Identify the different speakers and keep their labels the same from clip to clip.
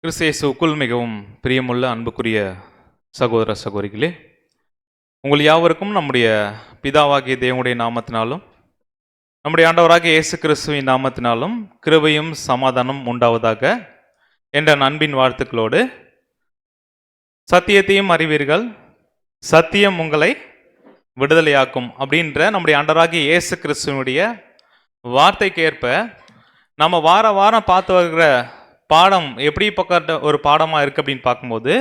Speaker 1: கிறிஸ்து இயேசுவுக்குள் மிகவும் பிரியமுள்ள அன்புக்குரிய சகோதர சகோதரிகளே, உங்கள் யாவருக்கும் நம்முடைய பிதாவாகிய தேவனுடைய நாமத்தினாலும் நம்முடைய ஆண்டவராகிய இயேசு கிறிஸ்துவின் நாமத்தினாலும் கிருபையும் சமாதானம் உண்டாவதாக என்ற அன்பின் வாழ்த்துக்களோடு, சத்தியத்தையும் அறிவீர்கள், சத்தியம் உங்களை விடுதலையாக்கும் அப்படின்ற நம்முடைய ஆண்டவராகிய இயேசு கிறிஸ்துவனுடைய வார்த்தைக்கு ஏற்ப நம்ம வார வாரம் பார்த்து வருகிற பாடம் எப்படி பக்க ஒரு பாடமாக இருக்குது அப்படின்னு பார்க்கும்போது,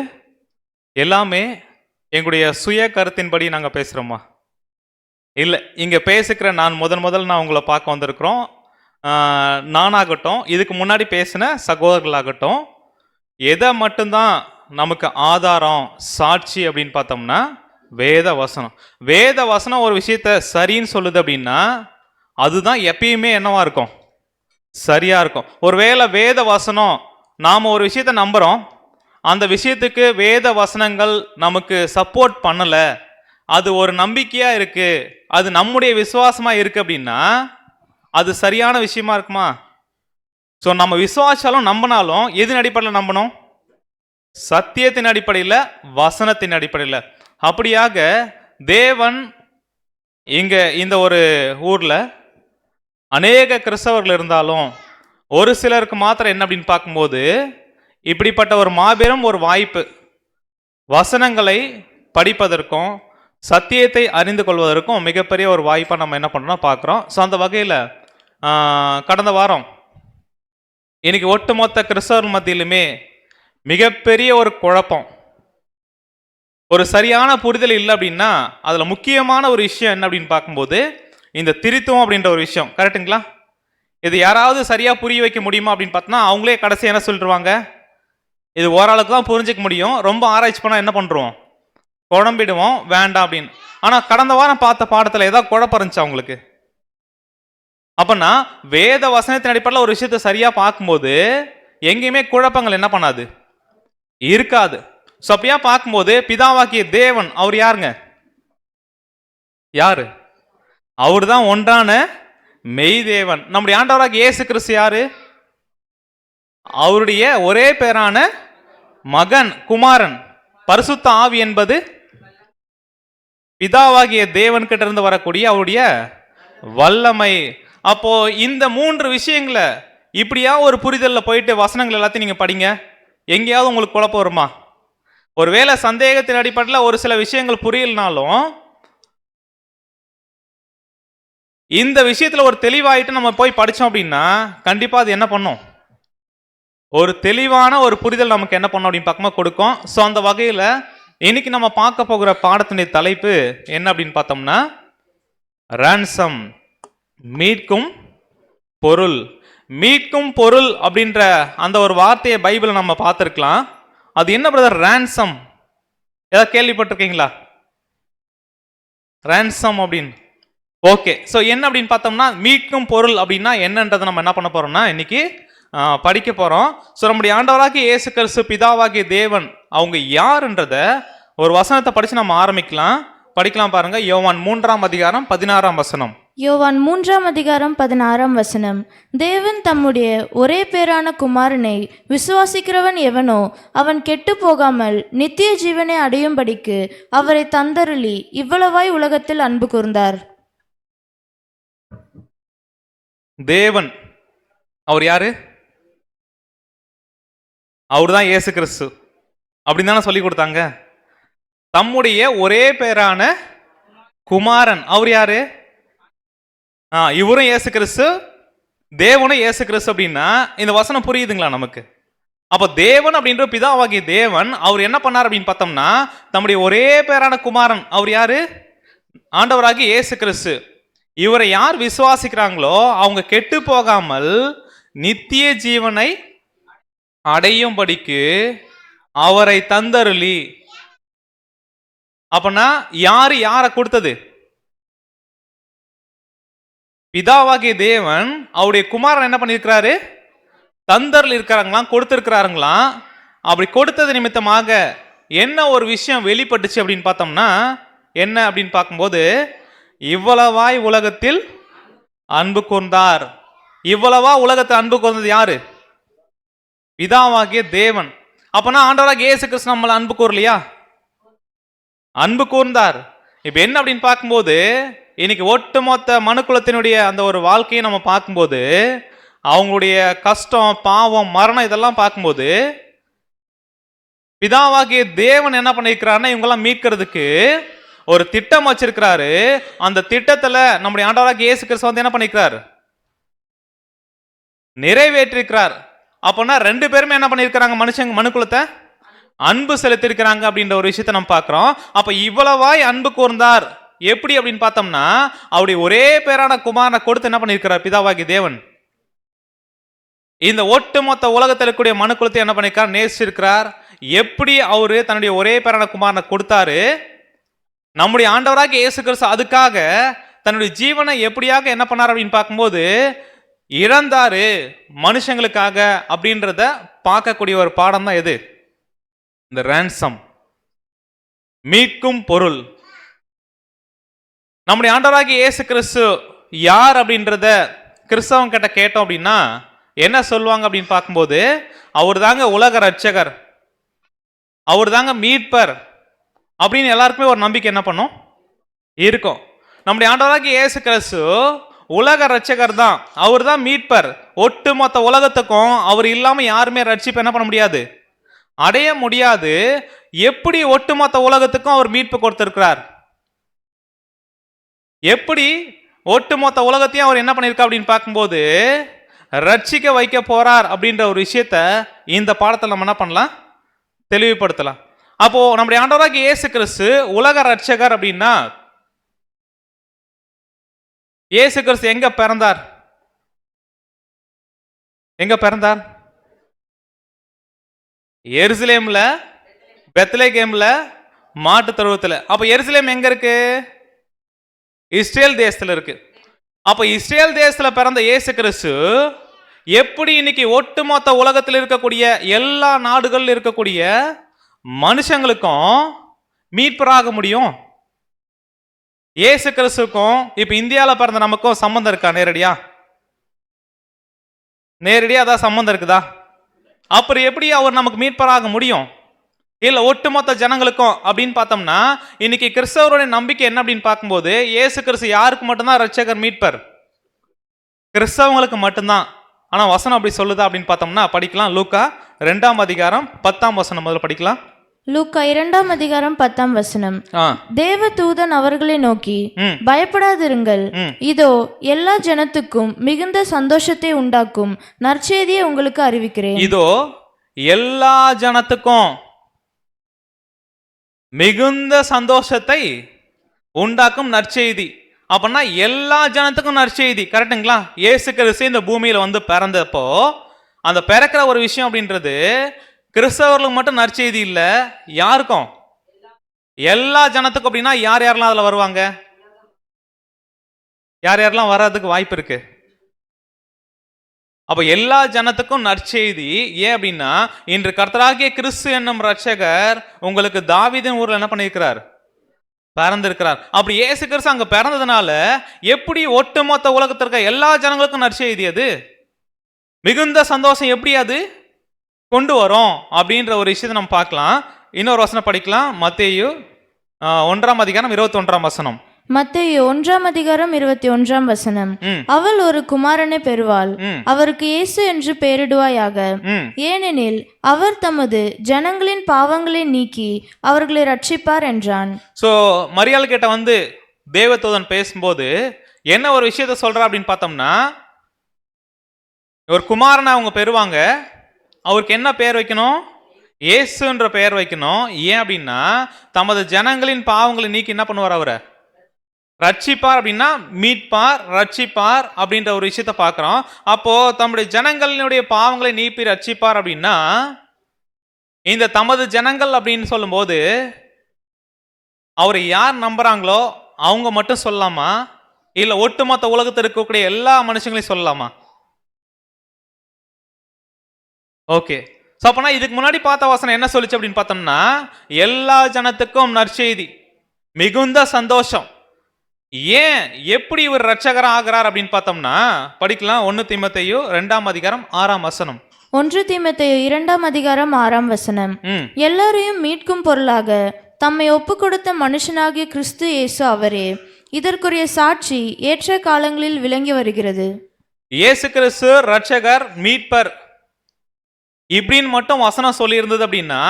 Speaker 1: எல்லாமே எங்களுடைய சுய கருத்தின்படி நாங்கள் பேசுகிறோமா? இல்லை, இங்கே பேசிக்கிற நான் முதல் உங்களை பார்க்க வந்திருக்கிறோம். நானாகட்டும், இதுக்கு முன்னாடி பேசின சகோதரர்களாகட்டும், எதை மட்டும்தான் நமக்கு ஆதாரம் சாட்சி அப்படின்னு பார்த்தோம்னா வேத வசனம். வேத வசனம் ஒரு விஷயத்த சரின்னு சொல்லுது அப்படின்னா அதுதான் எப்பயுமே என்னவா இருக்கும்? சரியா இருக்கும். ஒருவேளை வேத வசனம் நாம் ஒரு விஷயத்தை நம்புகிறோம், அந்த விஷயத்துக்கு வேத வசனங்கள் நமக்கு சப்போர்ட் பண்ணலை, அது ஒரு நம்பிக்கையாக இருக்குது, அது நம்முடைய விசுவாசமாக இருக்குது அப்படின்னா அது சரியான விஷயமா இருக்குமா? ஸோ நம்ம விசுவாசாலும் நம்பினாலும் எதின் அடிப்படையில் நம்பணும்? சத்தியத்தின் அடிப்படையில், வசனத்தின் அடிப்படையில். அப்படியாக தேவன் இங்கே இந்த ஒரு ஊரில் அநேக கிறிஸ்தவர்கள் இருந்தாலும் ஒரு சிலருக்கு மாத்திரம் என்ன அப்படின்னு பார்க்கும்போது, இப்படிப்பட்ட ஒரு மாபெரும் ஒரு வாய்ப்பு வசனங்களை படிப்பதற்கும் சத்தியத்தை அறிந்து கொள்வதற்கும் மிகப்பெரிய ஒரு வாய்ப்பாக நம்ம என்ன பண்ணுறோம்னா பார்க்குறோம். ஸோ அந்த வகையில் கடந்த வாரம் இன்னைக்கு ஒட்டுமொத்த கிறிஸ்தவர்கள் மத்தியிலுமே மிகப்பெரிய ஒரு குழப்பம், ஒரு சரியான புரிதல் இல்லை அப்படின்னா அதில் முக்கியமான ஒரு விஷயம் என்ன அப்படின்னு பார்க்கும்போது இந்த திரித்துவம் அப்படின்ற ஒரு விஷயம். கரெக்டுங்களா? இது யாராவது சரியாக புரிய வைக்க முடியுமா அப்படின்னு பார்த்தோன்னா அவங்களே கடைசி என்ன சொல்லிடுவாங்க, இது ஓரளவுக்கு தான் புரிஞ்சிக்க முடியும், ரொம்ப ஆராய்ச்சி பண்ணால் என்ன பண்ணுறோம், குழம்பிடுவோம், வேண்டாம் அப்படின்னு. ஆனால் கடந்த வாரம் பார்த்த பாடத்தில் ஏதாவது குழப்பம் இருந்துச்சு அவங்களுக்கு? அப்படின்னா வேத வசனத்தின் அடிப்படையில் ஒரு விஷயத்தை சரியாக பார்க்கும்போது எங்கேயுமே குழப்பங்கள் என்ன பண்ணாது, இருக்காது. ஸோ அப்படியா பார்க்கும்போது பிதாவாகிய தேவன் அவர் யாருங்க? யாரு? அவர் தான் ஒன்றான மெய் தேவன். நம்முடைய ஆண்டவராகிய இயேசு கிறிஸ்து யாரு? அவருடைய ஒரே பேரான மகன், குமாரன். பரிசுத்த ஆவி என்பது பிதாவாகிய தேவன் கிட்ட இருந்து வரக்கூடிய அவருடைய வல்லமை. அப்போ இந்த மூன்று விஷயங்களை இப்படியா ஒரு புரிதலில் போயிட்டு வசனங்கள் எல்லாத்தையும் நீங்க படிங்க, எங்கேயாவது உங்களுக்கு குழப்பம் வருமா? ஒருவேளை சந்தேகத்தின் அடிப்படையில் ஒரு சில விஷயங்கள் புரியலனாலும் இந்த விஷயத்துல ஒரு தெளிவாயிட்டு நம்ம போய் படிச்சோம் அப்படின்னா கண்டிப்பா அது என்ன பண்ணும், ஒரு தெளிவான ஒரு புரிதல் நமக்கு என்ன பண்ணும் அப்படின்னு பார்க்கும்போது கொடுக்கும். ஸோ அந்த வகையில் இன்னைக்கு நம்ம பார்க்க போகிற பாடத்தினுடைய தலைப்பு என்ன அப்படின்னு பார்த்தோம்னா ரான்சம், மீட்கும் பொருள். மீட்கும் பொருள் அப்படின்ற அந்த ஒரு வார்த்தையை பைபிளை நம்ம பார்த்துருக்கலாம். அது என்ன பிரதர் ரான்சம்? ஏதாவது கேள்விப்பட்டிருக்கீங்களா ரான்சம் அப்படின்னு? ஓகே, ஸோ என்ன அப்படின்னு பார்த்தோம்னா மீட்கும் பொருள் அப்படின்னா என்னன்றதை நம்ம என்ன பண்ண போறோம்னா இன்னைக்கு படிக்க போறோம். ஸோ நம்முடைய ஆண்டவராகிய இயேசு கிறிஸ்து பிதாவாகிய தேவன் அவங்க யாருன்றத ஒரு வசனத்தை படிச்சு நம்ம ஆரம்பிக்கலாம். படிக்கலாம் பாருங்க. யோவான் 3:16.
Speaker 2: யோவான் 3:16. தேவன் தம்முடைய ஒரே பேரான குமாரனை விசுவாசிக்கிறவன் எவனோ அவன் கெட்டு போகாமல் நித்திய ஜீவனை அடையும்படிக்கு அவரை தந்தருளி இவ்வளவாய் உலகத்தில் அன்பு கூர்ந்தார்.
Speaker 1: தேவன் அவர் யாரு? அவர் தான் இயேசு கிறிஸ்து அப்படின்னு தானே சொல்லி கொடுத்தாங்க. தம்முடைய ஒரே பேரான குமாரன் அவர் யாரு? இவரும் இயேசு கிறிஸ்து, தேவனும் இயேசு கிறிஸ்து அப்படின்னா இந்த வசனம் புரியுதுங்களா நமக்கு? அப்போ தேவன் அப்படின்ற பிதாவாகிய தேவன் அவர் என்ன பண்ணார் அப்படின்னு பார்த்தோம்னா தம்முடைய ஒரே பேரான குமாரன் அவர் யாரு? ஆண்டவராகிய இயேசு கிறிஸ்து. இவரை யார் விசுவாசிக்கிறாங்களோ அவங்க கெட்டு போகாமல் நித்திய ஜீவனை அடையும்படிக்கு அவரை தந்தருளி. அப்பனா யாரு யாரை கொடுத்தது? பிதாவாகிய தேவன் அவருடைய குமாரன் என்ன பண்ணியிருக்கிறாரு? தந்தருள் இருக்கிறாங்களாம், கொடுத்திருக்கிறாருங்களாம். அப்படி கொடுத்தது நிமித்தமாக என்ன ஒரு விஷயம் வெளிப்பட்டுச்சு அப்படின்னு பார்த்தோம்னா என்ன அப்படின்னு பார்க்கும்போது இவ்வளவாய் உலகத்தில் அன்பு கூர்ந்தார். இவ்வளவா உலகத்தை அன்பு கூர்ந்தது யாரு? பிதாவாகிய தேவன். அப்பனா ஆண்டவராகிய இயேசு கிறிஸ்து நம்மள அன்பு கூறலையா? அன்பு கூர்ந்தார். இப்ப என்ன அப்படின்னு பார்க்கும்போது, இன்னைக்கு ஒட்டுமொத்த மனுக்குலத்தினுடைய அந்த ஒரு வாழ்க்கையை நம்ம பார்க்கும்போது, அவங்களுடைய கஷ்டம், பாவம், மரணம் இதெல்லாம் பார்க்கும்போது, பிதாவாகிய தேவன் என்ன பண்ணிருக்கிறாருன்னா இவங்கெல்லாம் மீட்கிறதுக்கு ஒரு திட்டம் வச்சிருக்கிறாரு. அந்த திட்டத்துல நம்முடைய ஆண்டவராகிய இயேசு கிறிஸ்து வந்து என்ன பண்ணிருக்கிறார்? நிறைவேற்றிருக்கிறார். அப்போனா ரெண்டு பேருமே என்ன பண்ணிருக்கிறாங்க? மனுக்குலத்தை அன்பு செலுத்திருக்கிறாங்க அப்படின்ற ஒரு விஷயத்தை நம்ம பார்க்கிறோம். அப்ப இவ்வளவாய் அன்பு கூர்ந்தார் எப்படி அப்படின்னு பார்த்தோம்னா, அவருடைய ஒரே பேரான குமாரனை கொடுத்து என்ன பண்ணிருக்கிறார் பிதாவாகிய தேவன்? இந்த ஒட்டுமொத்த உலகத்தில் இருக்கக்கூடிய மனுக்குலத்தை என்ன பண்ணிருக்கார்? நேசிச்சிருக்கிறார். எப்படி அவரு தன்னுடைய ஒரே பேரான குமாரனை கொடுத்தாரு? நம்முடைய ஆண்டவராகிய இயேசு கிறிஸ்து அதுக்காக தன்னுடைய ஜீவனை எப்படியாக என்ன பண்ணார் அப்படின்னு பார்க்கும்போது, இறந்தாரு மனுஷங்களுக்காக அப்படின்றத பார்க்கக்கூடிய ஒரு பாடம் தான் எது? இந்த ransom, மீட்கும் பொருள். நம்முடைய ஆண்டவராகிய இயேசு கிறிஸ்து யார் அப்படின்றத கிறிஸ்தவன் கிட்ட கேட்டோம் அப்படின்னா என்ன சொல்லுவாங்க அப்படின்னு பார்க்கும்போது, அவர் தாங்க உலக ரட்சகர், அவர் தாங்க மீட்பர் அப்படின்னு எல்லாருக்குமே ஒரு நம்பிக்கை என்ன பண்ணும்? இருக்கும். நம்முடைய ஆண்டவராகிய இயேசு கிறிஸ்து உலக ரட்சகர் தான், அவர் தான் மீட்பர். ஒட்டுமொத்த உலகத்துக்கும் அவர் இல்லாம யாருமே ரட்சிப்பு என்ன பண்ண முடியாது, அடைய முடியாது. எப்படி ஒட்டுமொத்த உலகத்துக்கும் அவர் மீட்பு கொடுத்திருக்கிறார்? எப்படி ஒட்டுமொத்த உலகத்தையும் அவர் என்ன பண்ணிருக்கா அப்படின்னு பார்க்கும்போது ரட்சிக்க வைக்க போறார் அப்படின்ற ஒரு விஷயத்த இந்த பாடத்தில் நம்ம என்ன பண்ணலாம்? தெளிவுபடுத்தலாம். அப்போ நம்முடைய ஆண்டவராகிய இயேசு கிறிஸ்து உலக ரட்சகர் அப்படின்னா, இயேசு கிறிஸ்து எங்க பிறந்தார்? எங்க பிறந்தார்? எருசலேம்ல, பெத்லகேம்ல, மாட்டு தொழுவத்துல. அப்ப எருசலேம் எங்க இருக்கு? இஸ்ரேல் தேசத்துல இருக்கு. அப்ப இஸ்ரேல் தேசத்துல பிறந்த இயேசு கிறிஸ்து எப்படி இன்னைக்கு ஒட்டுமொத்த உலகத்தில் இருக்கக்கூடிய எல்லா நாடுகளில் இருக்கக்கூடிய மனுஷங்களுக்கும் மீட்பராக முடியும்? இயேசு கிறிஸ்துக்கும் இப்ப இந்தியாவில் பிறந்த நமக்கும் சம்பந்தம் இருக்கா? நேரடியா அதான் சம்பந்தம் இருக்குதா? அப்புறம் எப்படி அவர் நமக்கு மீட்பராக முடியும்? இல்ல ஒட்டுமொத்த ஜனங்களுக்கும் அப்படின்னு பார்த்தோம்னா, இன்னைக்கு கிறிஸ்தவருடைய நம்பிக்கை என்ன அப்படின்னு பார்க்கும்போது, இயேசு கிறிஸ்து யாருக்கு மட்டும்தான் ரட்சகர், மீட்பர்? கிறிஸ்தவங்களுக்கு மட்டும்தான். ஆனா வசனம் அப்படி சொல்லுதா அப்படின்னு பார்த்தோம்னா படிக்கலாம். லூக்கா 2ஆம் அதிகாரம் 10ஆம் வசனம் முதல்ல படிக்கலாம்.
Speaker 2: லூக்கா 2ஆம் அதிகாரம் 10ஆம் வசனம். தேவதூதன் அவர்களை நோக்கி, பயப்படாதிருங்கள், இதோ எல்லா ஜனத்துக்கும் மிகுந்த சந்தோஷத்தை உண்டாக்கும் நற்செய்தியை உங்களுக்கு அறிவிக்கிறேன்.
Speaker 1: இதோ எல்லா ஜனத்துக்கும் மிகுந்த சந்தோஷத்தை உண்டாக்கும் நற்செய்தி. அப்படின்னா எல்லா ஜனத்துக்கும் நற்செய்தி, கரெக்டுங்களா? இயேசு கிறிஸ்து இந்த பூமியில வந்து பிறந்தப்போ அந்த பிறக்கிற ஒரு விஷயம் அப்படின்றது கிறிஸ்தவர்களுக்கு மட்டும் நற்செய்தி இல்ல, யாருக்கும்? எல்லா ஜனத்துக்கும். அப்படின்னா யார் யாரெல்லாம் அதுல வருவாங்க? யார் யாரெல்லாம் வர்றதுக்கு வாய்ப்பு இருக்கு? அப்ப எல்லா ஜனத்துக்கும் நற்செய்தி. ஏன் அப்படின்னா இன்று கர்த்தராகிய கிறிஸ்து என்னும் ரட்சகர் உங்களுக்கு தாவீதின் ஊர்ல என்ன பண்ணியிருக்கிறார்? பிறந்திருக்கிறார். அப்படி இயேசு கிறிஸ்து அங்க பிறந்ததுனால எப்படி ஒட்டுமொத்த உலகத்திற்கு எல்லா ஜனங்களுக்கும் நற்செய்தி அது மிகுந்த சந்தோஷம் எப்படி அது கொண்டு வரும் அப்படின்ற ஒரு விஷயத்தை நம்ம பார்க்கலாம். இன்னொரு வசனம் படிக்கலாம். மத்தேயு 1ஆம் அதிகாரம் 21ஆம் வசனம்.
Speaker 2: மத்தேயு 1ஆம் அதிகாரம் 21ஆம் வசனம். அவள் ஒரு குமாரனை பெறுவாள், அவருக்கு இயேசு என்று பெயரிடுவாயாக, ஏனெனில் அவர் தமது ஜனங்களின் பாவங்களை நீக்கி அவர்களை ரட்சிப்பார் என்றான். சோ
Speaker 1: மரியாள் கிட்ட வந்து தேவதூதன் பேசும்போது என்ன ஒரு விஷயத்த சொல்றா அப்படின்னு பார்த்தோம்னா, ஒரு குமாரனை அவங்க பெறுவாங்க, அவருக்கு என்ன பெயர் வைக்கணும்? இயேசுன்ற பெயர் வைக்கணும். ஏன் அப்படின்னா தமது ஜனங்களின் பாவங்களை நீக்கி என்ன பண்ணுவார்? அவரை ரட்சிப்பார். அப்படின்னா மீட்பார், ரட்சிப்பார் அப்படின்ற ஒரு விஷயத்த பார்க்கிறோம். அப்போ தம்முடைய ஜனங்களினுடைய பாவங்களை நீப்பி ரட்சிப்பார் அப்படின்னா இந்த தமது ஜனங்கள் அப்படின்னு சொல்லும்போது அவரை யார் நம்புறாங்களோ அவங்க மட்டும் சொல்லலாமா, இல்ல ஒட்டுமொத்த உலகத்தில் இருக்கக்கூடிய எல்லா மனுஷங்களையும் சொல்லலாமா? ஓகே. ஸோ அப்போனா இதுக்கு முன்னாடி பார்த்த வசனம் என்ன சொல்லிச்சு அப்படின்னு பார்த்தோம்னா, எல்லா ஜனத்துக்கும் நற்செய்தி, மிகுந்த சந்தோஷம். ஏன் எப்படி இவர் ரட்சகர் ஆகிறார் அப்படின்னு பார்த்தோம்னா படிக்கலாம். 1 தீமோத்தேயு 2ஆம் அதிகாரம் 6ஆம் வசனம்.
Speaker 2: 1 தீமோத்தேயு 2:6
Speaker 1: ம்
Speaker 2: எல்லாரையும் மீட்கும் பொருளாக தம்மை ஒப்புக்கொடுத்த மனுஷனாகிய கிறிஸ்து இயேசு அவரே. இதற்குரிய சாட்சி ஏற்ற காலங்களில் விளங்கி வருகிறது.
Speaker 1: இயேசு கிறிஸ்து ரட்சகர் மீட்பர் இப்படின்னு மட்டும் வசனம் சொல்லி இருந்தது அப்படின்னா,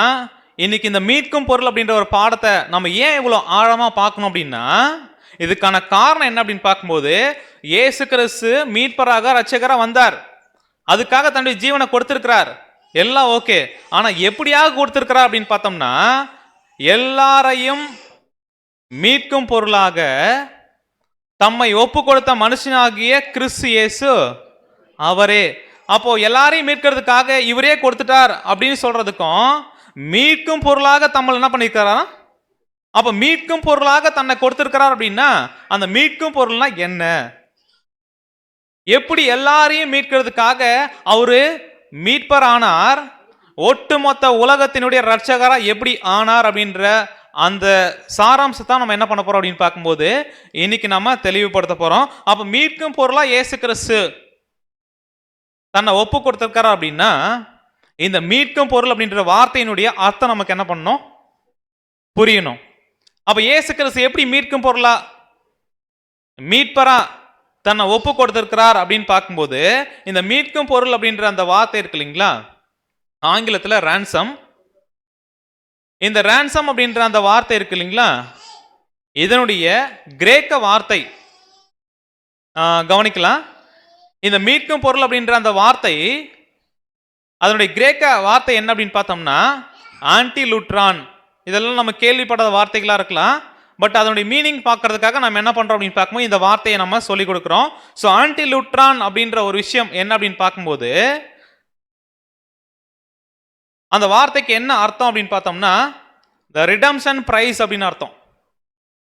Speaker 1: இன்னைக்கு இந்த மீட்கும் பொருள் அப்படின்ற ஒரு பாடத்தை நம்ம ஏன் இவ்வளோ ஆழமா பார்க்கணும் அப்படின்னா, இதுக்கான காரணம் என்ன அப்படின்னு பார்க்கும்போது, இயேசு கிறிஸ்து மீட்பராக ரட்சகரா வந்தார். அதுக்காக தன்னுடைய ஜீவனை கொடுத்திருக்கிறார். எல்லாம் ஓகே. ஆனா எப்படியாக கொடுத்திருக்கிறார் அப்படின்னு பார்த்தோம்னா, எல்லாரையும் மீட்கும் பொருளாக தம்மை ஒப்பு கொடுத்த மனுஷனாகிய கிறிஸ்து இயேசு அவரே. அப்போ எல்லாரையும் மீட்கிறதுக்காக இவரே கொடுத்துட்டார் அப்படின்னு சொல்றதுக்கும், மீட்கும் பொருளாக தம்மை என்ன பண்ணிருக்காரா? அப்ப மீட்கும் பொருளாக தன்னை கொடுத்திருக்கிறார் அப்படின்னா, அந்த மீட்கும் பொருள்னா என்ன? எப்படி எல்லாரையும் மீட்கிறதுக்காக அவரு மீட்பர் ஆனார், ஒட்டுமொத்த உலகத்தினுடைய ரட்சகரா எப்படி ஆனார் அப்படின்ற அந்த சாராம்சத்தை நம்ம என்ன பண்ண போறோம் அப்படின்னு பார்க்கும்போது இன்னைக்கு நம்ம தெளிவுபடுத்த போறோம். அப்ப மீட்கும் பொருளா இயேசு கிறிஸ்து தன்னை ஒப்பு கொடுத்திருக்காரா அப்படின்னா, இந்த மீட்கும் பொருள் அப்படின்ற வார்த்தையினுடைய அர்த்தம் நமக்கு என்ன பண்ணணும்? புரியணும். அப்ப இயேசு கிறிஸ்து எப்படி மீட்கும் பொருளா மீட்பரா தன்னை ஒப்பு கொடுத்திருக்கிறார் அப்படின்னு பார்க்கும்போது, இந்த மீட்கும் பொருள் அப்படின்ற அந்த வார்த்தை இருக்கு இல்லைங்களா, ஆங்கிலத்துல ransom. இந்த ransom அப்படின்ற அந்த வார்த்தை இருக்கு இல்லைங்களா, இதனுடைய கிரேக்க வார்த்தை கவனிக்கலாம். இந்த மீட்கும் பொருள் அப்படின்ற அந்த வார்த்தை, அதனுடைய கிரேக்க வார்த்தை என்ன அப்படின்னு பார்த்தோம்னா ஆன்டிலூட்ரான். இதெல்லாம் நம்ம கேள்விப்படாத வார்த்தைகளா இருக்கலாம், பட் அதனுடைய மீனிங் பார்க்கறதுக்காக நம்ம என்ன பண்றோம் அப்படின்னு பார்க்கும்போது இந்த வார்த்தையை நம்ம சொல்லி கொடுக்குறோம். ஸோ ஆன்டிலூட்ரான் அப்படின்ற ஒரு விஷயம் என்ன அப்படின்னு பார்க்கும்போது, அந்த வார்த்தைக்கு என்ன அர்த்தம் அப்படின்னு பார்த்தோம்னா, த ரிடம்ஷன் பிரைஸ் அப்படின்னு அர்த்தம்.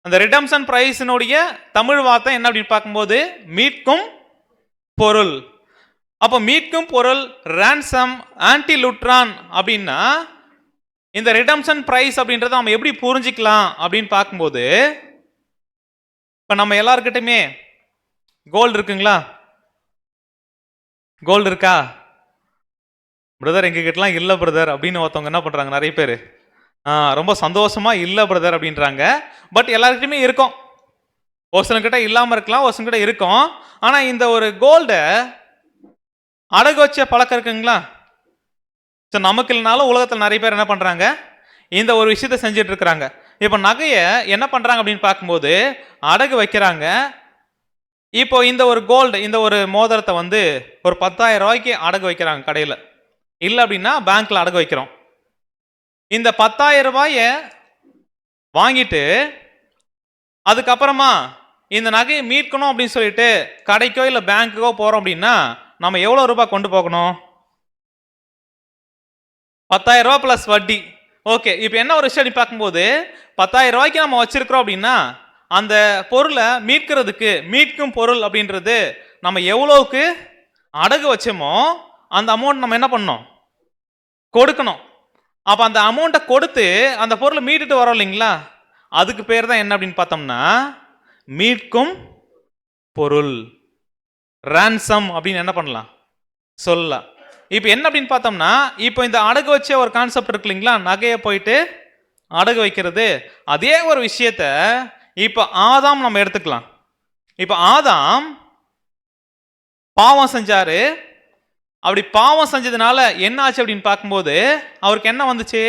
Speaker 1: அந்த ரிடம்ஷன் பிரைஸினுடைய தமிழ் வார்த்தை என்ன அப்படின்னு பார்க்கும்போது மீட்கும் பொருள். அப்போ மீட்கும் பொருள் ransom, ஆன்டிலூட்ரான் அப்படின்னா, இந்த ரிடம்ஷன் பிரைஸ் அப்படின்றத நம்ம எப்படி புரிஞ்சிக்கலாம் அப்படின்னு பார்க்கும்போது, இப்போ நம்ம எல்லாருக்கிட்டையுமே கோல்டு இருக்குங்களா? கோல்டு இருக்கா? பிரதர் எங்ககிட்டலாம் இல்லை பிரதர் அப்படின்னு ஒருத்தவங்க என்ன பண்ணுறாங்க, நிறைய பேர் ரொம்ப சந்தோஷமா இல்லை பிரதர் அப்படின்றாங்க. பட் எல்லாருக்கிட்டையுமே இருக்கும். ஒரு சிலங்கிட்ட இல்லாமல் இருக்கலாம், ஒரு சிலங்கிட்ட இருக்கும். ஆனால் இந்த ஒரு கோல்டை அடகு வச்ச பழக்கம் இருக்குங்களா? ஸோ நமக்கு இல்லைனாலும் உலகத்தில் நிறைய பேர் என்ன பண்ணுறாங்க, இந்த ஒரு விஷயத்த செஞ்சுட்டு இருக்கிறாங்க. இப்போ நகையை என்ன பண்ணுறாங்க அப்படின்னு பார்க்கும்போது அடகு வைக்கிறாங்க. இப்போ இந்த ஒரு கோல்டு, இந்த ஒரு மோதிரத்தை வந்து ஒரு 10,000 ரூபாய்க்கு அடகு வைக்கிறாங்க கடையில். இல்லை அப்படின்னா பேங்க்ல அடகு வைக்கிறோம். இந்த 10,000 ரூபாயை வாங்கிட்டு அதுக்கப்புறமா இந்த நகையை மீட்கணும் அப்படின்னு சொல்லிட்டு கடைக்கோ இல்லை பேங்க்குக்கோ போகிறோம் அப்படின்னா நம்ம எவ்வளோ ரூபாய் கொண்டு போகணும்? 10,000 ரூபாய் ப்ளஸ் வட்டி. ஓகே, இப்போ என்ன ஒரு விஷயம் பார்க்கும்போது 10,000 ரூபாய்க்கு நம்ம வச்சிருக்கிறோம் அப்படின்னா, அந்த பொருளை மீட்கிறதுக்கு மீட்கும் பொருள் அப்படின்றது நம்ம எவ்வளோவுக்கு அடகு வச்சோமோ அந்த அமௌண்ட் நம்ம என்ன பண்ணணும்? கொடுக்கணும். அப்போ அந்த அமௌண்ட்டை கொடுத்து அந்த பொருளை மீட்டுட்டு வரோம் இல்லைங்களா, அதுக்கு பேர் தான் என்ன அப்படின்னு பார்த்தோம்னா மீட்கும் பொருள், ransom அப்படின்னு என்ன பண்ணலாம் சொல்லலாம். இப்போ என்ன அப்படின்னு பார்த்தோம்னா, இப்போ இந்த அடகு வச்ச ஒரு கான்செப்ட் இருக்கு இல்லைங்களா, நகையை போயிட்டு அடகு வைக்கிறது, அதே ஒரு விஷயத்த இப்போ ஆதாம் நம்ம எடுத்துக்கலாம். இப்போ ஆதாம் பாவம் செஞ்சாரு. அப்படி பாவம் செஞ்சதுனால என்ன ஆச்சு அப்படின்னு பார்க்கும்போது அவருக்கு என்ன வந்துச்சு?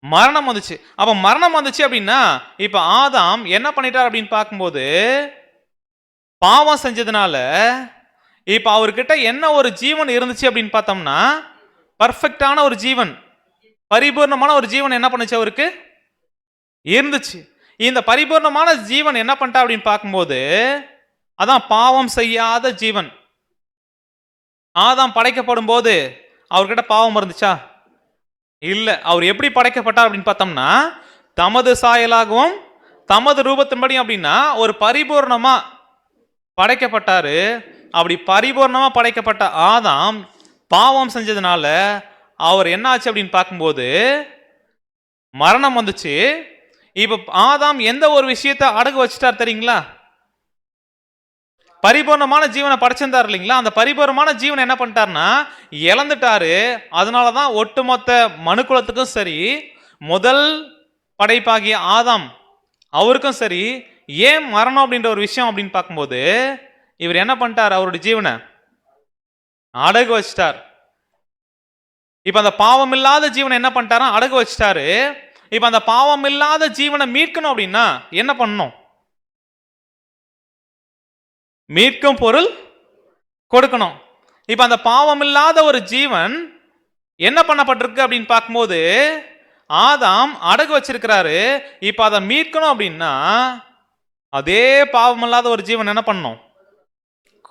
Speaker 1: மரணம் வந்துச்சு. அப்ப மரணம் வந்துச்சு அப்படின்னா இப்ப ஆதாம் என்ன பண்ணிட்டார் அப்படின்னு பார்க்கும்போது, பாவம் செஞ்சதுனால இப்ப அவர்கிட்ட என்ன ஒரு ஜீவன் இருந்துச்சு அப்படின்னு பார்த்தோம்னா, பர்ஃபெக்டான ஒரு ஜீவன், பரிபூர்ணமான ஒரு ஜீவன் என்ன பண்ணுச்சு அவருக்கு இருந்துச்சு. இந்த பரிபூர்ணமான ஜீவன் என்ன பண்ணிட்டா அப்படின்னு பார்க்கும்போது அதான் பாவம் செய்யாத ஜீவன். ஆதாம் படைக்கப்படும் போது அவர்கிட்ட பாவம் இருந்துச்சா? இல்லை. அவர் எப்படி படைக்கப்பட்டார் அப்படின்னு பார்த்தோம்னா, தமது சாயலாகவும் தமது ரூபத்தின்படி அப்படின்னா ஒரு பரிபூர்ணமா படைக்கப்பட்டாரு. அப்படி பரிபூர்ணமா படைக்கப்பட்ட ஆதாம் பாவம் செஞ்சதுனால அவர் என்ன ஆச்சு அப்படின்னு பார்க்கும்போது மரணம் வந்துச்சு. இப்ப ஆதாம் எந்த ஒரு விஷயத்தை அடகு வச்சுட்டார் தெரியுங்களா? பரிபூர்ணமான ஜீவனை படைச்சிருந்தார் இல்லைங்களா, அந்த பரிபூர்ணமான ஜீவனை என்ன பண்ணிட்டாருன்னா இழந்துட்டாரு. அதனாலதான் ஒட்டுமொத்த மனுக்குலத்துக்கும் சரி, முதல் படைப்பாகிய ஆதாம் அவருக்கும் சரி, ஏன் மரணம் அப்படின்ற ஒரு விஷயம் அப்படின்னு பார்க்கும்போது இவர் என்ன பண்ணிட்டார், அவருடைய ஜீவனை அடகு வச்சிட்டார். இப்ப அந்த பாவம் இல்லாத ஜீவனை என்ன பண்ணிட்டாரா, அடகு வச்சிட்டாரு. இப்ப அந்த பாவம் இல்லாத ஜீவனை மீட்கணும் அப்படின்னா என்ன பண்ணணும், மீட்கும் பொருள் கொடுக்கணும். இப்ப அந்த பாவம் இல்லாத ஒரு ஜீவன் என்ன பண்ணப்பட்டிருக்கு அப்படின்னு பார்க்கும்போது ஆதாம் அடகு வச்சிருக்கிறாரு. இப்ப அதை மீட்கணும் அப்படின்னா அதே பாவம் இல்லாத ஒரு ஜீவன் என்ன பண்ணணும்,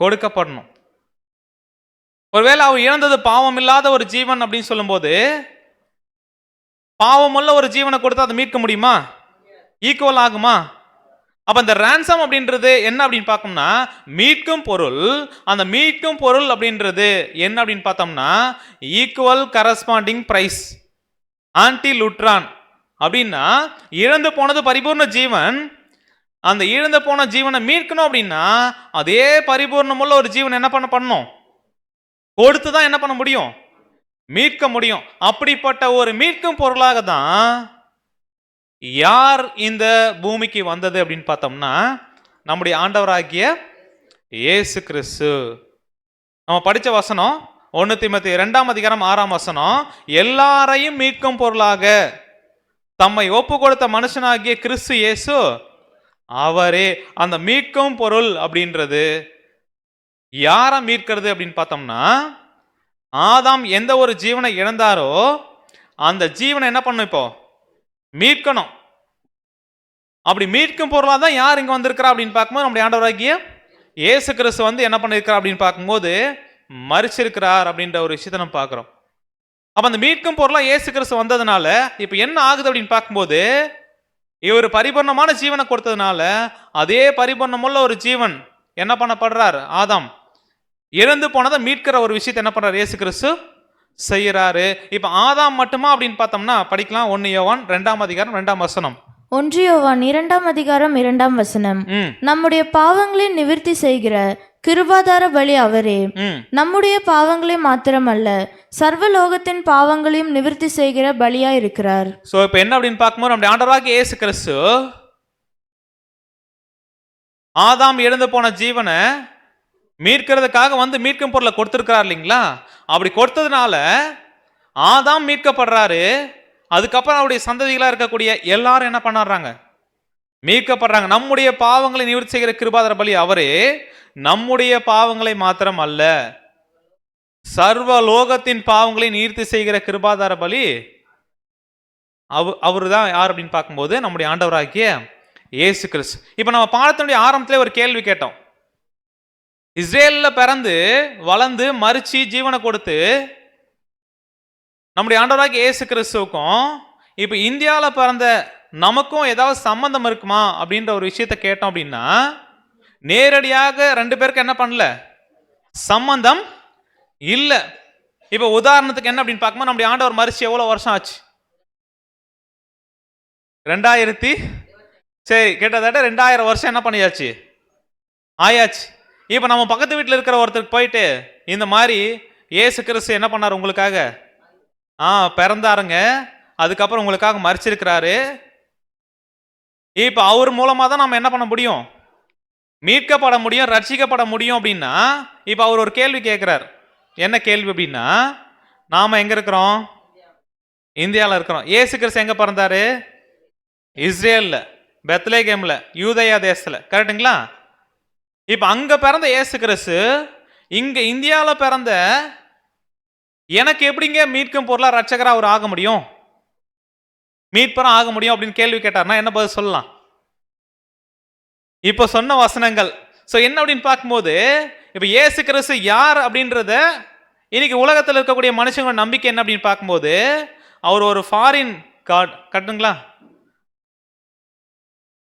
Speaker 1: கொடுக்கப்படணும். ஒருவேளை அவர் இழந்தது பாவம் இல்லாத ஒரு ஜீவன் அப்படின்னு சொல்லும்போது பாவமுள்ள ஒரு ஜீவனை கொடுத்து அதை மீட்க முடியுமா, ஈக்குவல் ஆகுமா? அப்ப இந்த ransom அப்படின்றது என்ன அப்படின்னு பார்த்தோம்னா மீட்கும் பொருள். அந்த மீட்கும் பொருள் அப்படின்றது என்ன அப்படின்னு பார்த்தோம்னா ஈக்குவல் கரஸ்பாண்டிங் பிரைஸ் ஆன்டி லுட்ரான். அப்படின்னா இழந்து போனது பரிபூர்ண ஜீவன், அந்த இழந்து போன ஜீவனை மீட்கணும் அப்படின்னா அதே பரிபூர்ணமுள்ள ஒரு ஜீவன் என்ன பண்ணணும், கொடுத்து தான் என்ன பண்ண முடியும், மீட்க முடியும். அப்படிப்பட்ட ஒரு மீட்கும் பொருளாக தான் யார் இந்த பூமிக்கு வந்தது அப்படின்னு பார்த்தோம்னா நம்முடைய ஆண்டவராகிய இயேசு கிறிஸ்து. நம்ம படிச்ச வசனம் 1 தீமோத்தேயு 2:6 எல்லாரையும் மீட்கும் பொருளாக தம்மை ஒப்பு கொடுத்த மனுஷனாகிய கிறிஸ்து இயேசு அவரே. அந்த மீட்கும் பொருள் அப்படின்றது யாரை மீட்கிறது அப்படின்னு பார்த்தோம்னா ஆதாம் எந்த ஒரு ஜீவனை இழந்தாரோ அந்த ஜீவனை என்ன பண்ணும், இப்போ மீட்கணும். அப்படி மீட்கும் பொருளாக தான் யார் இங்க வந்திருக்கிறா அப்படின்னு பார்க்கும்போது நம்முடைய ஆண்டவராகிய இயேசு கிறிஸ்து வந்து என்ன பண்ணிருக்கிறார் அப்படின்னு பார்க்கும்போது மரிச்சிருக்கிறார் அப்படின்ற ஒரு விஷயத்தை நம்ம பார்க்கிறோம். அப்ப அந்த மீட்கும் பொருளா இயேசு கிறிஸ்து வந்ததுனால இப்ப என்ன ஆகுது அப்படின்னு பார்க்கும்போது இவர் பரிபூர்ணமான ஜீவனை கொடுத்ததுனால அதே பரிபூர்ணமுள்ள ஒரு ஜீவன் என்ன பண்ணப்படுறார், ஆதாம் இழந்து போனதை மீட்கிற ஒரு விஷயத்தை என்ன பண்றாரு இயேசு கிறிஸ்து செய்யறாரு. இப்ப ஆதாம் மட்டுமா அப்படின்னு பார்த்தோம்னா படிக்கலாம் 1 யோவான் 2:2
Speaker 2: 1 யோவான் 2:2 நம்முடைய பாவங்களை நிவிர்த்தி செய்கிற கிருபாதார பலி அவரே. நம்முடைய பாவங்களை மாத்திரமல்ல சர்வலோகத்தின் பாவங்களையும் நிவிர்த்தி செய்கிற பலியா இருக்கிறார்.
Speaker 1: சோ இப்ப என்ன அப்படின்னு பார்க்கும்போது நம்முடைய ஆண்டவராகிய இயேசு கிறிஸ்து ஆதாம் இழந்து போன ஜீவனை மீட்கிறதுக்காக வந்து மீட்கும் பொருளை கொடுத்திருக்கிறார் இல்லைங்களா. அப்படி கொடுத்ததுனால ஆதாம் மீட்கப்படுறாரு. அதுக்கப்புறம் அவருடைய சந்ததிகளா இருக்கக்கூடிய எல்லாரும் என்ன பண்ணாடுறாங்க, மீட்கப்படுறாங்க. நம்முடைய பாவங்களை நிவர்த்தி செய்கிற கிருபாதார பலி அவரே. நம்முடைய பாவங்களை மாத்திரம் அல்ல சர்வ லோகத்தின் பாவங்களை நிவர்த்தி செய்கிற கிருபாதார பலி அவரு தான் யார் அப்படின்னு பார்க்கும்போது நம்முடைய ஆண்டவராகிய இயேசு கிறிஸ்து. இப்ப நம்ம பாடத்தினுடைய ஆரம்பத்திலே ஒரு கேள்வி கேட்டோம். இஸ்ரேல்ல பிறந்து வளர்ந்து மரிச்சு ஜீவனை கொடுத்து நம்முடைய ஆண்டவராகிய இயேசு கிறிஸ்துவுக்கும் இப்ப இந்தியாவில் பிறந்த நமக்கும் ஏதாவது சம்பந்தம் இருக்குமா அப்படின்ற ஒரு விஷயத்த கேட்டோம் அப்படின்னா நேரடியாக 2 பேருக்கு என்ன பண்ணல, சம்பந்தம் இல்ல. இப்ப உதாரணத்துக்கு என்ன அப்படின்னு பார்க்கும்போது நம்முடைய ஆண்டவர் மரிச்சு எவ்வளவு வருஷம் ஆச்சு, 2000 சரி கிட்டத்தட்ட 2000 வருஷம் என்ன பண்ணியாச்சு ஆயாச்சு. இப்ப நம்ம பக்கத்து வீட்டில் இருக்கிற ஒருத்தருக்கு போயிட்டு இந்த மாதிரி இயேசு கிறிஸ்து என்ன பண்ணார் உங்களுக்காக, பிறந்தாருங்க, அதுக்கப்புறம் உங்களுக்காக மரிச்சிருக்கிறாரு, இப்ப அவர் மூலமா தான் நம்ம என்ன பண்ண முடியும், மீட்கப்பட முடியும், ரட்சிக்கப்பட முடியும் அப்படின்னா இப்ப அவர் ஒரு கேள்வி கேட்கிறார். என்ன கேள்வி அப்படின்னா நாம எங்க இருக்கிறோம், இந்தியாவில் இருக்கிறோம். இயேசு கிறிஸ்து எங்க பிறந்தாரு, இஸ்ரேல்ல பெத்லகேம்ல யூதேயா தேசத்துல, கரெக்டுங்களா. இப்ப அங்க பிறந்த இயேசு கிறிஸ்து இங்க இந்தியாவில் பிறந்த எனக்கு எப்படிங்க மீட்கும் பொருளா ரட்சகரா அவர் ஆக முடியும், மீட்பரா ஆக முடியும் அப்படின்னு கேள்வி கேட்டார்னா என்ன பதில் சொல்லலாம்? இப்ப சொன்ன வசனங்கள். சோ என்ன அப்படின்னு பார்க்கும்போது இப்ப இயேசு கிறிஸ்து யார் அப்படின்றத இன்னைக்கு உலகத்தில் இருக்கக்கூடிய மனுஷங்களோட நம்பிக்கை என்ன அப்படின்னு பார்க்கும்போது அவர் ஒரு ஃபாரின் காட், கட்டுங்களா,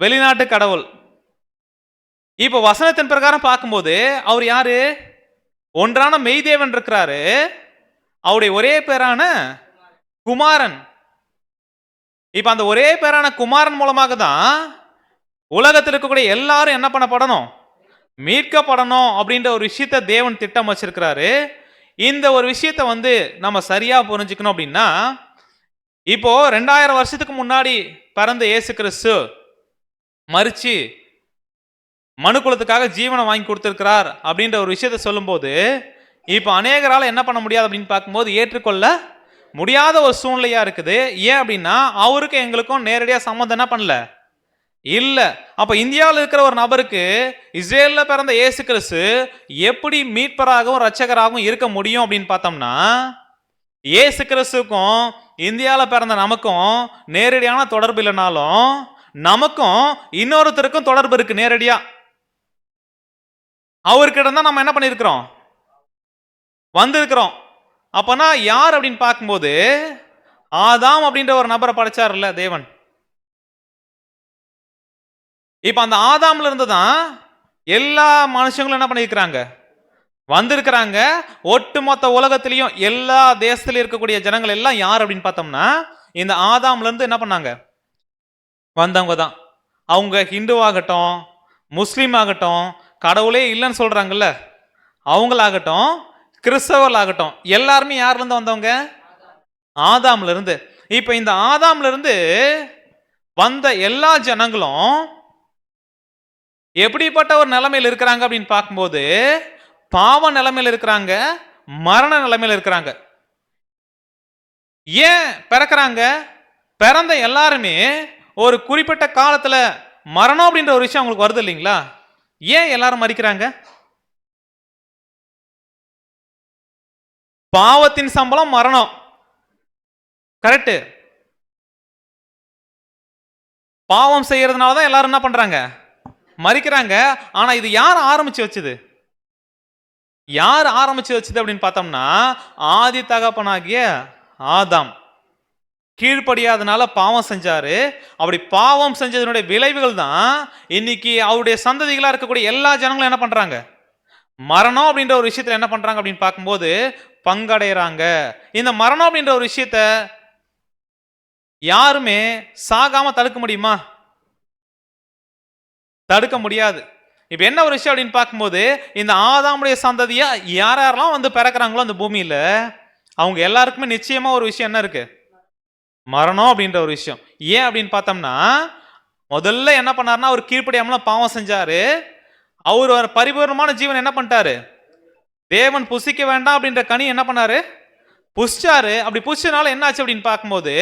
Speaker 1: வெளிநாட்டு கடவுள். இப்ப வசனத்தின் பிரகாரம் பார்க்கும்போது அவர் யாரு, ஒன்றான மெய்தேவன் இருக்கிறாரு, அவருடைய ஒரே பேரான குமாரன். இப்ப அந்த ஒரே பேரான குமாரன் மூலமாக தான் உலகத்தில் இருக்கக்கூடிய எல்லாரும் என்ன பண்ணப்படணும், மீட்கப்படணும் அப்படின்ற ஒரு விஷயத்த தேவன் திட்டம் வச்சிருக்கிறாரு. இந்த ஒரு விஷயத்த நம்ம சரியா புரிஞ்சுக்கணும் அப்படின்னா, இப்போ 2000 வருஷத்துக்கு முன்னாடி பிறந்த இயேசு கிறிஸ்து மரிச்சு மனுக்குலத்துக்காக ஜீவனை வாங்கி கொடுத்திருக்கிறார் அப்படின்ற ஒரு விஷயத்த சொல்லும்போது, இப்போ அநேகரால என்ன பண்ண முடியாது அப்படின்னு பார்க்கும்போது ஏற்றுக்கொள்ள முடியாத ஒரு சூழ்நிலையா இருக்குது. ஏன் அப்படின்னா, அவருக்கு எங்களுக்கும் நேரடியா சம்மந்தம் என்ன பண்ணல, இல்ல. அப்ப இந்தியாவில் இருக்கிற ஒரு நபருக்கு இஸ்ரேல்ல பிறந்த இயேசு கிறிஸ்து எப்படி மீட்பராகவும் இரட்சகராகவும் இருக்க முடியும் அப்படின்னு பார்த்தோம்னா, இயேசு கிறிஸ்துக்கும் இந்தியாவில் பிறந்த நமக்கும் நேரடியான தொடர்பு இல்லைனாலும் நமக்கும் இன்னொருத்தருக்கும் தொடர்பு இருக்கு நேரடியா. அவர்கிட்ட தான் நம்ம என்ன பண்ணிருக்கிறோம், வந்திருக்கிறோம். அப்பனா யார் அப்படின்னு பார்க்கும்போது ஆதாம் அப்படின்ற ஒரு நபரை படைச்சார்ல தேவன். இப்ப அந்த ஆதாம்ல இருந்து தான் எல்லா மனுஷங்களும் என்ன பண்ணிருக்கிறாங்க, வந்திருக்கிறாங்க. ஒட்டுமொத்த உலகத்திலையும் எல்லா தேசத்திலும் இருக்கக்கூடிய ஜனங்கள் எல்லாம் யார் அப்படின்னு பார்த்தோம்னா இந்த ஆதாம்ல இருந்து என்ன பண்ணாங்க, வந்தவங்க தான். அவங்க ஹிந்துவாகட்டும், முஸ்லீம் ஆகட்டும், கடவுளே இல்லைன்னு சொல்றாங்கல்ல அவங்களாகட்டும், கிறிஸ்தவர்களாகட்டும், எல்லாருமே யார்ல இருந்து வந்தவங்க, ஆதாம்ல இருந்து. இப்ப இந்த ஆதாம்ல இருந்து வந்த எல்லா ஜனங்களும் எப்படிப்பட்ட ஒரு நிலைமையில் இருக்கிறாங்க அப்படின்னு பார்க்கும்போது பாவ நிலைமையில் இருக்கிறாங்க, மரண நிலைமையில் இருக்கிறாங்க. ஏன் பிறக்கிறாங்க, பிறந்த எல்லாருமே ஒரு குறிப்பிட்ட காலத்துல மரணம் அப்படின்ற ஒரு விஷயம் அவங்களுக்கு வருது இல்லைங்களா? ஏன் எல்லாரும் மரிக்கிறாங்க? பாவத்தின் சம்பளம் மரணம், கரெக்ட். பாவம் செய்யறதுனால தான் எல்லாரும் என்ன பண்றாங்க, மரிக்கிறாங்க. ஆனா இது யார் ஆரம்பிச்சு வச்சது, யார் ஆரம்பிச்சு வச்சது அப்படின்னு பார்த்தோம்னா ஆதி தகப்பனாகிய ஆதாம். கீழ்ப்படியாதனால பாவம் செஞ்சாரு. அப்படி பாவம் செஞ்சதனுடைய விளைவுகள் தான் இன்னைக்கு அவருடைய சந்ததிகளா இருக்கக்கூடிய எல்லா ஜனங்களும் என்ன பண்றாங்க, மரணம் அப்படின்ற ஒரு விஷயத்துல என்ன பண்றாங்க அப்படின்னு பார்க்கும்போது பங்கடைறாங்க. இந்த மரணம் அப்படின்ற ஒரு விஷயத்த யாருமே சாகாம தடுக்க முடியுமா? தடுக்க முடியாது. இப்ப என்ன ஒரு விஷயம் அப்படின்னு பார்க்கும்போது இந்த ஆதாமுடைய சந்ததியா யாரெல்லாம் பிறக்கிறாங்களோ அந்த பூமியில அவங்க எல்லாருக்குமே நிச்சயமா ஒரு விஷயம் என்ன இருக்கு, மரணம் அப்படின்ற ஒரு விஷயம். ஏன் அப்படின்னு பார்த்தோம்னா முதல்ல என்ன பண்ணாருன்னா அவர் கீழ்ப்படியாமலாம் பாவம் செஞ்சாரு. அவர் ஒரு பரிபூர்ணமான ஜீவன் என்ன பண்ணிட்டாரு, தேவன் புசிக்க வேண்டாம் அப்படின்ற கனி என்ன பண்ணாரு, புசிச்சாரு. அப்படி புசிச்சனால என்ன ஆச்சு அப்படின்னு பார்க்கும்போது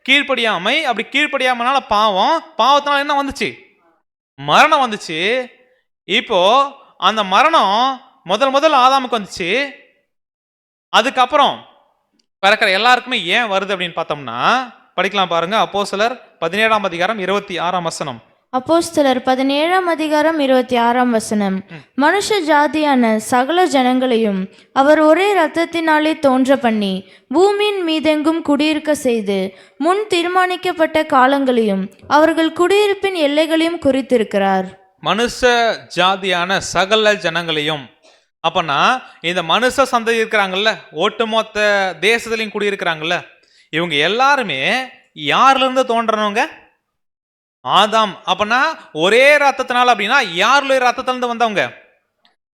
Speaker 1: கீழ்ப்படியாமை, அப்படி கீழ்ப்படியாமனால பாவம், பாவத்தினால என்ன வந்துச்சு, மரணம் வந்துச்சு. இப்போ அந்த மரணம் முதல் ஆதாமுக்கு வந்துச்சு. அதுக்கப்புறம் பிறக்கிற எல்லாருக்குமே ஏன் வருது அப்படின்னு பார்த்தோம்னா படிக்கலாம் பாருங்க. அப்போஸ்தலர் 17ஆம் அதிகாரம் 26ஆம் வசனம்.
Speaker 2: அப்போஸ்தலர் 17ஆம் அதிகாரம் 26ஆம் வசனம். மனுஷ ஜாதியான சகல ஜனங்களையும் அவர் ஒரே இரத்தத்தினாலே தோன்ற பண்ணி பூமியின் மீதெங்கும் குடியிருக்க செய்து முன் தீர்மானிக்கப்பட்ட காலங்களையும் அவர்கள் குடியிருப்பின் எல்லைகளையும் குறித்திருக்கிறார்.
Speaker 1: மனுஷ ஜாதியான சகல ஜனங்களையும், அப்பனா இந்த மனுஷ சந்ததி இருக்கிறாங்கல்ல, ஒட்டுமொத்த தேசத்திலையும் குடியிருக்கிறாங்கல்ல, இவங்க எல்லாருமே யார்ல இருந்து தோன்றனவங்க, ஆதாம். அப்பனா ஒரே ரத்தத்தினால அப்படின்னா யாருடைய ரத்தத்துல இருந்து வந்தவங்க,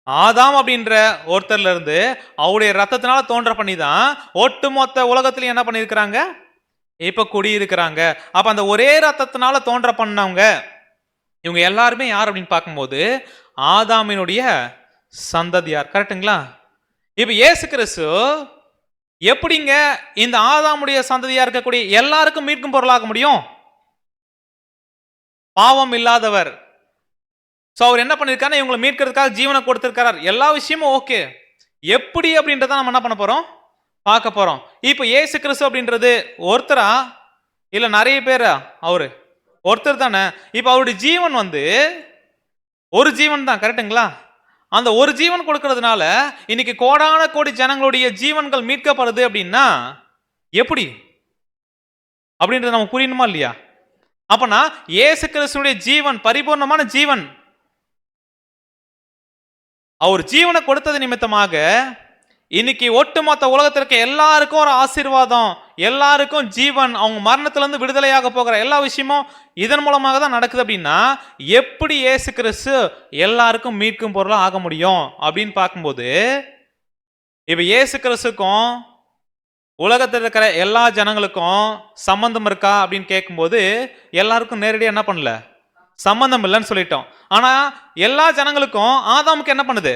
Speaker 1: ஆதாம் அப்படின்ற ஒருத்தர்ல இருந்து அவருடைய ரத்தத்தினால தோன்ற பண்ணி தான் ஒட்டுமொத்த உலகத்திலையும் என்ன பண்ணிருக்கிறாங்க, இப்ப குடியிருக்கிறாங்க. அப்ப அந்த ஒரே ரத்தத்தினால தோன்ற பண்ணவங்க இவங்க எல்லாருமே யார் அப்படின்னு பார்க்கும்போது ஆதாமினுடைய சந்ததியார், கரெக்டுங்களா? இப்ப இயேசு கிறிஸ்து எப்படிங்க இந்த ஆதாமுடைய சந்ததியா இருக்கக்கூடிய எல்லாருக்கும் மீட்கும் பொருளாக முடியும்? பாவம் இல்லாதவர். சோ அவர் என்ன பண்ணிருக்காரு, இவங்களை மீட்கிறதுக்காக ஜீவனை கொடுத்திருக்கிறார். எல்லா விஷயமும் ஓகே. எப்படி அப்படின்றத நம்ம என்ன பண்ண போறோம், பார்க்க போறோம். இப்ப இயேசு கிறிஸ்து அப்படின்றது ஒருத்தரா இல்ல நிறைய பேரா? அவரு ஒருத்தர் தானே. இப்ப அவருடைய ஜீவன் ஒரு ஜீவன் தான், கரெக்டுங்களா? அந்த ஒரு ஜீவன் கொடுக்கறதுனால இன்னைக்கு கோடான கோடி ஜனங்களுடைய ஜீவன்கள் மீட்கப்படுது அப்படின்னா எப்படி அப்படின்றது நமக்கு புரியணுமா இல்லையா? அப்பனா இயேசு கிறிஸ்துடைய ஜீவன் பரிபூர்ணமான ஜீவன். அவர் ஜீவனை கொடுத்தது நிமித்தமாக இன்னைக்கு ஒட்டுமொத்த உலகத்திற்கு எல்லாருக்கும் ஒரு ஆசீர்வாதம், எல்லாருக்கும் ஜீவன், அவங்க மரணத்துல இருந்து விடுதலையாக போகிற எல்லா விஷயமும் இதன் மூலமாக தான் நடக்குது. அப்படின்னா எப்படி இயேசு கிறிஸ்து எல்லாருக்கும் மீட்கும் பொருளா ஆக முடியும் அப்படின்னு பார்க்கும்போது, இப்ப இயேசு கிறிஸ்துக்கும் உலகத்தில் இருக்கிற எல்லா ஜனங்களுக்கும் சம்பந்தம் இருக்கா அப்படின்னு கேட்கும்போது எல்லாருக்கும் நேரடியாக என்ன பண்ணல, சம்பந்தம் இல்லைன்னு சொல்லிட்டோம். ஆனா எல்லா ஜனங்களுக்கும் ஆதாமுக்கு என்ன பண்ணுது,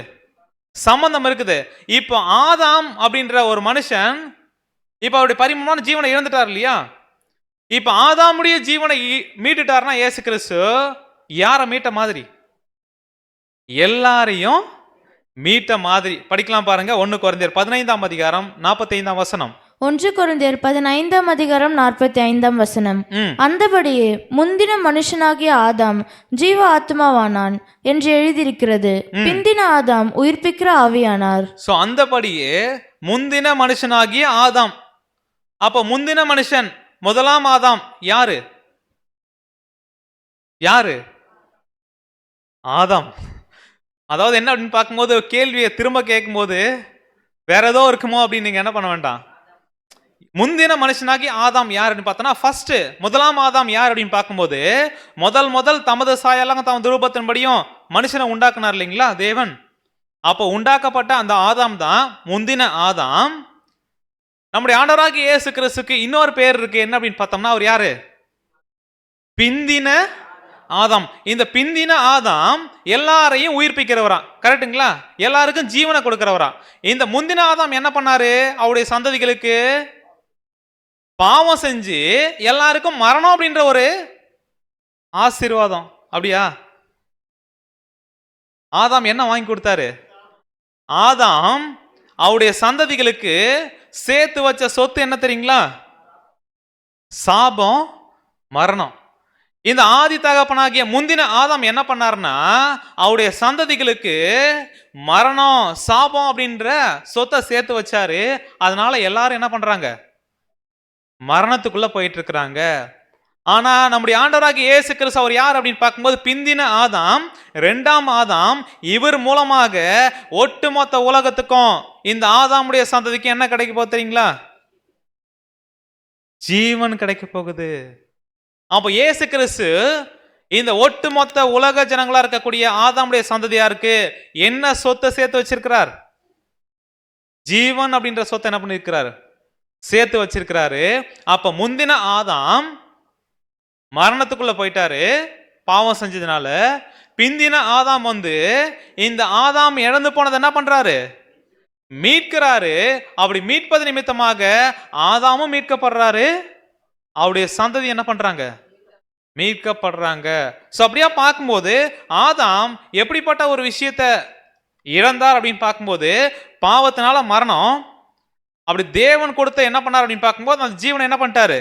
Speaker 1: சம்பந்தம் இருக்குது. இப்போ ஆதாம் அப்படின்ற ஒரு மனுஷன் இப்ப அவருடைய பரிமமான ஜீவனை இழந்துட்டார் இல்லையா? இப்ப ஆதாமுடைய ஜீவனை மீட்டுட்டார்னா இயேசு கிறிஸ்து யாரை மீட்ட மாதிரி? எல்லாரையும் மீட்ட மாதிரி. படிக்கலாம் பாருங்க, 1 கொரிந்தியர் 15ஆம் அதிகாரம் 45ஆம் வசனம்.
Speaker 2: 1 கொரிந்தியர் 15ஆம் அதிகாரம் 45ஆம் வசனம்.
Speaker 1: ம்.
Speaker 2: அந்தபடியே முந்தின மனுஷனாகிய ஆதாம் ஜீவ ஆத்மாவானான் என்று எழுதியிருக்கிறது. பிந்தின ஆதாம் உயிர்ப்பிக்கிற ஆவியானார்.
Speaker 1: சோ அந்தபடியே முந்தின மனுஷனாகிய ஆதாம். அப்ப முந்தின மனுஷன் முதலாம் ஆதாம் யாரு? யாரு? ஆதாம். அதாவது என்ன அப்படின்னு பார்க்கும்போது கேள்வியை திரும்ப கேட்கும்போது வேற ஏதோ இருக்குமோ அப்படின்னு நீங்க என்ன பண்ண வேண்டாம். முந்தின மனுஷனாகி ஆதாம் யாருன்னு பார்த்தோன்னா, ஃபர்ஸ்ட் முதலாம் ஆதாம் யார் அப்படின்னு பார்க்கும்போது முதல் தமது சாயலாக தமது ரூபத்தின்படியும் மனுஷனை உண்டாக்குனார் இல்லைங்களா தேவன். அப்போ உண்டாக்கப்பட்ட அந்த ஆதாம் தான் முந்தின ஆதாம். நம்முடைய ஆண்டவராகிய இயேசு கிறிஸ்துக்கு இன்னொரு பேர் இருக்கு, என்ன அப்படின்னு பார்த்தோம்னா அவர் யாரு? பிந்தின ஆதாம். இந்த பிந்தின ஆதாம் எல்லாரையும் உயிர்ப்பிக்கிறவரா, கரெக்டுங்களா? எல்லாருக்கும் ஜீவனை கொடுக்கிறவரா. இந்த முந்தின ஆதாம் என்ன பண்ணாரு? அவருடைய சந்ததிகளுக்கு பாவம் செஞ்சு எல்லாருக்கும் மரணம் அப்படின்ற ஒரு ஆசீர்வாதம். அப்படியா? ஆதாம் என்ன வாங்கி கொடுத்தாரு? ஆதாம் அவருடைய சந்ததிகளுக்கு சேர்த்து வச்ச சொத்து என்ன தெரியுங்களா? சாபம், மரணம். இந்த ஆதி தகப்பனாகிய முந்தின ஆதாம் என்ன பண்ணார்னா அவருடைய சந்ததிகளுக்கு மரணம், சாபம் அப்படின்ற சொத்தை சேர்த்து வச்சாரு. அதனால எல்லாரும் என்ன பண்றாங்க? மரணத்துக்குள்ள போயிட்டு இருக்கிறாங்க. ஆனா நம்முடைய ஆண்டவராகிய இயேசு கிறிஸ்து அவர் யார் அப்படின்னு பார்க்கும்போது பிந்தின ஆதாம், 2ஆம் ஆதாம். இவர் மூலமாக ஒட்டுமொத்த உலகத்துக்கும் இந்த ஆதாமுடைய சந்ததிக்கு என்ன கிடைக்க போகுது தெரியுங்களா? ஜீவன் கிடைக்க போகுது. அப்போ இயேசு கிறிஸ்து இந்த ஒட்டுமொத்த உலக ஜனங்களா இருக்கக்கூடிய ஆதாமுடைய சந்ததியாருக்கு என்ன சொத்தை சேர்த்து வச்சிருக்கிறார்? ஜீவன் அப்படின்ற சொத்தை என்ன பண்ணிருக்கிறார்? சேர்த்து வச்சிருக்கிறாரு. அப்ப முந்தின ஆதாம் மரணத்துக்குள்ள போயிட்டாரு பாவம் செஞ்சதுனால. பிந்தின ஆதாம் இந்த ஆதாம் இழந்து போனது என்ன பண்றாரு? மீட்கிறாரு. அப்படி மீட்பது நிமித்தமாக ஆதாமும் மீட்கப்படுறாரு, அவருடைய சந்ததி என்ன பண்றாங்க? மீட்கப்படுறாங்க. சோ அப்படியா பார்க்கும்போது ஆதாம் எப்படிப்பட்ட ஒரு விஷயத்தை இழந்தார் அப்படின்னு பார்க்கும்போது பாவத்தினால மரணம். அப்படி தேவன் கொடுத்த என்ன பண்ணார் அப்படின்னு பார்க்கும்போது அந்த ஜீவனை என்ன பண்ணிட்டாரு?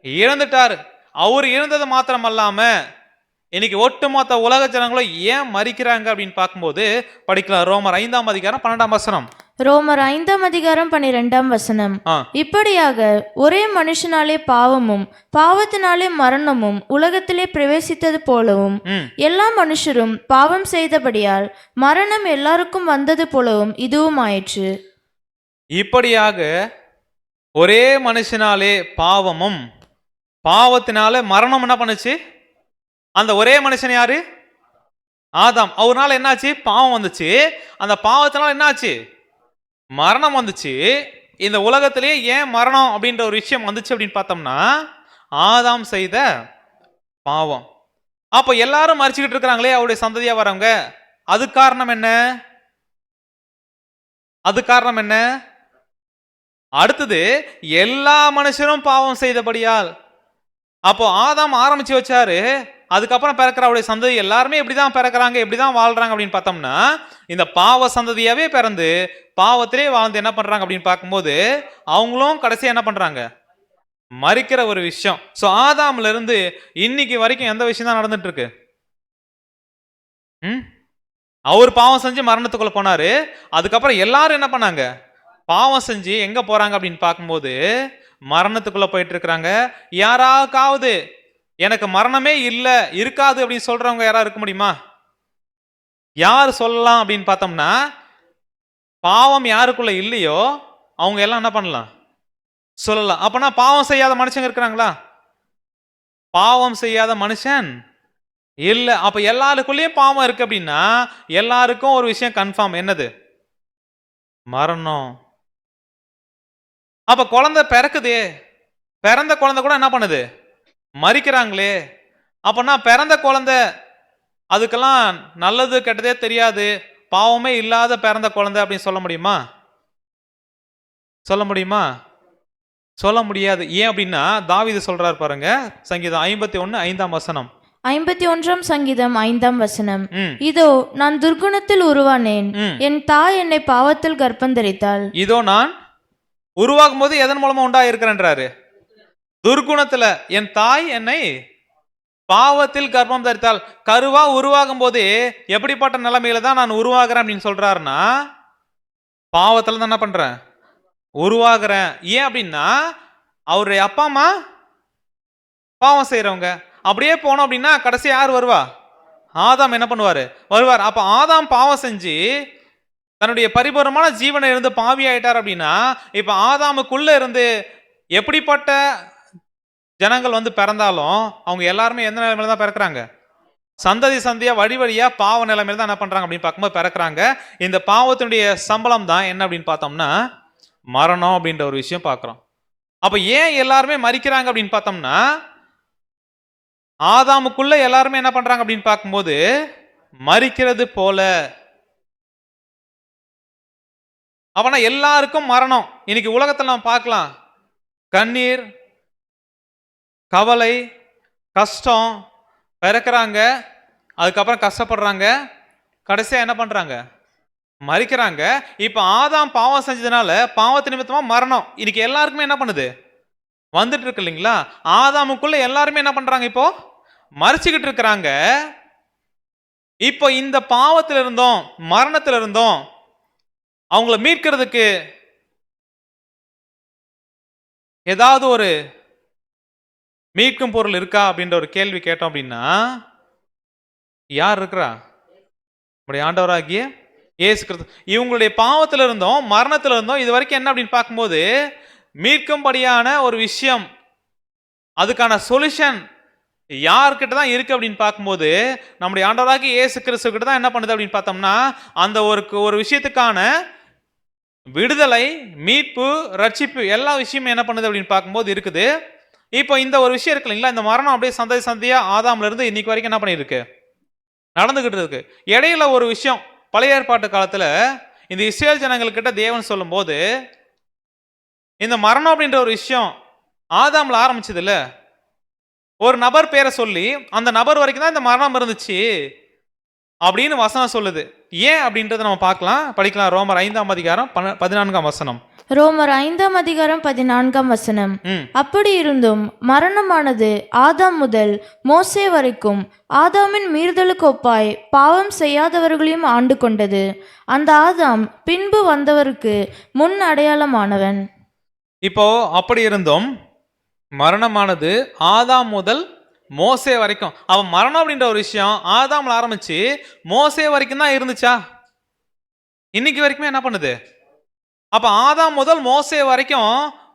Speaker 1: இழந்துட்டாரு. அவர் இழந்தது மாத்திரம் அல்லாம இன்னைக்கு ஒட்டுமொத்த உலக ஜனங்களும் ஏன் மரிக்கிறாங்க அப்படின்னு பார்க்கும்போது படிக்கலாம். ரோமர் 5ஆம் அதிகாரம் 12ஆம் வசனம்.
Speaker 2: ரோமர் 5ஆம் அதிகாரம் 12ஆம் வசனம். இப்படியாக ஒரே மனுஷனாலே பாவமும் பாவத்தினாலே மரணமும் உலகத்திலே பிரவேசித்தது போலவும் எல்லா மனுஷரும் பாவம் செய்தபடியால் மரணம் எல்லாருக்கும் வந்தது போலவும் இதுவும் ஆயிற்று.
Speaker 1: இப்படியாக ஒரே மனுஷனாலே பாவமும் பாவத்தினால மரணம் என்ன பண்ணுச்சு? அந்த ஒரே மனுஷன் யாரு? ஆதாம். அவர்னால என்னாச்சு? பாவம் வந்துச்சு. அந்த பாவத்தினால என்னாச்சு? மரணம் வந்துச்சு. இந்த உலகத்திலேயே ஏன் மரணம் அப்படின்ற ஒரு விஷயம் வந்துச்சு அப்படின்னு பார்த்தோம்னா ஆதாம் செய்த பாவம். அப்ப எல்லாரும் மறிச்சுக்கிட்டு இருக்கிறாங்களே அவருடைய சந்ததியா வரவங்க, அது காரணம் என்ன? அது காரணம் என்ன? அடுத்தது எல்லா மனுஷரும் பாவம் செய்தபடியால். அப்போ ஆதாம் ஆரம்பிச்சு வச்சாரு, அதுக்கப்புறம் பிறக்கிற அவருடைய சந்ததி எல்லாருமே இப்படிதான் பிறக்கிறாங்க, இப்படிதான் வாழ்றாங்க அப்படின்னு பார்த்தோம்னா இந்த பாவ சந்ததியாவே பிறந்து பாவத்திலே வாழ்ந்து என்ன பண்றாங்க அப்படின்னு பார்க்கும்போது அவங்களும் கடைசியா என்ன பண்றாங்க? மரிக்கிற ஒரு விஷயம். சோ ஆதாம்ல இருந்து இன்னைக்கு வரைக்கும் எந்த விஷயம் தான் நடந்துட்டு இருக்கு? அவர் பாவம் செஞ்சு மரணத்துக்குள்ள போனாரு. அதுக்கப்புறம் எல்லாரும் என்ன பண்ணாங்க? பாவம் செஞ்சு எங்க போறாங்க அப்படின்னு பார்க்கும்போது மரணத்துக்குள்ள போயிட்டு இருக்கிறாங்க. யாராவது எனக்கு மரணமே இல்லை இருக்காது அப்படின்னு சொல்றவங்க யாராவது இருக்க முடியுமா? யார் சொல்லலாம் அப்படின்னு பார்த்தோம்னா பாவம் யாருக்குள்ள இல்லையோ அவங்க எல்லாம் என்ன பண்ணலாம் சொல்லலாம். அப்பனா பாவம் செய்யாத மனுஷங்க இருக்கிறாங்களா? பாவம் செய்யாத மனுஷன் இல்ல. அப்ப எல்லாருக்குள்ளேயும் பாவம் இருக்கு அப்படின்னா எல்லாருக்கும் ஒரு விஷயம் கன்ஃபார்ம், என்னது? மரணம். அப்ப குழந்தை பிறக்குதே, பிறந்த குழந்தை கூட என்ன பண்ணுது? மரிக்கிறாங்களே. அப்பனா பிறந்த குழந்தை அதுக்கெல்லாம் நல்லது கெட்டதே தெரியாது, பாவமே இல்லாத பிறந்த குழந்தை அப்படின்னு சொல்ல முடியுமா? சொல்ல முடியுமா? சொல்ல முடியாது. ஏன் அப்படின்னா தாவீது சொல்றார் பாருங்க, சங்கீதம் 51:5
Speaker 2: 51 சங்கீதம் 5
Speaker 1: ம்.
Speaker 2: இதோ நான் துர்குணத்தில் உருவானேன்,
Speaker 1: ம்.
Speaker 2: என் தாய் என்னை பாவத்தில் கர்ப்பந்தரித்தாள்.
Speaker 1: இதோ நான் உருவாகும் போது எதன் மூலமா உண்டாயிருக்கிறேன்றாரு? துர்குணத்துல. என் தாய் என்னை பாவத்தில் கர்ப்பம் தரித்தாள். கருவா உருவாகும் போது எப்படிப்பட்ட நிலைமையில தான் நான் உருவாகிறேன் அப்படின்னு சொல்றாருன்னா, பாவத்துல தான் என்ன பண்றேன்? உருவாகிறேன். ஏன் அப்படின்னா அவருடைய அப்பா அம்மா பாவம் செய்யறவங்க. அப்படியே போனோம் அப்படின்னா கடைசி யார் வருவா? ஆதாம் என்ன பண்ணுவாரு? வருவார். அப்ப ஆதாம் பாவம் செஞ்சு தன்னுடைய பரிபூர்ணமான ஜீவனை இருந்து பாவி ஆயிட்டார் அப்படின்னா, இப்ப ஆதாமுக்குள்ள இருந்து எப்படிப்பட்ட ஜனங்கள் வந்து பிறந்தாலும் அவங்க எல்லாருமே எந்த நிலைமையில தான் பிறக்கிறாங்க? சந்ததி சந்தியா வழி வழியா பாவ நிலைமையில தான் என்ன பண்றாங்க அப்படின்னு பார்க்கும்போது பிறக்கிறாங்க. இந்த பாவத்தினுடைய சம்பளம் தான் என்ன அப்படின்னு பார்த்தோம்னா மரணம் அப்படின்ற ஒரு விஷயம் பார்க்கிறோம். அப்ப ஏன் எல்லாருமே மரிக்கிறாங்க அப்படின்னு பார்த்தோம்னா, ஆதாமுக்குள்ள எல்லாருமே என்ன பண்றாங்க அப்படின்னு பார்க்கும்போது மரிக்கிறது போல. அவனா எல்லாருக்கும் மரணம். இன்னைக்கு உலகத்துல நம்ம பார்க்கலாம், கண்ணீர், கவலை, கஷ்டம், பிறக்கிறாங்க, அதுக்கப்புறம் கஷ்டப்படுறாங்க, கடைசியா என்ன பண்றாங்க? மரிக்கிறாங்க. இப்ப ஆதாம் பாவம் செஞ்சதுனால பாவத்து நிமித்தமா மரணம் இன்னைக்கு எல்லாருக்குமே என்ன பண்ணுது? வந்துட்டு இருக்கு இல்லைங்களா? ஆதாமுக்குள்ள எல்லாருமே என்ன பண்றாங்க? இப்போ மரிச்சுக்கிட்டு இருக்கிறாங்க. இப்போ இந்த பாவத்துல இருந்தோம் மரணத்துல இருந்தோம் அவங்கள மீட்கிறதுக்கு ஏதாவது ஒரு மீட்கும் பொருள் இருக்கா அப்படின்ற ஒரு கேள்வி கேட்டோம் அப்படின்னா யார் இருக்கிறா? நம்முடைய ஆண்டவராகிய இயேசு கிறிஸ்து. இவங்களுடைய பாவத்துல இருந்தோம் மரணத்துல இருந்தோம் இது வரைக்கும் என்ன அப்படின்னு பார்க்கும்போது மீட்கும்படியான ஒரு விஷயம், அதுக்கான சொல்யூஷன் யார்கிட்ட தான் இருக்கு அப்படின்னு பார்க்கும்போது நம்முடைய ஆண்டவராகிய இயேசு கிறிஸ்து கிட்ட தான் என்ன பண்ணுது அப்படின்னு பார்த்தோம்னா அந்த ஒரு விஷயத்துக்கான விடுதலை, மீட்பு, ரட்சிப்பு எல்லா விஷயமும் என்ன பண்ணுது அப்படின்னு பார்க்கும்போது இருக்குது. இப்போ இந்த ஒரு விஷயம் இருக்கு இல்லைங்களா, இந்த மரணம் அப்படியே சந்ததி சந்தியா ஆதாம்ல இருந்து இன்னைக்கு வரைக்கும் என்ன பண்ணிருக்கு? நடந்துகிட்டு இருக்கு. இடையில ஒரு விஷயம், பழைய ஏற்பாட்டு காலத்துல இந்த இஸ்ரேல் ஜனங்கள்கிட்ட தேவன் சொல்லும் போது இந்த மரணம் அப்படின்ற ஒரு விஷயம் ஆதாம்ல ஆரம்பிச்சது இல்ல, ஒரு நபர் பேரை சொல்லி அந்த நபர் வரைக்கும் தான் இந்த மரணம் இருந்துச்சு அப்படின்னு வசனம் சொல்லுது. ஏன் அப்படின்றத நம்ம பார்க்கலாம், படிக்கலாம். ரோமர் 5:14
Speaker 2: ரோமர் 5:14
Speaker 1: ம்.
Speaker 2: அப்படி இருந்தும் மரணமானது ஆதாம் முதல் மோசே வரைக்கும் ஆதாமின் மீறுதலுக்கு ஒப்பாய் பாவம் செய்யாதவர்களையும் ஆண்டு கொண்டது. அந்த ஆதாம் பின்பு வந்தவருக்கு முன் அடையாளமானவன்.
Speaker 1: இப்போ அப்படி இருந்தும் மரணமானது ஆதாம் முதல் மோசே வரைக்கும். அவன் மரணம் அப்படின்ற ஒரு விஷயம் ஆதாம்ல ஆரம்பிச்சு மோசே வரைக்கும் தான் இருந்துச்சா? இன்னைக்கு வரைக்குமே என்ன பண்ணுது? அப்ப ஆதாம் முதல் மோசே வரைக்கும்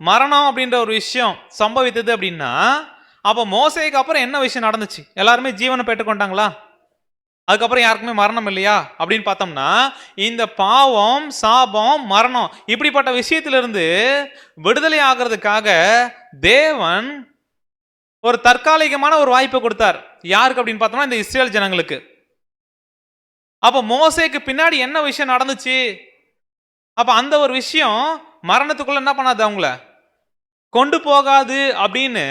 Speaker 1: மரணம் அப்படின்ற ஒரு விஷயம் சம்பவித்தது அப்படின்னா அப்ப மோசேக்கு அப்புறம் என்ன விஷயம் நடந்துச்சு? எல்லாருமே ஜீவனை பெற்றுக்கொண்டாங்களா? அதுக்கப்புறம் யாருக்குமே மரணம் இல்லையா அப்படின்னு பார்த்தோம்னா இந்த பாவம், சாபம், மரணம் இப்படிப்பட்ட விஷயத்திலிருந்து விடுதலை ஆகிறதுக்காக தேவன் ஒரு தற்காலிகமான ஒரு வாய்ப்பை கொடுத்தார். யாருக்கு அப்படின்னு பார்த்தோம்னா இந்த இஸ்ரேல் ஜனங்களுக்கு. அப்ப மோசேக்கு பின்னாடி என்ன விஷயம் நடந்துச்சு? அப்ப அந்த ஒரு விஷயம் மரணத்துக்குள்ள என்ன பண்ணாது, அவங்கள கொண்டு போகாது அப்படின்னு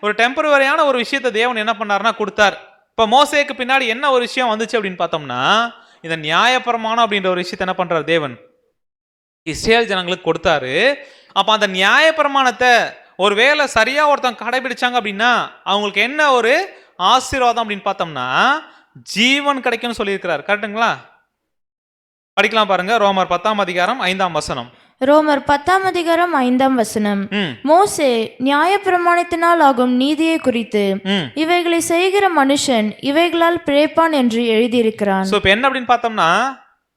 Speaker 1: ஒரு டெம்பரவரியான ஒரு விஷயத்தை தேவன் என்ன பண்ணாருன்னா கொடுத்தார். இப்ப மோசேக்கு பின்னாடி என்ன ஒரு விஷயம் வந்துச்சு அப்படின்னு பார்த்தோம்னா இந்த நியாயப்பிரமாணம் அப்படின்ற ஒரு விஷயத்தை என்ன பண்றாரு தேவன் இஸ்ரேல் ஜனங்களுக்கு கொடுத்தாரு. அப்ப அந்த நியாயப்பிரமாணத்தை ஒருவேளை சரியா ஒருத்தன் கடைபிடிச்சாங்க அப்படின்னா அவங்களுக்கு என்ன ஒரு ஆசீர்வாதம் அப்படின்னு பார்த்தோம்னா ஜீவன் கிடைக்கும்னு சொல்லியிருக்கிறார். கரெக்டுங்களா? படிக்கலாம் பாருங்க, ரோமர் 10:5
Speaker 2: ரோமர் 10:5
Speaker 1: ம்.
Speaker 2: மோசே நியாயப்பிரமாணத்தினால் ஆகும் நீதியை குறித்து
Speaker 1: ம்.
Speaker 2: இவைகளை செய்கிற மனுஷன் இவைகளால் பிழைப்பான் என்று எழுதியிருக்கிறான்.
Speaker 1: சோ இப்ப என்ன அப்படின்னு பார்த்தோம்னா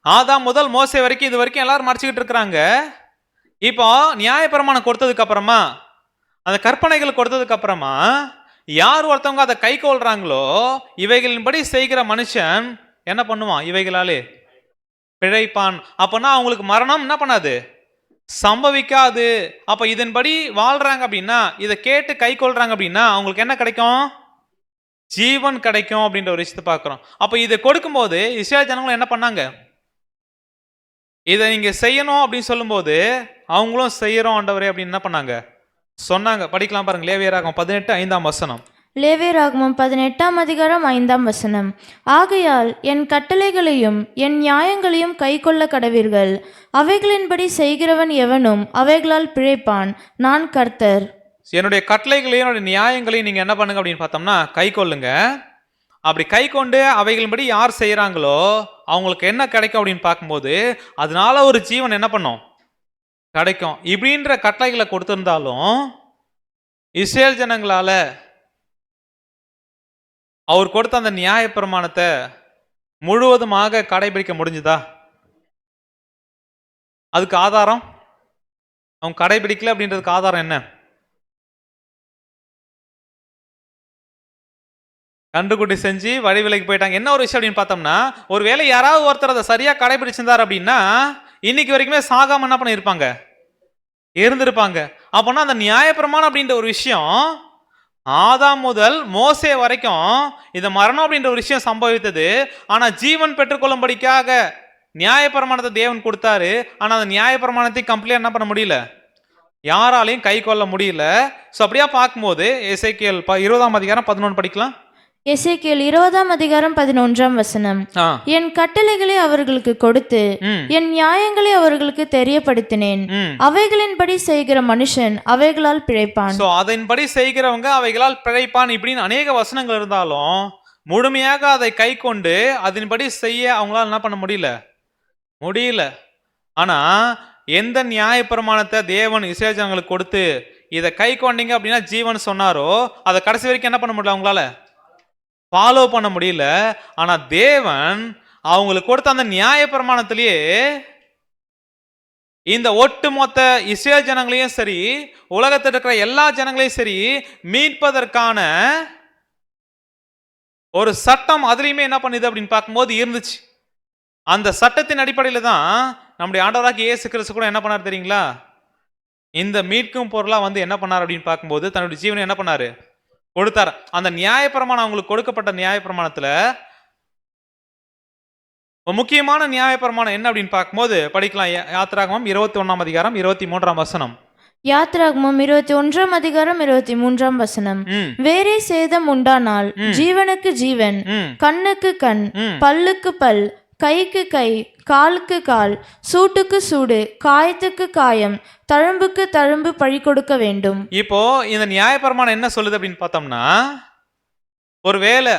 Speaker 1: ஆதாம் முதல் மோசே வரைக்கும் இது வரைக்கும் எல்லாரும் மறைச்சிக்கிட்டு இருக்கிறாங்க. இப்போ நியாயப்பிரமாணம் கொடுத்ததுக்கு அப்புறமா, அந்த கற்பனைகள் கொடுத்ததுக்கு அப்புறமா யார் ஒருத்தவங்க அதை கை கொள்றாங்களோ இவைகளின்படி செய்கிற மனுஷன் என்ன பண்ணுவான்? இவைகளாலே பிழைப்பான். அப்பனா அவங்களுக்கு மரணம் என்ன பண்ணாது? சம்பவிக்காது. அப்ப இதன்படி வாழ்றாங்க அப்படின்னா, இதை கேட்டு கை கொள்றாங்க அப்படின்னா அவங்களுக்கு என்ன கிடைக்கும்? ஜீவன் கிடைக்கும் அப்படின்ற ஒரு விஷயத்தை பார்க்கிறோம். அப்ப இதை கொடுக்கும்போது இஸ்ரவேல் ஜனங்களும் என்ன பண்ணாங்க? இதை நீங்க செய்யணும் அப்படின்னு சொல்லும்போது அவங்களும் செய்யறோம் ஆண்டவரே அப்படின்னு என்ன பண்ணாங்க? சொன்னாங்க. படிக்கலாம் பாருங்க, லேவியராகமம் 18:5
Speaker 2: லேவியராகமம் 18 ஆகையால் என் கட்டளைகளையும் என் நியாயங்களையும் கைக்கொள்ள கடவீர்கள். அவைகளின்படி செய்கிறவன் எவனும் அவைகளால் பிழைப்பான். நான் கர்த்தர்.
Speaker 1: என்னுடைய கட்டளைகளையும் என்னுடைய நியாயங்களையும் நீங்க என்ன பண்ணுங்க அப்படின்னு பார்த்தோம்னா கை கொள்ளுங்க. அப்படி கை கொண்டு அவைகளின்படி யார் செய்யறாங்களோ அவங்களுக்கு என்ன கிடைக்கும் அப்படின்னு பார்க்கும்போது அதனால ஒரு ஜீவன் என்ன பண்ணும்? கிடைக்கும். இப்படின்ற கட்டளைகளை கொடுத்திருந்தாலும் இஸ்ரவேல் ஜனங்களால அவர் கொடுத்த அந்த நியாய பிரமாணத்தை முழுவதுமாக கடைபிடிக்க முடிஞ்சுதா? அதுக்கு ஆதாரம், அவங்க கடைபிடிக்கல அப்படின்றதுக்கு ஆதாரம் என்ன? கண்டுகுட்டி செஞ்சு வழி விலைக்கு போயிட்டாங்க. என்ன ஒரு விஷயம் அப்படின்னு பார்த்தோம்னா, ஒருவேளை யாராவது ஒருத்தர் அதை சரியா கடைபிடிச்சிருந்தார் அப்படின்னா இன்னைக்கு வரைக்குமே சாகாம என்ன பண்ணி இருப்பாங்க? இருந்திருப்பாங்க. அப்போனா அந்த நியாயப்பிரமாணம் அப்படின்ற ஒரு விஷயம் ஆதாம் முதல் மோசே வரைக்கும் இந்த மரணம் அப்படின்ற ஒரு விஷயம் சம்பவித்தது. ஆனா ஜீவன் பெற்றுக்கொள்ளும்படிக்காக நியாயப்பிரமாணத்தை தேவன் கொடுத்தாரு. ஆனா அந்த நியாயப்பிரமாணத்தை கம்ப்ளீட் என்ன பண்ண முடியல, யாராலையும் கை கொள்ள முடியல. ஸோ அப்படியா பார்க்கும்போது எசேக்கியேல் 20:11 படிக்கலாம்.
Speaker 2: எசேக்கியேல் 20:11 என் கட்டளைகளை அவர்களுக்கு கொடுத்து என் நியாயங்களை அவர்களுக்கு தெரியப்படுத்தினேன். அவைகளின்படி செய்கிற மனுஷன் அவைகளால் பிழைப்பான்.
Speaker 1: சோ அதன்படி செய்கிறவங்க அவைகளால் பிழைப்பான் இப்படின்னு அநேக வசனங்கள் இருந்தாலும் முழுமையாக அதை கை கொண்டு அதன்படி செய்ய அவங்களால என்ன பண்ண முடியல. ஆனா எந்த நியாயப்பிரமாணத்தை தேவன் இஸ்ரவேல் ஜனங்களுக்கு கொடுத்து இதை கை கொண்டீங்க அப்படின்னா ஜீவன் சொன்னாரோ அதை கடைசி வரைக்கும் என்ன பண்ண முடியல, அவங்களால ஃபாலோ பண்ண முடியல. ஆனா தேவன் அவங்களுக்கு கொடுத்த அந்த நியாயப்பிரமாணத்திலேயே இந்த ஒட்டுமொத்த இஸ்ரவேல் ஜனங்களையும் சரி உலகத்தில் இருக்கிற எல்லா ஜனங்களையும் சரி மீட்பதற்கான ஒரு சட்டம் அதுலயுமே என்ன பண்ணுது அப்படின்னு பார்க்கும்போது இருந்துச்சு. அந்த சட்டத்தின் அடிப்படையில் தான் நம்முடைய ஆண்டவராகிய இயேசு கிறிஸ்து கூட என்ன பண்ணார் தெரியுங்களா? இந்த மீட்கும் பொருளா என்ன பண்ணார் அப்படின்னு பார்க்கும்போது தன்னுடைய ஜீவனை என்ன பண்ணாரு? கொடுத்தார். அந்த நியாயப்பிரமாணம் அவங்களுக்கு கொடுக்கப்பட்ட நியாயப்பிரமாணத்துல முக்கியமான நியாயப்பிரமாணம் என்ன அப்படின்னு பார்க்கும்போது படிக்கலாம். யாத்திராகமம் 21:23
Speaker 2: யாத்திராகமம் 21:23 வேறே சேதம் உண்டானால் ஜீவனுக்கு ஜீவன், கண்ணுக்கு கண், பல்லுக்கு பல், கைக்கு கை, காலுக்கு கால், சூட்டுக்கு சூடு, காயத்துக்கு காயம், தழும்புக்கு தழும்பு பழி கொடுக்க வேண்டும். இப்போ இந்த நியாயப்பிரமாணம் என்ன சொல்லுது அப்படின்னு பார்த்தோம்னா, ஒருவேளை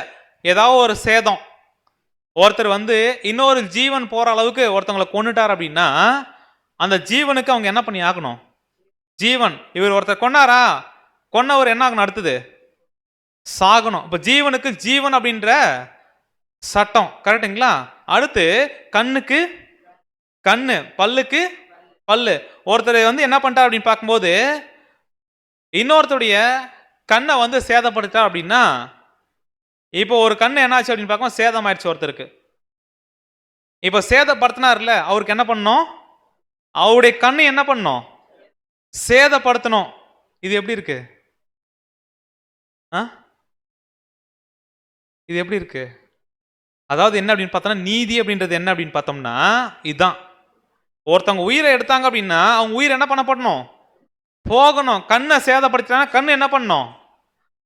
Speaker 2: ஏதாவது ஒரு சேதம் ஒருத்தர் இன்னொரு ஜீவன் போற அளவுக்கு ஒருத்தவங்களை கொன்னுட்டார் அப்படின்னா அந்த ஜீவனுக்கு அவங்க என்ன பண்ணி ஆகணும்? ஜீவன் இவர் ஒருத்தர் கொன்னாரா, கொன்னவர் என்ன ஆகணும்? அடுத்தது சாகணும். இப்ப ஜீவனுக்கு ஜீவன் அப்படின்ற சட்டம் கரெக்டுங்களா? அடுத்து கண்ணுக்கு கண்ணு, பல்லுக்கு பல்லு. ஒருத்தர் என்ன பண்ணிட்டார் அப்படின்னு பார்க்கும்போது இன்னொருத்தருடைய கண்ணை சேதப்படுத்தார் அப்படின்னா இப்போ ஒரு கண்ணு என்னாச்சு அப்படின்னு பார்க்கும்போது சேதம் ஆயிடுச்சு ஒருத்தருக்கு. இப்போ சேதப்படுத்தினார்ல அவருக்கு என்ன பண்ணணும்? அவருடைய கண்ணு என்ன பண்ணணும்? சேதப்படுத்தணும். இது எப்படி இருக்கு? இது எப்படி இருக்கு? அதாவது என்ன அப்படின்னு பார்த்தோம்னா நீதி அப்படின்றது என்ன அப்படின்னு பார்த்தோம்னா இதுதான். ஒருத்தவங்க உயிரை எடுத்தாங்க அப்படின்னா அவங்க உயிர் என்ன பண்ணப்படணும்? போகணும். கண்ணை சேதப்படுத்தினா கண்ணு என்ன பண்ணணும்?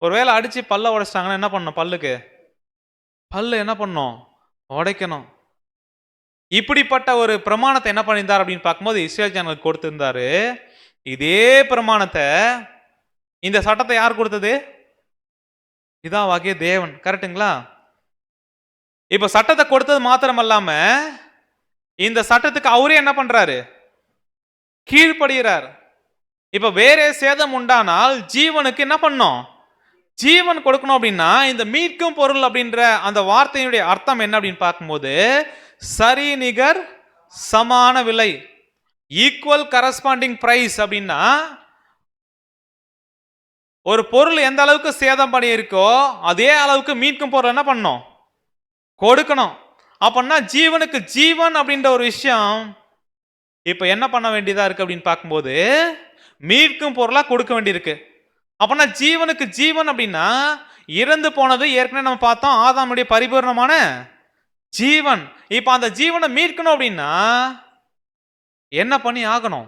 Speaker 2: ஒருவேளை அடிச்சு பல்ல உடைச்சிட்டாங்கன்னா என்ன பண்ணணும்? பல்லு என்ன பண்ணணும்? உடைக்கணும். இப்படிப்பட்ட ஒரு பிரமாணத்தை என்ன பண்ணியிருந்தார் அப்படின்னு பார்க்கும்போது இஸ்ரவேல் ஜனங்களுக்கு கொடுத்திருந்தாரு. இதே பிரமாணத்தை இந்த சட்டத்தை யார் கொடுத்தது? இதான் வாகிய தேவன். கரெக்டுங்களா? இப்ப சட்டத்தை கொடுத்தது மாத்திரம் அல்லாம இந்த சட்டத்துக்கு அவரே என்ன பண்றாரு? கீழ்ப்படுகிறார். இப்ப வேற சேதம் உண்டானால் ஜீவனுக்கு என்ன பண்ணும்? ஜீவன் கொடுக்கணும் அப்படின்னா இந்த மீட்கும் பொருள் அப்படின்ற அந்த வார்த்தையினுடைய அர்த்தம் என்ன அப்படின்னு பார்க்கும்போது
Speaker 1: சரி நிகர் சமான விலை, ஈக்குவல் கரஸ்பாண்டிங் பிரைஸ் அப்படின்னா ஒரு பொருள் எந்த அளவுக்கு சேதம் பண்ணி இருக்கோ அதே அளவுக்கு மீட்கும் பொருள் என்ன பண்ணணும், கொடுக்கணும். அப்படின்னா ஜீவனுக்கு ஜீவன் அப்படின்ற ஒரு விஷயம் இப்ப என்ன பண்ண வேண்டியதா இருக்கு அப்படின்னு பார்க்கும்போது மீட்கும் பொருளா கொடுக்க வேண்டியிருக்கு. அப்படின்னா ஜீவனுக்கு ஜீவன் அப்படின்னா இறந்து போனது ஏற்கனவே நம்ம பார்த்தோம், ஆதாமுடைய பரிபூர்ணமான ஜீவன். இப்ப அந்த ஜீவனை மீட்கணும் அப்படின்னா என்ன பண்ணி ஆகணும்,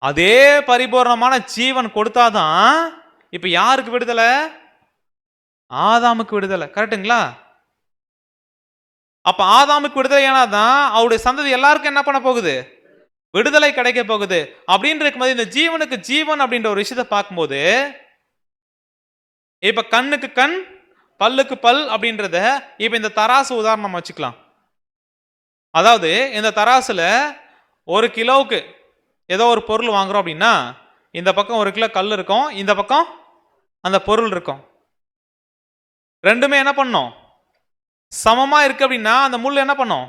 Speaker 1: அதே பரிபூர்ணமான ஜீவன் கொடுத்தாதான். இப்ப யாருக்கு விடுதலை, ஆதாமுக்கு விடுதலை. கரெக்டுங்களா? அப்ப ஆதாமுக்கு விடுதலை ஏனாதான் அவருடைய சந்ததி எல்லாருக்கும் என்ன பண்ண போகுது, விடுதலை கிடைக்க போகுது. அப்படின்னு இருக்கும்போது இந்த ஜீவனுக்கு ஜீவன் அப்படின்ற ஒரு விஷயத்தை பார்க்கும்போது இப்ப கண்ணுக்கு கண் பல்லுக்கு பல் அப்படின்றத இப்ப இந்த தராசு உதாரணம் வச்சுக்கலாம். அதாவது இந்த தராசுல 1 கிலோவுக்கு ஏதோ ஒரு பொருள் வாங்குறோம் அப்படின்னா இந்த பக்கம் 1 கிலோ கல் இருக்கும், இந்த பக்கம் அந்த பொருள் இருக்கும். ரெண்டுமே என்ன பண்ணும், சமமா இருக்கு அப்படின்னா அந்த முள் என்ன பண்ணும்,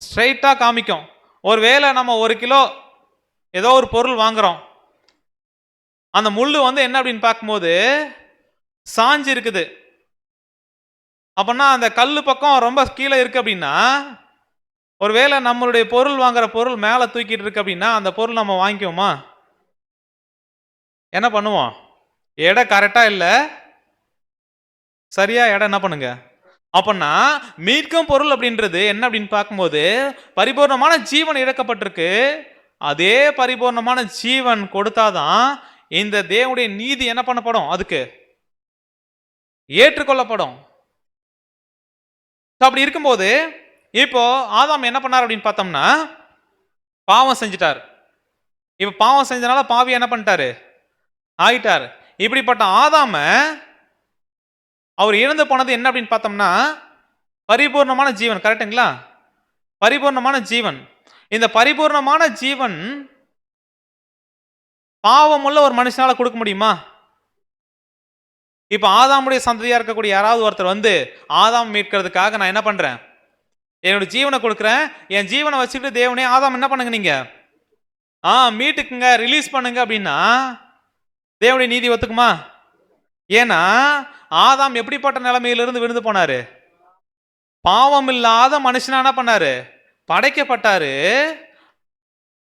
Speaker 1: ஸ்ட்ரைட்டா காமிக்கும். ஒருவேளை நம்ம 1 கிலோ ஏதோ ஒரு பொருள் வாங்குறோம், அந்த முள்ளு வந்து என்ன அப்படின்னு பார்க்கும்போது சாஞ்சு இருக்குது. அப்படின்னா அந்த கல்லு பக்கம் ரொம்ப கீழே இருக்கு அப்படின்னா ஒருவேளை நம்மளுடைய பொருள் வாங்குற பொருள் மேலே தூக்கிட்டு இருக்கு அப்படின்னா அந்த பொருள் நம்ம வாங்கிக்குவோமா, என்ன பண்ணுவோம், எடை கரெக்டா இல்லை, சரியா எடை என்ன பண்ணுங்க. அப்படின்னா மீட்கும் பொருள் அப்படின்றது என்ன அப்படின்னு பார்க்கும்போது பரிபூர்ணமான ஜீவன் இழக்கப்பட்டிருக்கு, அதே பரிபூர்ணமான ஜீவன் கொடுத்தாதான் இந்த தேவனுடைய நீதி என்ன பண்ணப்படும், அதுக்கு ஏற்றுக்கொள்ளப்படும். அப்படி இருக்கும்போது இப்போ ஆதாம் என்ன பண்ணார் அப்படின்னு பார்த்தோம்னா பாவம் செஞ்சிட்டார். இப்ப பாவம் செஞ்சனால பாவி என்ன பண்ணிட்டாரு, ஆயிட்டார். இப்படிப்பட்ட ஆதாம அவர் இறந்து போனது என்ன அப்படின்னு பார்த்தோம்னா பரிபூர்ணமான ஜீவன். கரெக்டுங்களா? பரிபூர்ணமான ஜீவன். இந்த பரிபூர்ணமான ஜீவன் பாவமுள்ள ஒரு மனுஷனால கொடுக்க முடியுமா? இப்ப ஆதாமுடைய சந்ததியா இருக்கக்கூடிய யாராவது ஒருத்தர் வந்து ஆதாம் மீட்கிறதுக்காக நான் என்ன பண்றேன், என்னோட ஜீவனை கொடுக்குறேன், என் ஜீவனை வச்சுக்கிட்டு தேவனே ஆதாம் என்ன பண்ணுங்க நீங்க மீட்டுக்குங்க, ரிலீஸ் பண்ணுங்க அப்படின்னா தேவனுடைய நீதி ஒத்துக்குமா? ஏன்னா ஆதாம் எப்படிப்பட்ட நிலைமையிலிருந்து விழுந்து போனாரு, பாவம் இல்லாத மனுஷனா என்ன பண்ணாரு, படைக்கப்பட்டாரு.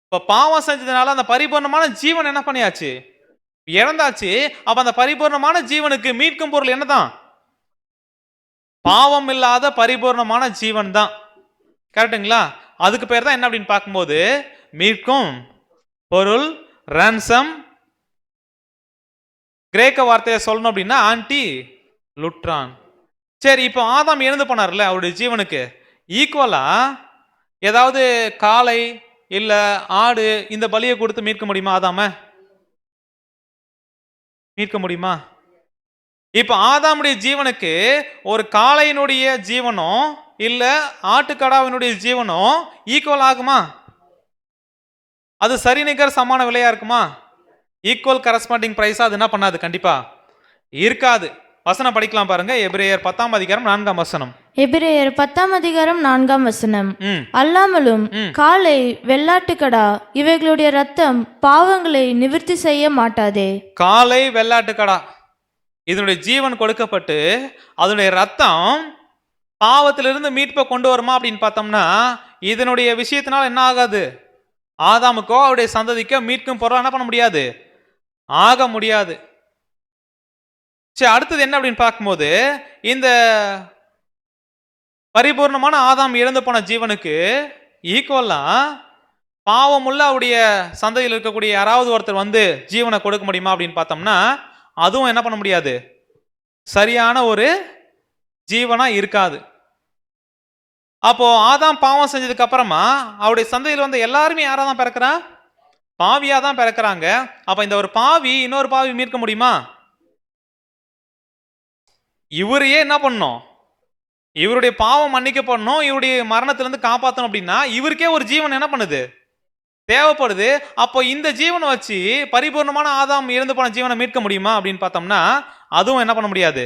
Speaker 1: இப்ப பாவம் செஞ்சதுனால அந்த பரிபூர்ணமான ஜீவன் என்ன பண்ணியாச்சு, இறந்தாச்சு. அப்ப அந்த பரிபூர்ணமான ஜீவனுக்கு மீட்கும் பொருள் என்னதான், பாவம் இல்லாத பரிபூர்ணமான ஜீவன் தான். கரெக்டுங்களா? அதுக்கு பேர் தான் என்ன அப்படின்னு பார்க்கும்போது மீட்கும் பொருள், ரன்சம். கிரேக்க வார்த்தையை சொல்லணும் அப்படின்னா ஆன்டி லுட்ரான். சரி, இப்போ ஆதாம் இறந்து போனார்ல, அவருடைய ஜீவனுக்கு ஈக்குவலா ஏதாவது காளை இல்ல ஆடு இந்த பலியை கொடுத்து மீட்க முடியுமா, ஆதாம மீட்க முடியுமா? இப்ப ஆதாமுடைய ஜீவனுக்கு ஒரு காளையினுடைய ஜீவனும் இல்ல ஆட்டுக்கடாவினுடைய ஜீவனும் ஈக்குவல் ஆகுமா? அது சரி நிகர் சமான விலையா இருக்குமா? ஈக்குவல் கரஸ்பாண்டிங் பிரைஸா அது என்ன பண்ணாது, கண்டிப்பா இருக்காது. வசனம் படிக்கலாம் பாருங்க, எபிரேயர் 10:4.
Speaker 2: எபிரேயர் 10:4. அல்லாமலும் காளை வெள்ளாட்டுக்கடா இவைகளுடைய ரத்தம் பாவங்களை நிவர்த்தி செய்ய மாட்டாதே.
Speaker 1: காளை வெள்ளாட்டுக்கடா இதனுடைய ஜீவன் கொடுக்கப்பட்டு அதனுடைய ரத்தம் பாவத்திலிருந்து மீட்பை கொண்டு வருமா அப்படின்னு பார்த்தோம்னா இதனுடைய விஷயத்தினால் என்ன ஆகாது, ஆதாமுக்கோ அவருடைய சந்ததிக்கோ மீட்கும் பொருள் என்ன பண்ண முடியாது, ஆக முடியாது. சரி, அடுத்தது என்ன அப்படின்னு பார்க்கும்போது இந்த பரிபூர்ணமான ஆதாம் இழந்து போன ஜீவனுக்கு ஈக்குவலா பாவமுள்ள அவருடைய சந்ததியில் இருக்கக்கூடிய யாராவது ஒருத்தர் வந்து ஜீவனை கொடுக்க முடியுமா அப்படின்னு பார்த்தோம்னா அதுவும் என்ன பண்ண முடியாது, சரியான ஒரு ஜீவனா இருக்காது. அப்போ ஆதாம் பாவம் செஞ்சதுக்கு அப்புறமா அவருடைய சந்ததியில் வந்து எல்லாருமே யாரா தான் பிறக்கிறா, பாவியா தான் பிறக்கிறாங்க. அப்ப இந்த ஒரு பாவி இன்னொரு பாவி மீட்க முடியுமா? இவரையே என்ன பண்ணணும், இவருடைய பாவம் மன்னிக்கப்படணும், இவருடைய மரணத்திலிருந்து காப்பாற்றணும் அப்படின்னா இவருக்கே ஒரு ஜீவன் என்ன பண்ணுது, தேவைப்படுது. அப்போ இந்த ஜீவனை வச்சு பரிபூர்ணமான ஆதாம் இறந்து போன ஜீவனை மீட்க முடியுமா அப்படின்னு பார்த்தோம்னா அதுவும் என்ன பண்ண முடியாது,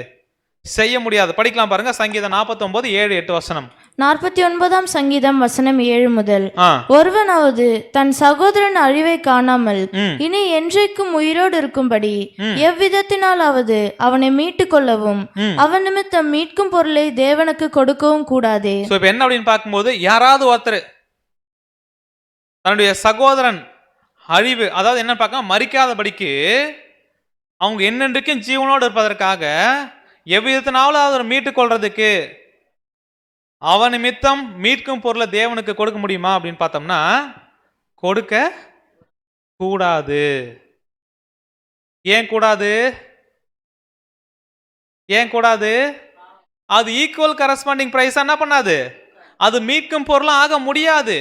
Speaker 1: செய்ய முடியாது. படிக்கலாம் பாருங்க, சங்கீதம் 49:7-8.
Speaker 2: 49 சங்கீதம் வசனம் 7 முதல்.
Speaker 1: ஆ,
Speaker 2: ஒருவனாவது தன் சகோதரன் அழிவை காணாமல்
Speaker 1: ம்,
Speaker 2: இனி என்றைக்கும் உயிரோடு இருக்கும்படி
Speaker 1: ம்.
Speaker 2: எவ்விதத்தினாலாவது அவனை மீட்டுக் கொள்ளவும்
Speaker 1: ம்.
Speaker 2: அவன் நிமித்தம் மீட்கும் பொருளை தேவனுக்கு கொடுக்கவும் கூடாதே.
Speaker 1: ஸோ இப்போ என்ன அப்படின்னு பார்க்கும்போது யாராவது ஒருத்தர் தன்னுடைய சகோதரன் அழிவு, அதாவது என்ன பார்க்க மறிக்காதபடிக்கு அவங்க என்னென்றைக்கும் ஜீவனோடு இருப்பதற்காக எவ்விதத்தினாலும் அவர் மீட்டுக் கொள்றதுக்கு அவன் நிமித்தம் மீட்கும் பொருளை தேவனுக்கு கொடுக்க முடியுமா அப்படின்னு பார்த்தோம்னா கொடுக்க கூடாது. ஏன் கூடாது? ஏன் கூடாது? அது ஈக்குவல் கரஸ்பாண்டிங் பிரைஸ் என்ன பண்ணாது, அது மீட்கும் பொருளும் ஆக முடியாது.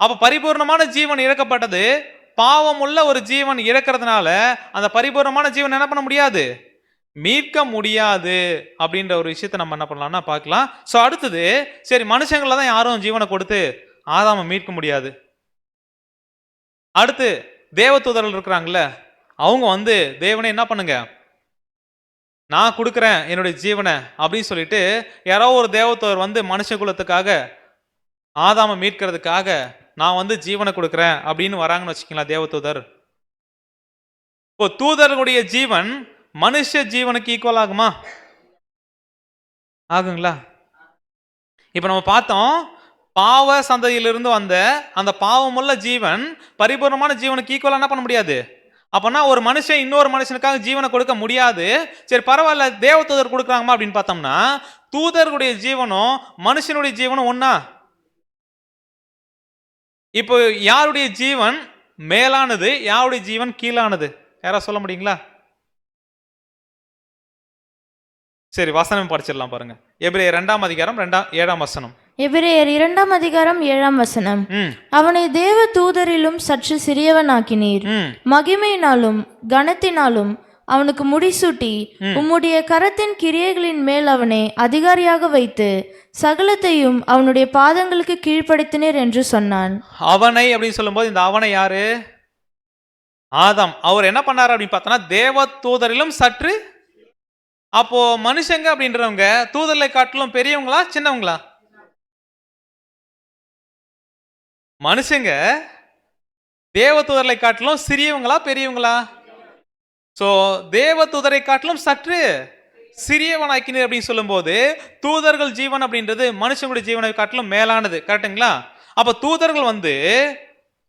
Speaker 1: அப்ப பரிபூர்ணமான ஜீவன் இறக்கப்பட்டது, பாவம் உள்ள ஒரு ஜீவன் இறக்கிறதுனால அந்த பரிபூர்ணமான ஜீவன் என்ன பண்ண முடியாது, மீட்க முடியாது அப்படின்ற ஒரு விஷயத்தை நம்ம என்ன பண்ணலாம்னா பார்க்கலாம். ஸோ அடுத்தது, சரி மனுஷங்கள தான் யாரும் ஜீவனை கொடுத்து ஆதாம மீட்க முடியாது. அடுத்து தேவதூதர்கள் இருக்கிறாங்கல்ல, அவங்க வந்து தேவனே என்ன பண்ணுங்க, நான் கொடுக்குறேன் என்னுடைய ஜீவனை அப்படின்னு சொல்லிட்டு யாரோ ஒரு தேவதூதர் வந்து மனுஷ குலத்துக்காக ஆதாம மீட்கிறதுக்காக நான் வந்து ஜீவனை கொடுக்குறேன் அப்படின்னு வராங்கன்னு வச்சுக்கலாம் தேவதூதர். இப்போ தூதர்களுடைய ஜீவன் மனுஷ ஜீவனுக்கு ஈக்குவல் ஆகுமா? ஆகுங்களா? இப்ப நம்ம பார்த்தோம், பாவ சந்ததியிலிருந்து வந்த அந்த பாவமுள்ள ஜீவன் பரிபூர்ணமான ஜீவனுக்கு ஈக்குவலா என்ன பண்ண முடியாது. அப்பனா ஒரு மனுஷன் இன்னொரு மனுஷனுக்காக ஜீவனை கொடுக்க முடியாது. சரி பரவாயில்ல, தேவதூதர் கொடுக்குறாங்கம்மா அப்படின்னு பார்த்தோம்னா தூதர்களுடைய ஜீவனும் மனுஷனுடைய ஜீவனும் ஒண்ணா? இப்போ யாருடைய ஜீவன் மேலானது, யாருடைய ஜீவன் கீழானது, யாரா சொல்ல முடியுங்களா? சரி வசனம் படிச்சிடலாம் பாருங்க. எபிரேயர் 2 அதிகாரம் 7 வசனம்.
Speaker 2: எபிரேயர் 2 அதிகாரம் 7 வசனம்.
Speaker 1: ம்,
Speaker 2: அவனை தேவ தூதரிலும் சற்று சிறியவனாக்கினீர்,
Speaker 1: ம்.
Speaker 2: மகிமையினாலும் கனத்தினாலும் அவனுக்கு முடிசூட்டி உம்முடைய கரத்தின் கிரியைகளின் மேல் அவனை அதிகாரியாக வைத்து சகலத்தையும் அவனுடைய பாதங்களுக்கு கீழ்ப்படுத்தினீர் என்று சொன்னான்.
Speaker 1: அவனை அப்படின்னு சொல்லும்போது இந்த அவனை யாரு? ஆதாம். அவர் என்ன பண்ணாரு அப்படின்னு பார்த்தோன்னா தேவ தூதரிலும் சற்று. அப்போ மனுஷங்க அப்படின்றவங்க தூதர்களை காட்டிலும் பெரியவங்களா சின்னவங்களா? மனுஷங்க தேவ தூதர்களை காட்டிலும் சிறியவங்களா பெரியவங்களா? சோ தேவ தூதரை காட்டிலும் சற்று சிறியவனாக்கினீர் அப்படின்னு சொல்லும்போது தூதர்கள் ஜீவன் அப்படின்றது மனுஷங்களுடைய ஜீவனை காட்டிலும் மேலானது. கரெக்டுங்களா? அப்ப தூதர்கள் வந்து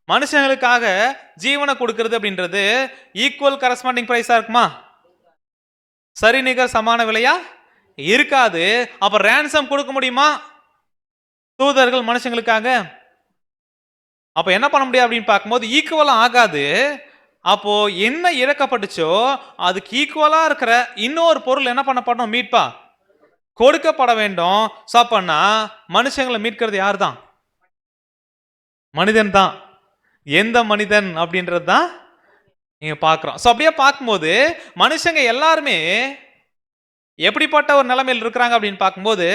Speaker 1: மனுஷங்களுக்காக ஜீவனை கொடுக்கிறது அப்படின்றது ஈக்குவல் கரஸ்பாண்டிங் பிரைஸா இருக்குமா? சரி நிகர் சமான விலையா இருக்காது. அப்ப ரேன்சம் கொடுக்க முடியுமா தூதர்கள் மனுஷங்களுக்காக? அப்ப என்ன பண்ண முடியாது அப்படின்னு பார்க்கும்போது ஈக்குவலா ஆகாது. அப்போ என்ன இறக்கப்பட்டுச்சோ அதுக்கு ஈக்குவலா இருக்கிற இன்னொரு பொருள் என்ன பண்ணப்படணும், மீட்பா கொடுக்கப்பட வேண்டும். சாப்பண்ணா மனுஷங்களை மீட்கிறது யார் தான்? மனிதன் தான். எந்த மனிதன் அப்படின்றது தான் நீங்க பார்க்கிறோம். ஸோ அப்படியே பார்க்கும்போது மனுஷங்க எல்லாருமே எப்படிப்பட்ட ஒரு நிலைமையில் இருக்கிறாங்க அப்படின்னு பார்க்கும்போது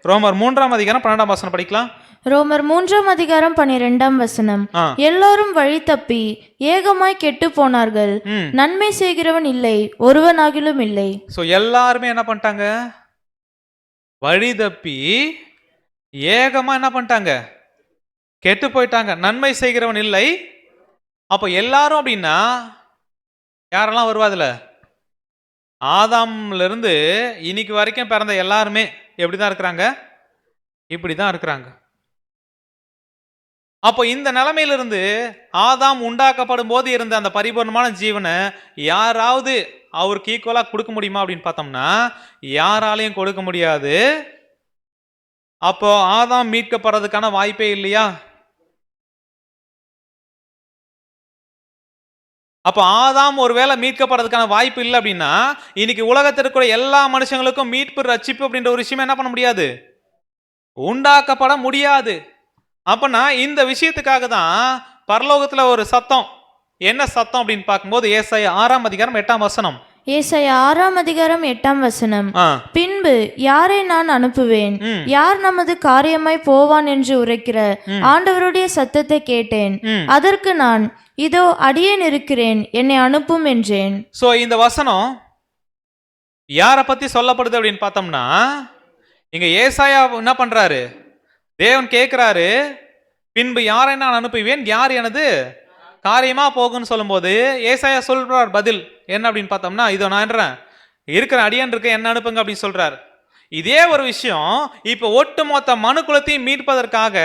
Speaker 1: ரோமர் 3 அதிகாரம் 12 வசனம் படிக்கலாம்.
Speaker 2: ரோமர் 3 அதிகாரம் 12 வசனம். எல்லாரும் வழி தப்பி ஏகமாய் கெட்டு போனார்கள், நன்மை செய்கிறவன் இல்லை, ஒருவனாகிலும் இல்லை. ஸோ
Speaker 1: எல்லாருமே என்ன பண்ணிட்டாங்க? வழி தப்பி ஏகமா என்ன பண்ணிட்டாங்க? கெட்டு போயிட்டாங்க, நன்மை செய்கிறவன் இல்லை. அப்போ எல்லாரும் அப்படின்னா யாரெல்லாம் வருவாதுல? ஆதாம்ல இருந்து இன்னைக்கு வரைக்கும் பிறந்த எல்லாருமே எப்படிதான் இருக்கிறாங்க? இப்படிதான் இருக்கிறாங்க. அப்போ இந்த நிலைமையிலிருந்து ஆதாம் உண்டாக்கப்படும் போது இருந்த அந்த பரிபூர்ணமான ஜீவனை யாராவது அவருக்கு ஈக்குவலா கொடுக்க முடியுமா அப்படின்னு பார்த்தோம்னா யாராலையும் கொடுக்க முடியாது. அப்போ ஆதாம் மீட்கப்படுறதுக்கான வாய்ப்பே இல்லையா? அப்போ ஆதாம் ஒருவேளை மீட்கப்படுறதுக்கான வாய்ப்பு இல்லை அப்படின்னா இன்னைக்கு உலகத்திற்குள்ள எல்லா மனுஷங்களுக்கும் மீட்பு ரட்சிப்பு அப்படின்ற ஒரு விஷயம் என்ன பண்ண முடியாது, உண்டாக்கப்பட முடியாது. அப்பனா இந்த விஷயத்துக்காக தான் பரலோகத்துல ஒரு சத்தம். என்ன சத்தம் அப்படின்னு பார்க்கும்போது ஏசாயா 6 அதிகாரம் 8 வசனம்.
Speaker 2: ஏசாயா 6 அதிகாரம் 8 வசனம். பின்பு யாரை நான் அனுப்புவேன், யார் நமது காரியமாய் போவான் என்று உரைக்கிற ஆண்டவருடைய சத்தத்தை கேட்டேன். அதற்கு நான் இதோ அடியேன் இருக்கிறேன், என்னை அனுப்பும் என்றேன்.
Speaker 1: சோ இந்த வசனம் யாரை பத்தி சொல்லப்படுது அப்படின்னு பார்த்தோம்னா இங்க ஏசாயா என்ன பண்றாரு? தேவன் கேட்கிறாரு, பின்பு யாரை நான் அனுப்புவேன், யார் எனது காரியமா போகுன்னு சொல்லும்போது ஏசாயா சொல்றார் பதில் என்ன அப்படின்னு பார்த்தோம்னா, இதோ நான் என்றேன் இருக்கிற அடியன் இருக்க என்ன அனுப்புங்க அப்படின்னு சொல்றார். இதே ஒரு விஷயம் இப்ப ஒட்டுமொத்த மனு குலத்தையும் மீட்பதற்காக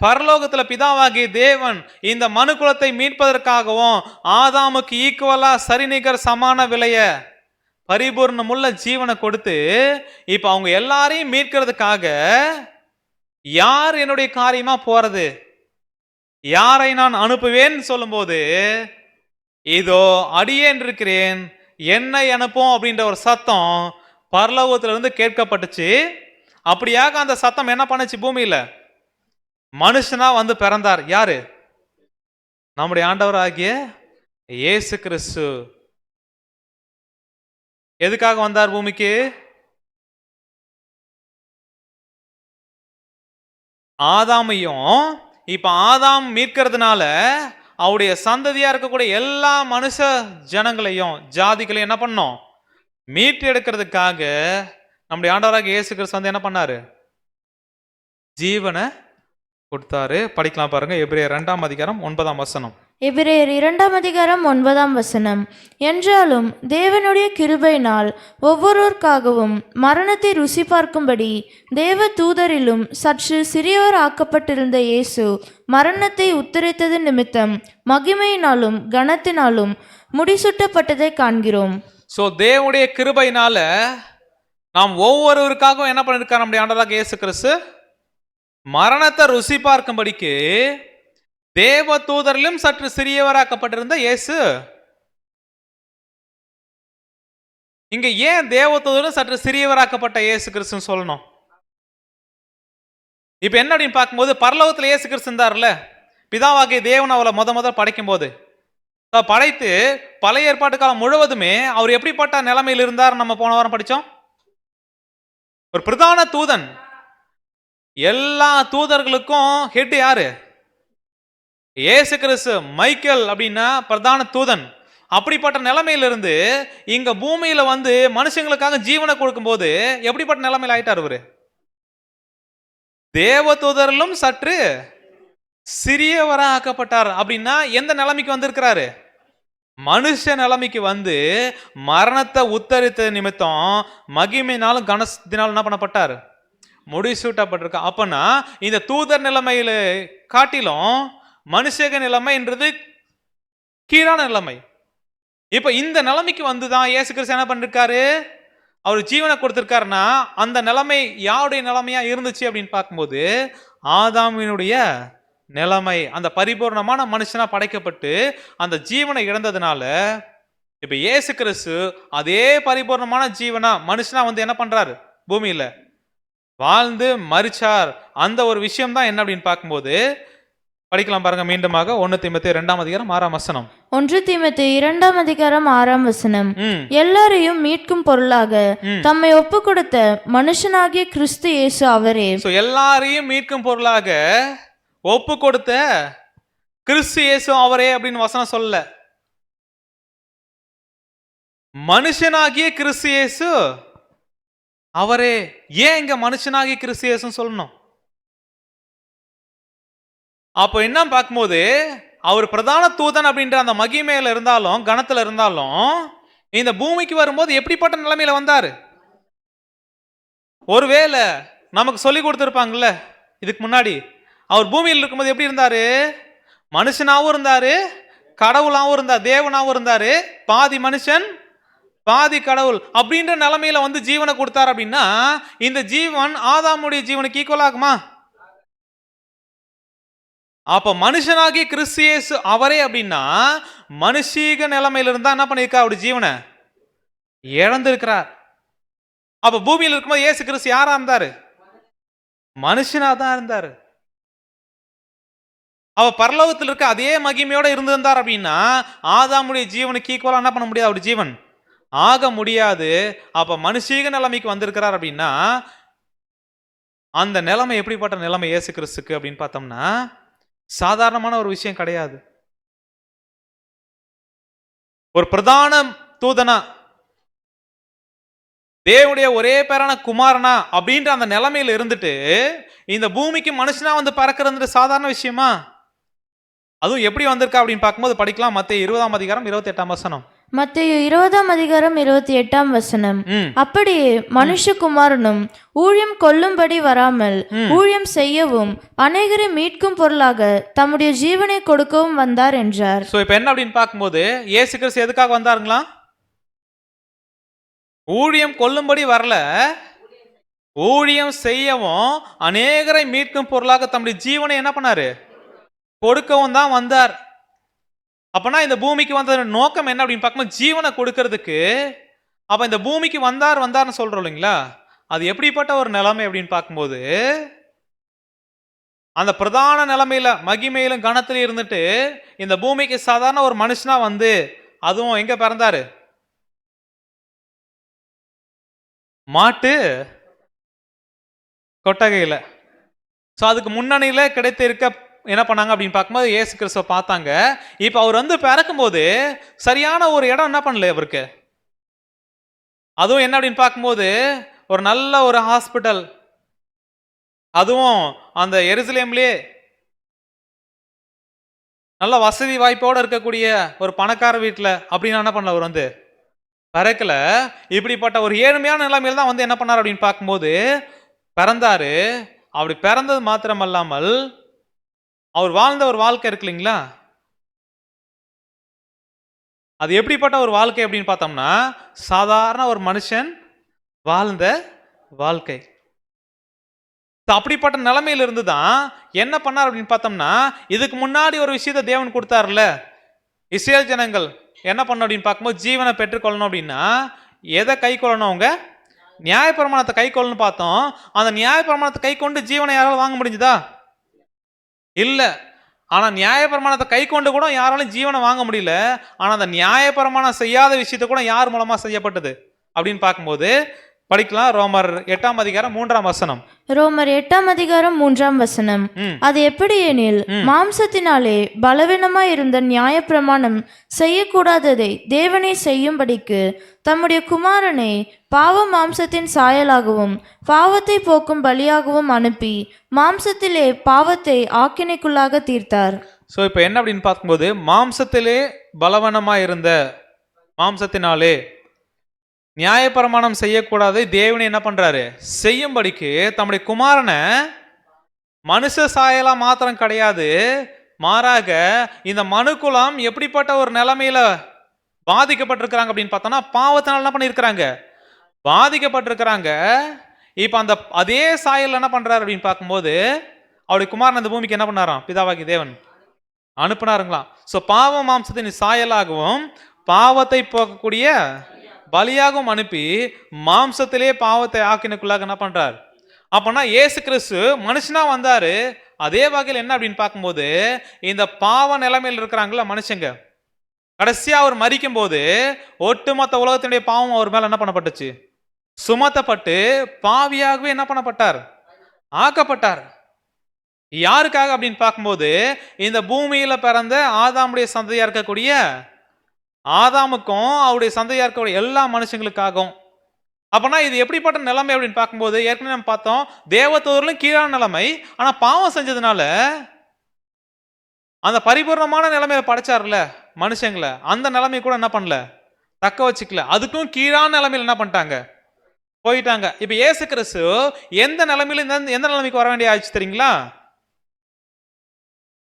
Speaker 1: பரலோகத்துல பிதாவாகிய தேவன் இந்த மனு குலத்தை மீட்பதற்காகவும் ஆதாமுக்கு ஈக்குவலா சரிநிகர் சமான விலைய பரிபூர்ணமுள்ள ஜீவனை கொடுத்து இப்ப அவங்க எல்லாரையும் மீட்கிறதுக்காக யார் என்னுடைய காரியமா போறது, யாரை நான் அனுப்புவேன் சொல்லும்போது இதோ அடியேன் இருக்கிறேன் என்னை அனுப்பும் அப்படின்ற ஒரு சத்தம் பரலோகத்திலிருந்து கேட்கப்பட்டுச்சு. அப்படியாக அந்த சத்தம் என்ன பண்ணுச்சு? பூமியில மனுஷனா வந்து பிறந்தார். யாரு? நம்முடைய ஆண்டவராகிய இயேசு கிறிஸ்து. எதுக்காக வந்தார் பூமிக்கு? ஆதாமையும் இப்ப ஆதாம் மீட்கிறதுனால அவருடைய சந்ததியா இருக்கக்கூடிய எல்லா மனுஷ ஜனங்களையும் ஜாதிகளையும் என்ன பண்ணோம்? மீட்டு எடுக்கிறதுக்காக நம்முடைய ஆண்டவராக இயேசு கிறிஸ்து வந்து என்ன பண்ணாரு? ஜீவனை கொடுத்தாரு. படிக்கலாம் பாருங்க, எபிரேயர் 2ஆம் அதிகாரம் 9ஆம் வசனம்.
Speaker 2: எபிரேயர் 2ஆம் அதிகாரம் 9ஆம் வசனம். என்றாலும் தேவனுடைய கிருபையினால் ஒவ்வொருவருக்காகவும் மரணத்தை ருசி பார்க்கும்படி தேவ தூதரிலும் சற்று சிறியவர் ஆக்கப்பட்டிருந்த இயேசு மரணத்தை உத்தரித்தது நிமித்தம் மகிமையினாலும் கனத்தினாலும் முடிசூட்டப்பட்டதை காண்கிறோம்.
Speaker 1: ஸோ தேவனுடைய கிருபையினால நாம் ஒவ்வொருவருக்காகவும் என்ன பண்ணிருக்கார் நம்முடைய ஆண்டவராக இயேசு கிறிஸ்து? மரணத்தை ருசி பார்க்கும்படிக்கு தேவ தூதரிலும் சற்று சிறியவராக்கப்பட்டிருந்த இயேசு. இங்க ஏன் தேவ தூதரும் சற்று சிறியவராக்கப்பட்ட இயேசு கிறிஸ்துன்னு சொல்லணும்? இப்ப என்ன அப்படின்னு பார்க்கும்போது பரலோகத்துல இயேசு கிறிஸ்து இருந்தார்ல, பிதாவாகிய தேவன் அவளை முத படைக்கும் போது படைத்து பழைய ஏற்பாட்டு காலம் முழுவதுமே அவர் எப்படிப்பட்ட நிலைமையில் இருந்தார்? நம்ம போன வாரம் படிச்சோம். ஒரு பிரதான தூதன். எல்லா தூதர்களுக்கும் ஹெட் யாரு? இயேசு கிறிஸ்து. மைக்கேல் அப்படின்னா பிரதான தூதன். அப்படிப்பட்ட நிலைமையிலிருந்து இங்க பூமியில வந்து மனுஷங்களுக்காக ஜீவனை கொடுக்கும் போது எப்படிப்பட்ட நிலைமையில் ஆயிட்டார் அவரு? தேவ தூதரிலும் சற்று சிறியவராக ஆக்கப்பட்டார். அப்படின்னா எந்த நிலைமைக்கு வந்திருக்கிறாரு? மனுஷ நிலைமைக்கு வந்து மரணத்தை உத்தரித்த நிமித்தம் மகிமையினாலும் கனத்தினாலும் என்ன பண்ணப்பட்டார்? முடிசூட்டப்பட்டிருக்க. அப்பனா இந்த தூதர் நிலைமையில காட்டிலும் மனுஷக நிலைமைன்றது கீழான நிலைமை. இப்ப இந்த நிலைமைக்கு வந்துதான் இயேசு கிறிஸ்து என்ன பண்ணிருக்காரு? அவர் ஜீவனை கொடுத்திருக்காருன்னா அந்த நிலைமை யாருடைய நிலைமையா இருந்துச்சு அப்படின்னு பார்க்கும்போது ஆதாமினுடைய நிலைமை. அந்த பரிபூர்ணமான மனுஷனா படைக்கப்பட்டு அந்த ஜீவனை இழந்ததுனால இப்ப இயேசு கிறிஸ்து அதே பரிபூர்ணமான ஜீவனா மனுஷனா வந்து என்ன பண்றாரு? பூமியில வாழ்ந்து மரிச்சார். அந்த ஒரு விஷயம் தான் என்ன அப்படின்னு பார்க்கும்போது படிக்கலாம் பாருங்க மீண்டுமாக 1 தீமோத்தேயு 2ஆம் அதிகாரம் 6ஆம் வசனம்.
Speaker 2: 1 தீமோத்தேயு 2ஆம் அதிகாரம் 6ஆம் வசனம். எல்லாரையும் மீட்கும் பொருளாக தம்மை ஒப்பு கொடுத்த மனுஷனாகிய கிறிஸ்து இயேசு அவரே.
Speaker 1: எல்லாரையும் மீட்கும் பொருளாக ஒப்பு கொடுத்த கிறிஸ்து இயேசு அவரே அப்படின்னு வசனம் சொல்லல. மனுஷனாகிய கிறிஸ்து இயேசு அவரே. ஏன் இங்க மனுஷனாகிய கிறிஸ்து இயேசுன்னு சொல்லணும்? அப்போ என்ன பார்க்கும்போது அவர் பிரதான தூதன் அப்படின்ற அந்த மகிமையில இருந்தாலும் கணத்துல இருந்தாலும் இந்த பூமிக்கு வரும்போது எப்படிப்பட்ட நிலைமையில வந்தாரு? ஒருவேளை நமக்கு சொல்லி கொடுத்துருப்பாங்கல்ல இதுக்கு முன்னாடி, அவர் பூமியில் இருக்கும்போது எப்படி இருந்தாரு? மனுஷனாவும் இருந்தாரு, கடவுளாவும் இருந்தார், தேவனாவும் இருந்தாரு, பாதி மனுஷன் பாதி கடவுள் அப்படின்ற நிலைமையில வந்து ஜீவனை கொடுத்தார். அப்படின்னா இந்த ஜீவன் ஆதாமுடைய ஜீவனுக்கு ஈக்குவல் ஆகுமா? அப்ப மனுஷனாகிய கிறிஸ்து இயேசு அவரே அப்படின்னா மனுஷீக நிலைமையில இருந்தா என்ன பண்ணிருக்கா? அவருடைய ஜீவனை இழந்திருக்கிறார். அப்ப பூமியில் இருக்கும்போது இயேசு கிறிஸ்து யாரா இருந்தாரு? மனுஷனா தான் இருந்தாரு. அவ பரலோகத்தில் இருக்க அதே மகிமையோட இருந்திருந்தார் அப்படின்னா ஆதாமுடைய ஜீவனுக்கு ஈக்குவலா என்ன பண்ண முடியாது? அவருடைய ஜீவன் ஆக முடியாது. அப்ப மனுஷீக நிலைமைக்கு வந்திருக்கிறார் அப்படின்னா அந்த நிலைமை எப்படிப்பட்ட நிலைமை இயேசு கிறிஸ்துக்கு அப்படின்னு பார்த்தோம்னா சாதாரணமான ஒரு விஷயம் கிடையாது. ஒரு பிரதான தூதனா தேவனுடைய ஒரே பேரான குமாரனா அப்படின்ற அந்த நிலைமையில இருந்துட்டு இந்த பூமிக்கு மனுஷனா வந்து பறக்கிறது சாதாரண விஷயமா? அதுவும் எப்படி வந்திருக்கா அப்படின்னு பார்க்கும்போது படிக்கலாம். மத்தேயு 20ஆம் அதிகாரம் 28ஆம் வசனம்.
Speaker 2: மத்தேயு 20ஆம் அதிகாரம் 28ஆம் வசனம்.
Speaker 1: ம்.
Speaker 2: அப்படியே மனுஷகுமாரனும் ஊழியம் கொள்ளும்படி வராமல் ஊழியம் செய்யவும் அநேகரை மீட்கும் பொருளாக தம்முடைய ஜீவனை கொடுக்கவும் வந்தார் என்றார்.
Speaker 1: சோ இப்போ என்ன அப்படின்னு பார்க்கும்போது இயேசு கிறிஸ்து எதுக்காக வந்தாருங்களா? ஊழியம் கொள்ளும்படி வரல, ஊழியம் செய்யவும் அநேகரை மீட்கும் பொருளாக தம்முடைய ஜீவனை என்ன பண்ணாரு? கொடுக்கவும் தான் வந்தார். அப்பனா இந்த பூமிக்கு வந்த நோக்கம் என்ன அப்படின்னு பார்க்கும்போது ஜீவனை கொடுக்கறதுக்கு. அப்ப இந்த பூமிக்கு வந்தார்னு சொல்றோம் இல்லைங்களா? அது எப்படிப்பட்ட ஒரு நிலைமை அப்படின்னு பார்க்கும்போது அந்த பிரதான நிலைமையில மகிமையிலும் கனத்திலும் இருந்துட்டு இந்த பூமிக்கு சாதாரண ஒரு மனுஷனா வந்து அதுவும் எங்க பிறந்தாரு? மாட்டு கொட்டகையில. ஸோ அதுக்கு முன்னணியில கிடைத்து இருக்க என்ன பண்ணாங்க அப்படின்னு பார்க்கும்போது இயேசு கிறிஸ்துவ பார்த்தாங்க. இப்போ அவர் வந்து பிறக்கும்போது சரியான ஒரு இடம் என்ன பண்ணல அவருக்கு. அதுவும் என்ன அப்படின்னு பார்க்கும்போது ஒரு நல்ல ஒரு ஹாஸ்பிட்டல், அதுவும் அந்த எருசலேம்லயே நல்ல வசதி வாய்ப்போடு இருக்கக்கூடிய ஒரு பணக்கார வீட்டில் அப்படின்னு என்ன பண்ணல அவர் வந்து பிறக்கல. இப்படிப்பட்ட ஒரு ஏழ்மையான நிலைமையில தான் வந்து என்ன பண்ணார் அப்படின்னு பார்க்கும்போது பிறந்தாரு. அப்படி பிறந்தது மாத்திரமல்லாமல் அவர் வாழ்ந்த ஒரு வாழ்க்கை இருக்கு இல்லைங்களா? அது எப்படிப்பட்ட ஒரு வாழ்க்கை அப்படின்னு பார்த்தோம்னா சாதாரண ஒரு மனுஷன் வாழ்ந்த வாழ்க்கை. அப்படிப்பட்ட நிலைமையில இருந்து தான் என்ன பண்ணார் அப்படின்னு பார்த்தோம்னா இதுக்கு முன்னாடி ஒரு விஷயத்தை தேவன் கொடுத்தாருல, இஸ்ரேல் ஜனங்கள் என்ன பண்ணணும் அப்படின்னு பார்க்கும்போது ஜீவனை பெற்றுக்கொள்ளணும் அப்படின்னா எதை கை கொள்ளணும்? அவங்க நியாயப்பிரமாணத்தை கை கொள்ளணும் பார்த்தோம். அந்த நியாயப்பிரமாணத்தை கை கொண்டு ஜீவனை யாராலும் வாங்க முடிஞ்சுதா? இல்ல. ஆனா நியாயப்பிரமாணத்தை கை கொண்டு கூட யாராலும் ஜீவனை வாங்க முடியல. ஆனா அந்த நியாயப்பிரமாணம் செய்யாத விஷயத்தை கூட யார் மூலமா செய்யப்பட்டது அப்படின்னு பார்க்கும்போது படிக்கலாம். ரோமர் 8ஆம் அதிகாரம் 3ஆம் வசனம்.
Speaker 2: ரோமர் 8ஆம் அதிகாரம் 3ஆம் வசனம். அது எப்படி எனில் மாம்சத்தினாலே பலவீனமாய் இருந்த நியாயப்பிரமாணம் செய்யக்கூடாததை தேவனே செய்யும்படிக்கு தம்முடைய குமாரனை பாவ மாம்சத்தின் சாயலாகவும் பாவத்தை போக்கும் பலியாகவும் அனுப்பி மாம்சத்திலே பாவத்தை ஆக்கினைக்குள்ளாக தீர்த்தார்.
Speaker 1: ஸோ இப்போ என்ன அப்படின்னு பார்க்கும்போது மாம்சத்திலே பலவீனமாய் இருந்த மாம்சத்தினாலே நியாயப்பிரமாணம் செய்யக்கூடாது தேவனை என்ன பண்றாரு? செய்யும்படிக்கு தம்முடைய குமாரனை மனுஷ சாயலா மாத்திரம் கிடையாது, மாறாக இந்த மனுக்குலம் எப்படிப்பட்ட ஒரு நிலைமையில பாதிக்கப்பட்டிருக்கிறாங்க அப்படின்னு பார்த்தோம்னா பாவத்தினால என்ன பண்ணியிருக்கிறாங்க? பாதிக்கப்பட்டிருக்கிறாங்க. இப்ப அந்த அதே சாயல் என்ன பண்றாரு அப்படின்னு பார்க்கும்போது அவருடைய குமாரன் இந்த பூமிக்கு என்ன பண்ணாராம்? பிதாவாகி தேவன் அனுப்பினாருங்களாம். ஸோ பாவ மாம்சத்தின் சாயலாகவும் பாவத்தை போக்கக்கூடிய பலியாகவும் அனுப்பி மாம்சத்திலே பாவத்தை ஆக்கினுக்குள்ளாக என்ன பண்றார்? அப்பனா இயேசு கிறிஸ்து மனுஷனா வந்தாரு. அதே வகையில் என்ன அப்படின்னு பார்க்கும்போது இந்த பாவ நிலைமையில் இருக்கிறாங்களா மனுஷங்க, கடைசியா அவர் மரிக்கும் போது ஒட்டுமொத்த உலகத்தினுடைய பாவம் அவர் மேல என்ன பண்ணப்பட்டுச்சு? சுமத்தப்பட்டு பாவியாகவே என்ன பண்ணப்பட்டார்? ஆக்கப்பட்டார். யாருக்காக அப்படின்னு பார்க்கும்போது இந்த பூமியில பிறந்த ஆதாமுடைய சந்ததியா இருக்கக்கூடிய ஆதாமுக்கும் அவருடைய சந்ததியா இருக்கக்கூடிய எல்லா மனுஷங்களுக்காகவும். அப்பனா இது எப்படிப்பட்ட நிலைமை அப்படின்னு பார்க்கும்போது ஏற்கனவே நம்ம பார்த்தோம் தேவதூதர்களும் கீழான நிலைமை. ஆனா பாவம் செஞ்சதுனால அந்த பரிபூர்ணமான நிலைமையில படைச்சார்ல மனுஷங்களை, அந்த நிலைமை கூட என்ன பண்ணல? தக்க வச்சுக்கல. அதுக்கும் கீழான நிலைமையில என்ன பண்ணிட்டாங்க? போயிட்டாங்க. இப்ப இயேசு கிறிஸ்து எந்த நிலைமையில எந்த நிலைமைக்கு வர வேண்டிய ஆச்சு தெரியுங்களா?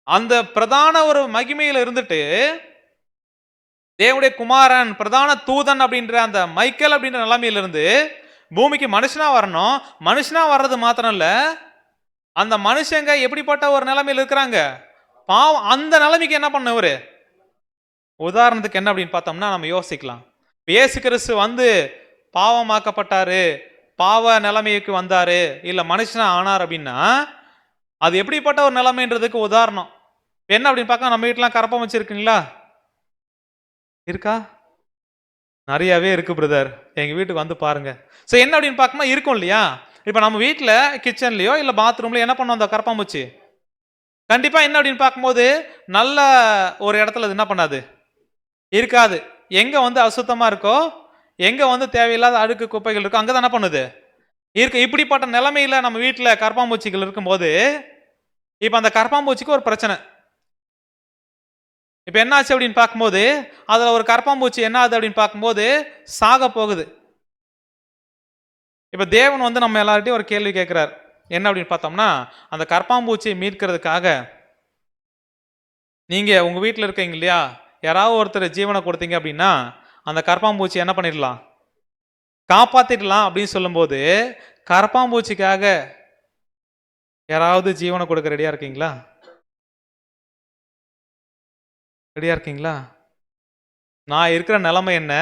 Speaker 1: அந்த பிரதான ஒரு மகிமையில இருந்துட்டு தேவனுடைய குமாரன் பிரதான தூதன் அப்படின்ற அந்த மைக்கேல் அப்படின்ற நிலைமையிலிருந்து பூமிக்கு மனுஷனா வரணும். மனுஷனா வர்றது மாத்திரம் இல்ல, அந்த மனுஷங்க எப்படிப்பட்ட ஒரு நிலைமையில் இருக்கிறாங்க? பாவம். அந்த நிலைமைக்கு என்ன பண்ணவரு? உதாரணத்துக்கு என்ன அப்படின்னு பார்த்தோம்னா நம்ம யோசிக்கலாம். இயேசு கிறிஸ்து வந்து பாவமாக்கப்பட்டாரு, பாவ நிலைமைக்கு வந்தாரு, இல்ல மனுஷனா ஆனார் அப்படின்னா அது எப்படிப்பட்ட ஒரு நிலைமைன்றதுக்கு உதாரணம் என்ன அப்படின்னு பார்க்க நம்ம வீட்டுலாம் கரப்பம் வச்சிருக்கீங்களா? இருக்கா? நிறையவே இருக்கு பிரதர், எங்க வீட்டுக்கு வந்து பாருங்க. ஸோ என்ன அப்படின்னு பார்க்கணும் இருக்கும் இல்லையா? இப்போ நம்ம வீட்டில் கிச்சன்லயோ இல்லை பாத்ரூம்லயோ என்ன பண்ணோம்? அந்த கரப்பாம்பூச்சி கண்டிப்பா என்ன அப்படின்னு பார்க்கும்போது நல்ல ஒரு இடத்துல அது என்ன பண்ணாது? இருக்காது. எங்க வந்து அசுத்தமா இருக்கோ, எங்க வந்து தேவையில்லாத அழுக்கு குப்பைகள் இருக்கு அங்கதான் என்ன பண்ணுது இருக்கு. இப்படிப்பட்ட நிலைமையில நம்ம வீட்டுல கரப்பாம்பூச்சிகள் இருக்கும்போது இப்ப அந்த கரப்பாம்பூச்சிக்கு ஒரு பிரச்சனை. இப்ப என்ன ஆச்சு அப்படின்னு பார்க்கும்போது அதுல ஒரு கரப்பாம்பூச்சி என்ன ஆகுது அப்படின்னு பார்க்கும்போது சாக போகுது. இப்ப தேவன் வந்து நம்ம எல்லார்ட்டையும் ஒரு கேள்வி கேட்கிறார். என்ன அப்படின்னு பார்த்தோம்னா, அந்த கரப்பாம்பூச்சியை மீட்கிறதுக்காக நீங்க உங்க வீட்டில் இருக்கீங்க இல்லையா, யாராவது ஒருத்தர் ஜீவனை கொடுத்தீங்க அப்படின்னா அந்த கரப்பாம்பூச்சி என்ன பண்ணிடலாம், காப்பாத்திடலாம் அப்படின்னு சொல்லும்போது கரப்பாம்பூச்சிக்காக யாராவது ஜீவனை கொடுக்க ரெடியா இருக்கீங்களா? ரெடியா இருக்கீங்களா? நான் இருக்கிற நிலைமை என்ன,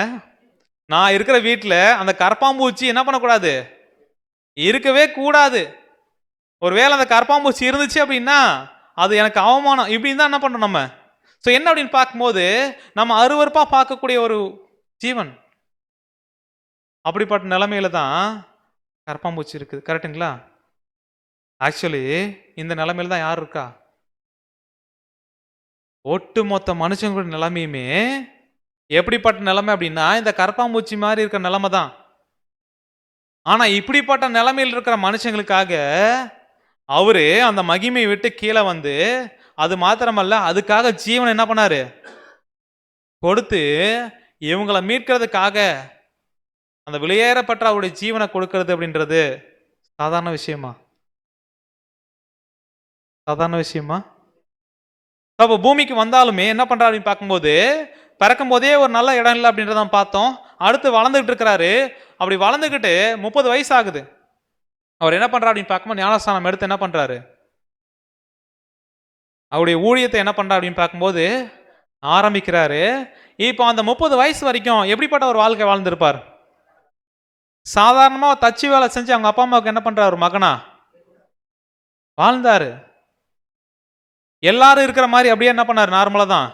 Speaker 1: நான் இருக்கிற வீட்டில் அந்த கரப்பாம்பூச்சி என்ன பண்ணக்கூடாது, இருக்கவே கூடாது. ஒருவேளை அந்த கரப்பாம்பூச்சி இருந்துச்சு அப்படின்னா அது எனக்கு அவமானம் இப்படின்னு தான் என்ன பண்றோம் நம்ம. ஸோ என்ன அப்படின்னு பார்க்கும்போது நம்ம அருவருப்பா பார்க்கக்கூடிய ஒரு ஜீவன். அப்படிப்பட்ட நிலைமையில தான் கரப்பாம்பூச்சி இருக்குது. கரெக்டுங்களா? ஆக்சுவலி இந்த நிலைமையில தான் யார் இருக்கா, ஒட்டுமொத்த மனுஷங்களுடைய நிலைமையுமே எப்படிப்பட்ட நிலைமை அப்படின்னா இந்த கரப்பாம்பூச்சி மாதிரி இருக்கிற நிலைமை தான். ஆனா இப்படிப்பட்ட நிலைமையில் இருக்கிற மனுஷங்களுக்காக அவரு அந்த மகிமையை விட்டு கீழே வந்து அது மாத்திரமல்ல அதுக்காக ஜீவன் என்ன பண்ணாரு கொடுத்து இவங்களை மீட்கிறதுக்காக அந்த வெளியேறப்பட்ட அவருடைய ஜீவனை கொடுக்கிறது அப்படின்றது சாதாரண விஷயமா? சாதாரண விஷயமா? அப்போ பூமிக்கு வந்தாலுமே என்ன பண்றாரு அப்படின்னு பார்க்கும்போது பிறக்கும் போதே ஒரு நல்ல இடம் இல்லை அப்படின்றத பார்த்தோம். அடுத்து வளர்ந்துகிட்டு இருக்கிறாரு. அப்படி வளர்ந்துக்கிட்டு 30 வயசு ஆகுது. அவர் என்ன பண்றாரு அப்படின்னு பார்க்கும்போது ஞானஸ்தானம் எடுத்து என்ன பண்றாரு, அவருடைய ஊழியத்தை என்ன பண்றாரு அப்படின்னு பார்க்கும்போது ஆரம்பிக்கிறாரு. இப்போ அந்த 30 வயசு வரைக்கும் எப்படிப்பட்ட ஒரு வாழ்க்கை வாழ்ந்திருப்பார்? சாதாரணமா தச்சு வேலை செஞ்சு அவங்க அப்பா அம்மாவுக்கு என்ன பண்றாரு, ஒரு மகனா வாழ்ந்தாரு. எல்லாரும் இருக்கிற மாதிரி அப்படியே என்ன பண்ணாரு, நார்மலா தான்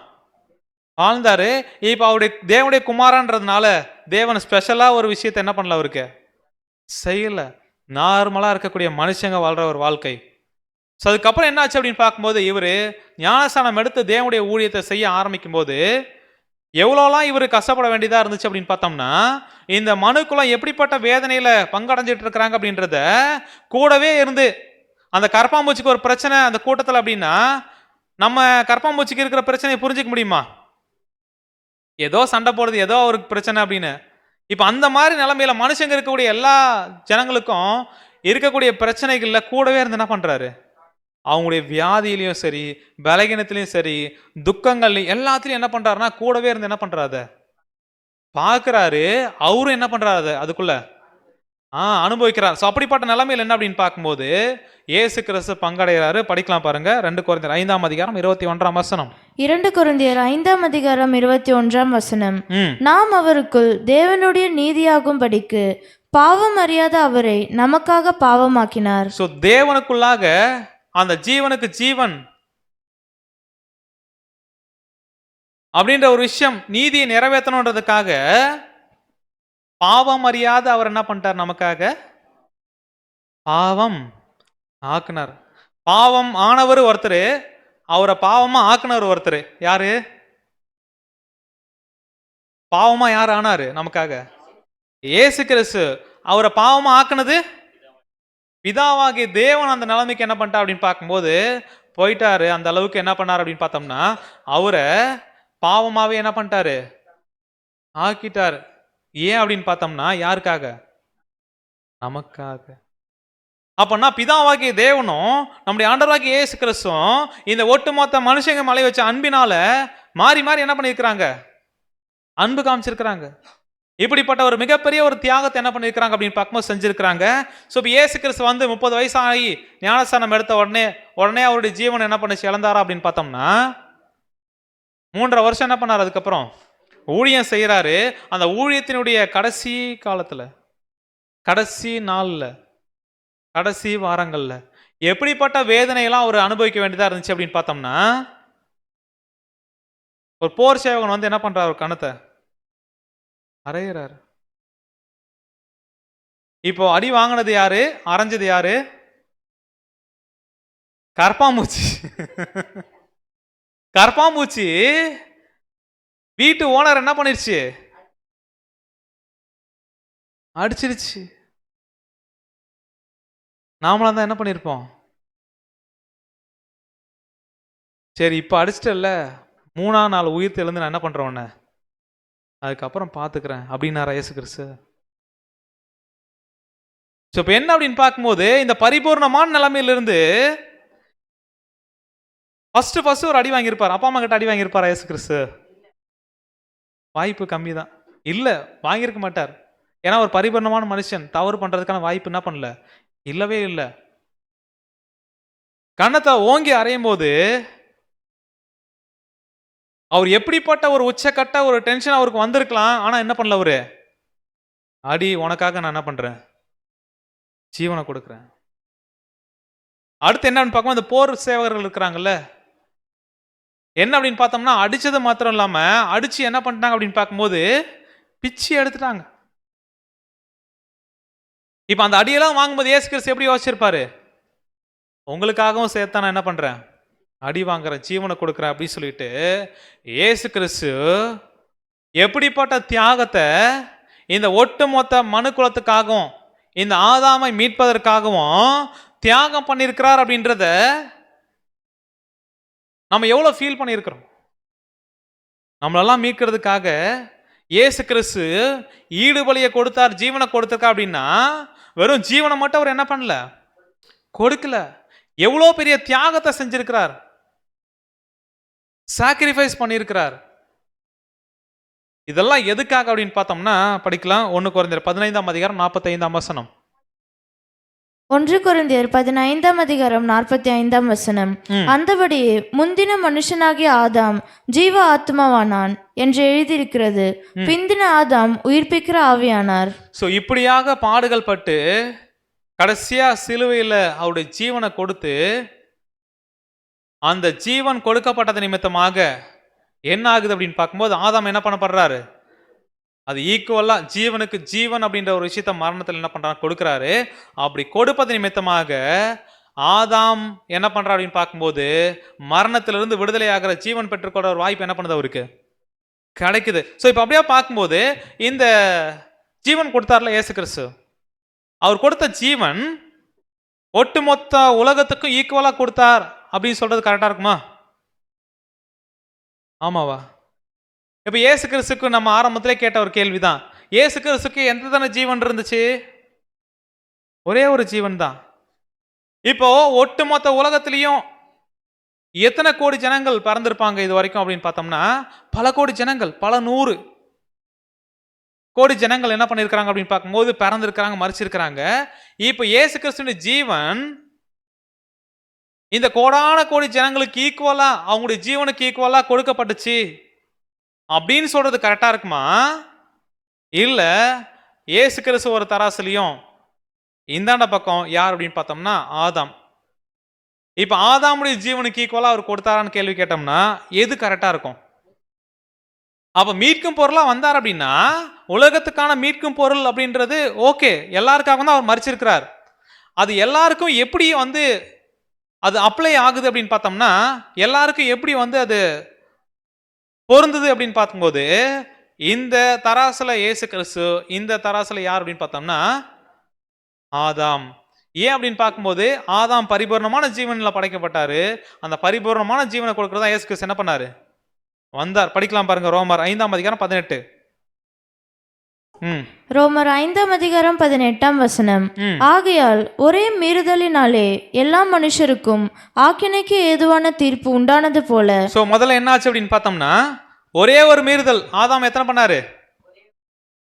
Speaker 1: வாழ்ந்தாரு. இப்போ அவருடைய தேவனுடைய குமாரன்றதுனால தேவன் ஸ்பெஷலா ஒரு விஷயத்தை என்ன பண்ணல அவருக்கு செய்யல. நார்மலா இருக்கக்கூடிய மனுஷங்க வாழ்ற ஒரு வாழ்க்கை. ஸோ அதுக்கப்புறம் என்ன ஆச்சு அப்படின்னு பார்க்கும்போது இவர் ஞானஸ்தானம் எடுத்து தேவனுடைய ஊழியத்தை செய்ய ஆரம்பிக்கும் போது எவ்வளோலாம் இவர் கஷ்டப்பட வேண்டியதாக இருந்துச்சு அப்படின்னு பார்த்தோம்னா இந்த மனுக்குலம் எப்படிப்பட்ட வேதனையில் பங்கடைஞ்சிட்டு இருக்கிறாங்க அப்படின்றத கூடவே இருந்து அந்த கரப்பாம்பூச்சிக்கு ஒரு பிரச்சனை அந்த கூட்டத்தில் அப்படின்னா நம்ம கரப்பாம்பூச்சிக்கு இருக்கிற பிரச்சனையை புரிஞ்சிக்க முடியுமா? ஏதோ சண்டை போடுறது ஏதோ அவருக்கு பிரச்சனை அப்படின்னு. இப்போ அந்த மாதிரி நிலைமையில மனுஷங்க இருக்கக்கூடிய எல்லா ஜனங்களுக்கும் இருக்கக்கூடிய பிரச்சனைகள்ல கூடவே இருந்து என்ன பண்றாரு, அவங்களுடைய வியாதியிலையும் சரி பலகீனத்திலையும் சரி துக்கங்கள்லையும் எல்லாத்துலையும் என்ன பண்றாருன்னா கூடவே இருந்து என்ன பண்றாரு பார்க்கறாரு. அவரும் என்ன பண்றாரு அதுக்குள்ள அனுபவிக்கிறார். ஸோ அப்படிப்பட்ட நிலைமையில் என்ன அப்படின்னு பார்க்கும்போது இயேசு கிறிஸ்து பங்கடைகிறாரு. படிக்கலாம் பாருங்க 2 கொரிந்தியர் 5ஆம் அதிகாரம் 21ஆம் வசனம்.
Speaker 2: 2 கொரிந்தியர் 5ஆம் அதிகாரம் 21ஆம் வசனம். நாம் அவருக்குள் தேவனுடைய நீதியாகும்படிக்கு பாவம் அறியாத அவரை நமக்காக பாவமாக்கினார்.
Speaker 1: ஸோ தேவனுக்குள்ளாக அந்த ஜீவனுக்கு ஜீவன் அப்படின்ற ஒரு விஷயம் நீதியை நிறைவேற்றணுன்றதுக்காக பாவம் அறியாத அவர் என்ன பண்ணிட்டார், நமக்காக பாவம் ஆக்குனார். பாவம் ஆனவர் ஒருத்தர், அவரை பாவமா ஆக்குனவர் ஒருத்தர். யாரு பாவமா யார் ஆனாரு நமக்காக? இயேசு கிறிஸ்து. அவரை பாவமா ஆக்குனது பிதாவாகிய தேவன். அந்த நிலைமைக்கு என்ன பண்ணிட்டா அப்படின்னு பார்க்கும்போது போயிட்டாரு. அந்த அளவுக்கு என்ன பண்ணார் அப்படின்னு பார்த்தோம்னா அவரை பாவமாவே என்ன பண்ணிட்டாரு, ஆக்கிட்டாரு. ஏன் அப்படின்னு பார்த்தோம்னா யாருக்காக? நமக்காக. அப்பன்னா பிதாவாகிய தேவனும் நம்முடைய ஆண்டவராகிய இயேசு கிறிஸ்துவும் இந்த ஒட்டுமொத்த மனுஷங்க மலை வச்ச அன்பினால மாறி மாறி என்ன பண்ணியிருக்கிறாங்க, அன்பு காமிச்சிருக்கிறாங்க. இப்படிப்பட்ட ஒரு மிகப்பெரிய ஒரு தியாகத்தை என்ன பண்ணியிருக்கிறாங்க அப்படின்னு பார்க்கும்போது செஞ்சிருக்கிறாங்க. ஸோ இப்போ இயேசு கிறிஸ்து வந்து 30 வயசு ஆகி ஞானஸ்தானம் எடுத்த உடனே அவருடைய ஜீவன் என்ன பண்ணிச்சு, இழந்தாரா அப்படின்னு பார்த்தோம்னா 3.5 வருஷம் என்ன பண்ணார், அதுக்கப்புறம் ஊழியம் செய்கிறாரு. அந்த ஊழியத்தினுடைய கடைசி காலத்தில் கடைசி நாளில் கடைசி வாரங்களில் எப்படிப்பட்ட வேதனையெல்லாம் அவர் அனுபவிக்க வேண்டியதாக இருந்துச்சு அப்படின்னு பார்த்தோம்னா ஒரு போர் சேவகன் வந்து என்ன பண்றாரு, ஒரு கணத்தை அரைகிறாரு. இப்போ அடி வாங்கினது யாரு, அரைஞ்சது யாரு? கரப்பாம்பூச்சி. கரப்பாம்பூச்சி வீட்டு ஓனர் என்ன பண்ணிருச்சு, அடிச்சிருச்சு. நாமளா தான் என்ன பண்ணியிருப்போம்? சரி இப்போ அடிச்சிட்டல்ல, 3ஆம் நாள் உயிர் தெழுந்து நான் என்ன பண்றேன் உன்னை, அதுக்கப்புறம் பார்த்துக்கிறேன் அப்படின்னாரா இயேசு கிறிஸ்து? ஸோ இப்போ என்ன அப்படின்னு பார்க்கும்போது, இந்த பரிபூர்ணமான நிலைமையிலிருந்து ஃபர்ஸ்ட் ஒரு அடி வாங்கியிருப்பார். அப்பா அம்மா கிட்ட அடி வாங்கியிருப்பாரா இயேசு கிறிஸ்து? வாய்ப்பு கம்மி தான். இல்லை, வாங்கியிருக்க மாட்டார். ஏன்னா ஒரு பரிபூர்ணமான மனுஷன் தவறு பண்றதுக்கான வாய்ப்பு என்ன பண்ணல, இல்லவே இல்லை. கன்னத்தை ஓங்கி அறையும் போது அவர் எப்படிப்பட்ட ஒரு உச்சக்கட்ட ஒரு டென்ஷன் அவருக்கு வந்திருக்கலாம். ஆனா என்ன பண்ணல அவரு, அடி உனக்காக நான் என்ன பண்றேன், ஜீவனை கொடுக்குறேன். அடுத்து என்னன்னு பார்க்கும், அந்த போர் சேவகர்கள் இருக்கிறாங்கல்ல, என்ன அப்படின்னு பார்த்தோம்னா அடிச்சது மாத்திரம் இல்லாம அடிச்சு என்ன பண்ணிட்டாங்க அப்படின்னு பார்க்கும்போது பிச்சு எடுத்துட்டாங்க. இப்ப அந்த அடியெல்லாம் வாங்கும்போது இயேசு கிறிஸ்து எப்படி யோசிச்சிருப்பாரு, உங்களுக்காகவும் சேர்த்தா நான் என்ன பண்றேன், அடி வாங்குறேன், ஜீவனை கொடுக்குறேன் அப்படின்னு சொல்லிட்டு இயேசு கிறிஸ்து எப்படிப்பட்ட தியாகத்தை இந்த ஒட்டுமொத்த மனு குலத்துக்காகவும் இந்த ஆதாமை மீட்பதற்காகவும் தியாகம் பண்ணியிருக்கிறார் அப்படின்றத நம்ம எவ்வளவு ஃபீல் பண்ணியிருக்கிறோம். நம்மளெல்லாம் மீட்கிறதுக்காக இயேசு கிறிஸ்து ஈடுபலியை கொடுத்தார், ஜீவனை கொடுத்திருக்கா அப்படின்னா வெறும் ஜீவனை மட்டும் அவர் என்ன பண்ணல, கொடுக்கல, எவ்வளோ பெரிய தியாகத்தை செஞ்சிருக்கிறார், சாக்ரிஃபைஸ் பண்ணியிருக்கிறார். இதெல்லாம் எதுக்காக அப்படின்னு பார்த்தோம்னா படிக்கலாம். 1 கொரிந்தியர் 15ஆம் அதிகாரம் 45ஆம் வசனம்.
Speaker 2: 1 கொரிந்தியர் 15ஆம் அதிகாரம் 45ஆம் வசனம். அந்தபடியே முந்தின மனுஷனாகிய ஆதாம் ஜீவ ஆத்மாவானான் என்று எழுதியிருக்கிறது, பிந்தின ஆதாம் உயிர்ப்பிக்கிற ஆவியானார். ஸோ
Speaker 1: இப்படியாக பாடுகள் பட்டு கடைசியா சிலுவையில் அவருடைய ஜீவனை கொடுத்து அந்த ஜீவன் கொடுக்கப்பட்டது நிமித்தமாக என்ன ஆகுது அப்படின்னு பார்க்கும்போது ஆதாம் என்ன பண்ணப்படுறாரு, அது ஈக்குவலா ஜீவனுக்கு ஜீவன் அப்படின்ற ஒரு விஷயத்த மரணத்தில் என்ன பண்றாரு, கொடுக்கிறாரு. அப்படி கொடுப்பது நிமித்தமாக ஆதாம் என்ன பண்றாரு அப்படின்னு பார்க்கும்போது மரணத்திலிருந்து விடுதலை ஆகிற ஜீவன் பெற்றுக்கொள்ள ஒரு வாய்ப்பு என்ன பண்ணுது அவருக்கு கிடைக்குது. ஸோ இப்போ அப்படியே பார்க்கும்போது இந்த ஜீவன் கொடுத்தார்ல இயேசு கிறிஸ்து, அவர் கொடுத்த ஜீவன் ஒட்டுமொத்த உலகத்துக்கும் ஈக்குவலா கொடுத்தார் அப்படின்னு சொல்றது கரெக்டா இருக்குமா? ஆமாவா? இப்ப இயேசு கிறிஸ்துக்கு நம்ம ஆரம்பத்திலே கேட்ட ஒரு கேள்விதான், இயேசு கிறிஸ்துக்கு எந்த தானே ஜீவன் இருந்துச்சு? ஒரே ஒரு ஜீவன் தான். இப்போ ஒட்டுமொத்த உலகத்திலையும் எத்தனை கோடி ஜனங்கள் பிறந்திருப்பாங்க இது வரைக்கும் அப்படின்னு பார்த்தோம்னா பல கோடி ஜனங்கள், பல 100 கோடி ஜனங்கள் என்ன பண்ணிருக்கிறாங்க அப்படின்னு பார்க்கும்போது பிறந்திருக்கிறாங்க, மரிச்சிருக்கிறாங்க. இப்போ இயேசு கிறிஸ்துவின் ஜீவன் இந்த கோடான கோடி ஜனங்களுக்கு ஈக்குவலா, அவங்களுடைய ஜீவனுக்கு ஈக்குவலா கொடுக்கப்பட்டுச்சு அப்படின்னு சொல்றது கரெக்டா இருக்குமா? இல்ல இயேசு கிறிஸ்து ஒரு தராசுலையும் இந்தாண்ட பக்கம் யார் அப்படின்னு பார்த்தோம்னா ஆதாம். இப்ப ஆதாமுடைய ஜீவனுக்கு ஈக்குவலா அவர் கொடுத்தாரான்னு கேள்வி கேட்டோம்னா எது கரெக்டா இருக்கும்? அப்ப மீட்கும் பொருளா வந்தார் அப்படின்னா உலகத்துக்கான மீட்கும் பொருள் அப்படின்றது ஓகே, எல்லாருக்காகவும் தான் அவர் மரிச்சிருக்கிறார். அது எல்லாருக்கும் எப்படி அது அப்ளை ஆகுது அப்படின்னு பார்த்தோம்னா எல்லாருக்கும் எப்படி அது பொருந்தது அப்படின்னு பார்க்கும்போது இந்த தராசுல இயேசு கிறிஸ்து, இந்த தராசுல யார் அப்படின்னு பார்த்தோம்னா ஆதாம். ஏன் அப்படின்னு பார்க்கும்போது ஆதாம் பரிபூர்ணமான ஜீவன்ல படைக்கப்பட்டாரு. அந்த பரிபூர்ணமான ஜீவனை கொடுக்கறதா இயேசு கிறிஸ்து என்ன பண்ணாரு, வந்தார். படிக்கலாம் பாருங்க, ரோமர் 5ஆம் அதிகாரம் 18.
Speaker 2: ரோமர் 5ஆம் அதிகாரம் 18ஆம் வசனம். ஆகையால் ஒரே மீறுதலினாலே எல்லா மனுஷருக்கும் ஆக்கினைக்கு ஏதுவான தீர்ப்பு உண்டானது போல.
Speaker 1: சோ முதல்ல என்ன ஆச்சு அப்படின்னு பார்த்தோம்னா ஒரே ஒரு மீறுதல், ஆதாம் எத்தனை பண்ணாரு,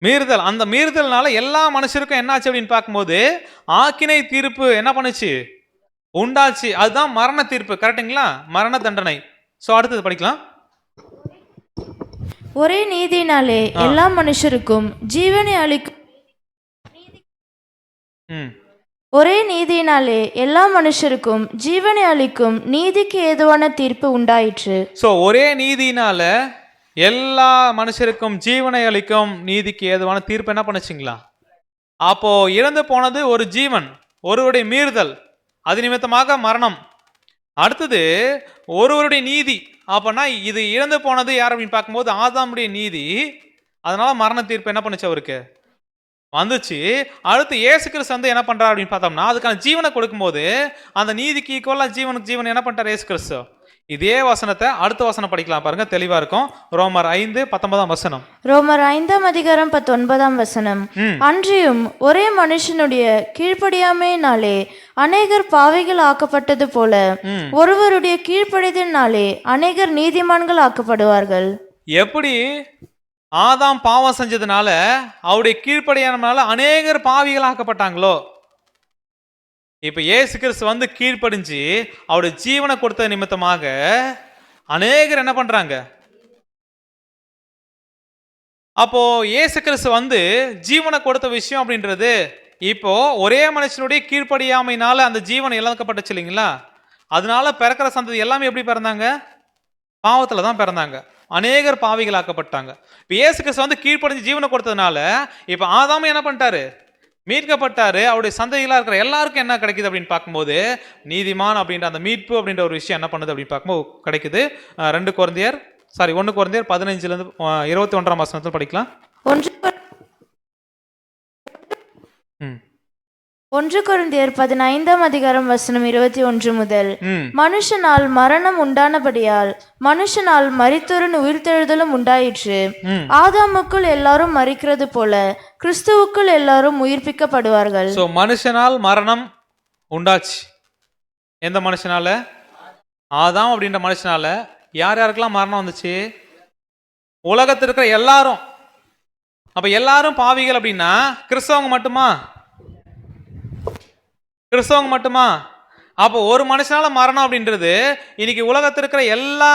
Speaker 1: மீறுதல். அந்த மீறுதல்னால எல்லா மனுஷருக்கும் என்ன ஆச்சு அப்படின்னு பார்க்கும்போது ஆக்கினை தீர்ப்பு என்ன பண்ணுச்சு, உண்டாச்சு. அதுதான் மரண தீர்ப்பு, கரெக்டுங்களா, மரண தண்டனை. சோ அடுத்தது படிக்கலாம்.
Speaker 2: ஒரே நீதியினாலே எல்லா மனுஷருக்கும் ஜீவனை அளிக்கும், ஒரே நீதியினாலே எல்லா மனுஷருக்கும் ஜீவனை அளிக்கும் நீதிக்கு ஏதுவான தீர்ப்பு உண்டாயிற்று.
Speaker 1: சோ ஒரே நீதியினால எல்லா மனுஷருக்கும் ஜீவனை அளிக்கும் நீதிக்கு ஏதுவான தீர்ப்பு என்ன பண்ணுச்சுங்களா? அப்போ இறந்து போனது ஒரு ஜீவன், ஒருவருடைய மீறுதல், அது நிமித்தமாக மரணம். அடுத்தது ஒருவருடைய நீதி, அப்பனா இது இறந்து போனது யார் அப்படின்னு பார்க்கும்போது ஆதாமுடைய நீதி, அதனால மரண தீர்ப்பு என்ன பண்ணுச்சு அவருக்கு வந்துச்சு. அடுத்து இயேசு கிறிஸ்து வந்து என்ன பண்றாரு அப்படின்னு பார்த்தோம்னா, அதுக்கான ஜீவனை கொடுக்கும்போது அந்த நீதிக்கு ஈக்குவலா ஜீவன் என்ன பண்ணிட்டார் இயேசு கிறிஸ்து. இதே வசனத்தை அடுத்த வசனம் படிக்கலாம் பாருங்க, தெளிவா இருக்கும். ரோமர் 5:19 வசனம்.
Speaker 2: ரோமர் 5:19
Speaker 1: ம்.
Speaker 2: அன்றியும் ஒரே மனுஷனுடைய கீழ்ப்படியாமையினாலே அநேகர் பாவிகள் ஆக்கப்பட்டது போல ஒருவருடைய கீழ்ப்படிதலினாலே அநேகர் நீதிமான்கள் ஆக்கப்படுவார்கள்.
Speaker 1: எப்படி ஆதாம் பாவம் செஞ்சதுனால அவருடைய கீழ்ப்படியானனால அநேகர் பாவிகள் ஆக்கப்பட்டாங்களோ, இப்ப இயேசு கிறிஸ்து வந்து கீழ்ப்படிஞ்சு அவருடைய ஜீவனை கொடுத்த நிமித்தமாக அநேகர் என்ன பண்றாங்க. அப்போ இயேசு கிறிஸ்து வந்து ஜீவனை கொடுத்த விஷயம் அப்படின்றது இப்போ ஒரே மனுஷனுடைய கீழ்ப்படியாமையினால அந்த ஜீவனை இழக்கப்பட்டுச்சு இல்லைங்களா. அதனால பிறக்கிற சந்ததி எல்லாமே எப்படி பிறந்தாங்க, பாவத்துல தான் பிறந்தாங்க. அநேகர் பாவிகளாக்கப்பட்டாங்க. இப்ப இயேசு கிறிஸ்து வந்து கீழ்ப்படிஞ்சு ஜீவனை கொடுத்ததுனால இப்ப ஆதாமும் என்ன பண்ணிட்டாரு, மீட்கப்பட்டாரு. அவருடைய சந்ததிகளா இருக்கிற எல்லாருக்கும் என்ன கிடைக்குது அப்படின்னு பார்க்கும்போது நீதிமான் அப்படின்ற அந்த மீட்பு அப்படின்ற ஒரு விஷயம் என்ன பண்ணுது அப்படின்னு பார்க்கும்போது கிடைக்குது. 1 கொரிந்தியர் 15 21 வசனத்தில் படிக்கலாம்.
Speaker 2: 1 கொரிந்தியர் 15:21 முதல். மனுஷனால் மரணம் உண்டானபடியால் மனுஷனால் மரித்தோரின் உயிர்த்தெழுதலும் உண்டாயிற்று. ஆதாமுக்குள் எல்லாரும் மரிக்கிறது போல கிறிஸ்துவுக்குள் எல்லாரும் உயிர்ப்பிக்கப்படுவார்கள்.
Speaker 1: சோ மனுஷனால் மரணம் உண்டாச்சு. எந்த மனுஷனால? ஆதாம் அப்படின்ற மனுஷனால. யார் யாருக்கெல்லாம் மரணம் வந்துச்சு? உலகத்தில் இருக்கிற எல்லாரும். அப்ப எல்லாரும் பாவிகள் அப்படின்னா கிறிஸ்தவங்க மட்டுமா? கிறிஸ்தவங்க மட்டுமா? அப்போ ஒரு மனுஷனால மரணம் அப்படின்றது இன்னைக்கு உலகத்தில் இருக்கிற எல்லா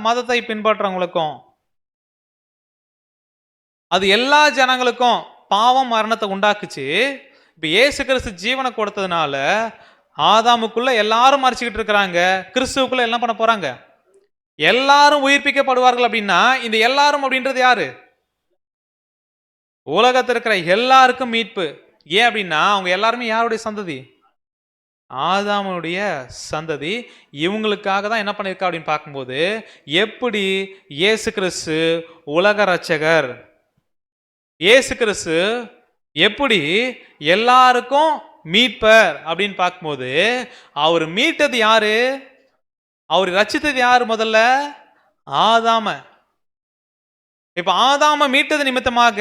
Speaker 1: மதத்தை பின்பற்றவங்களுக்கும், அது எல்லா ஜனங்களுக்கும் பாவம் மரணத்தை உண்டாக்குச்சு. இப்ப இயேசு கிறிஸ்து ஜீவனை கொடுத்ததுனால ஆதாமுக்குள்ள எல்லாரும் மறிச்சுக்கிட்டு இருக்கிறாங்க. கிறிஸ்துவுக்குள்ள என்ன பண்ண போறாங்க? எல்லாரும் உயிர்ப்பிக்கப்படுவார்கள். அப்படின்னா இந்த எல்லாரும் அப்படின்றது யாரு? உலகத்தில் இருக்கிற எல்லாருக்கும் மீட்பு. ஏன் அப்படின்னா அவங்க எல்லாருமே யாருடைய சந்ததி? ஆதாமுடைய சந்ததி. இவங்களுக்காக தான் என்ன பண்ணியிருக்கா அப்படின்னு பார்க்கும்போது எப்படி இயேசு கிறிஸ்து உலக ரட்சகர், இயேசு கிறிஸ்து எப்படி எல்லாருக்கும் மீட்பர் அப்படின்னு பார்க்கும்போது அவர் மீட்டது யாரு? அவர் ரட்சித்தது யாரு? முதல்ல ஆதாம. இப்ப ஆதாம மீட்டது நிமித்தமாக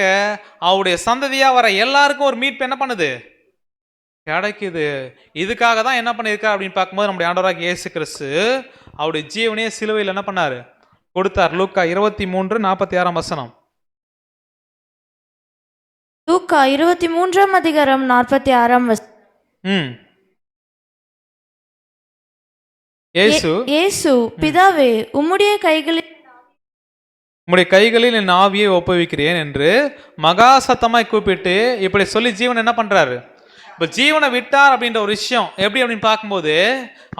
Speaker 1: அவருடைய சந்ததியா வர எல்லாருக்கும் ஒரு மீட்பு என்ன பண்ணுது? கிடைக்குது. இதுக்காக தான் என்ன பண்ணியிருக்கார் அப்படின்னு பார்க்கும்போது நம்முடைய ஆண்டவராகிய இயேசு கிறிஸ்து அவருடைய ஜீவனையே சிலுவையில் என்ன பண்ணாரு? கொடுத்தார். லூக்கா 23:46 வசனம்.
Speaker 2: லூக்கா 23:46 இயேசு பிதாவே உம்முடைய
Speaker 1: கைகளில் என் ஆவியை ஒப்புவிக்கிறேன் என்று மகா சத்தமாய் கூப்பிட்டு இப்படி சொல்லி ஜீவன் என்ன பண்றாரு? இப்போ ஜீவனை விட்டார் அப்படின்ற ஒரு விஷயம் எப்படி அப்படின்னு பார்க்கும்போது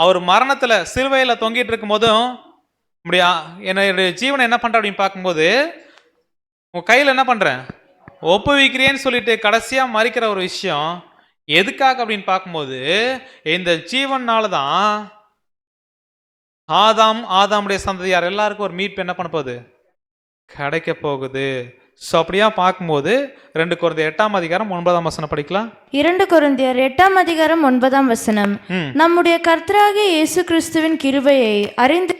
Speaker 1: அவர் மரணத்துல சிலுவையில தொங்கிட்டு இருக்கும் போதும் என்னுடைய ஜீவனை என்ன பண்ற அப்படின்னு பார்க்கும்போது உங்க கையில் என்ன பண்றேன்? ஒப்புவிக்கிறேன்னு சொல்லிட்டு கடைசியா மறிக்கிற ஒரு விஷயம் எதுக்காக அப்படின்னு பார்க்கும்போது இந்த ஜீவனால தான் ஆதாமுடைய சந்ததியார் எல்லாருக்கும் ஒரு மீட்பு என்ன பண்ண போகுது? கிடைக்க போகுது. ஸோ அப்படியா பார்க்கும்போது 2 கொரிந்தியர் 8:9 படிக்கலாம்.
Speaker 2: 2 கொரிந்தியர் 8:9 நம்முடைய கர்த்தராகிய இயேசு கிறிஸ்துவின் கிருபையை அறிந்து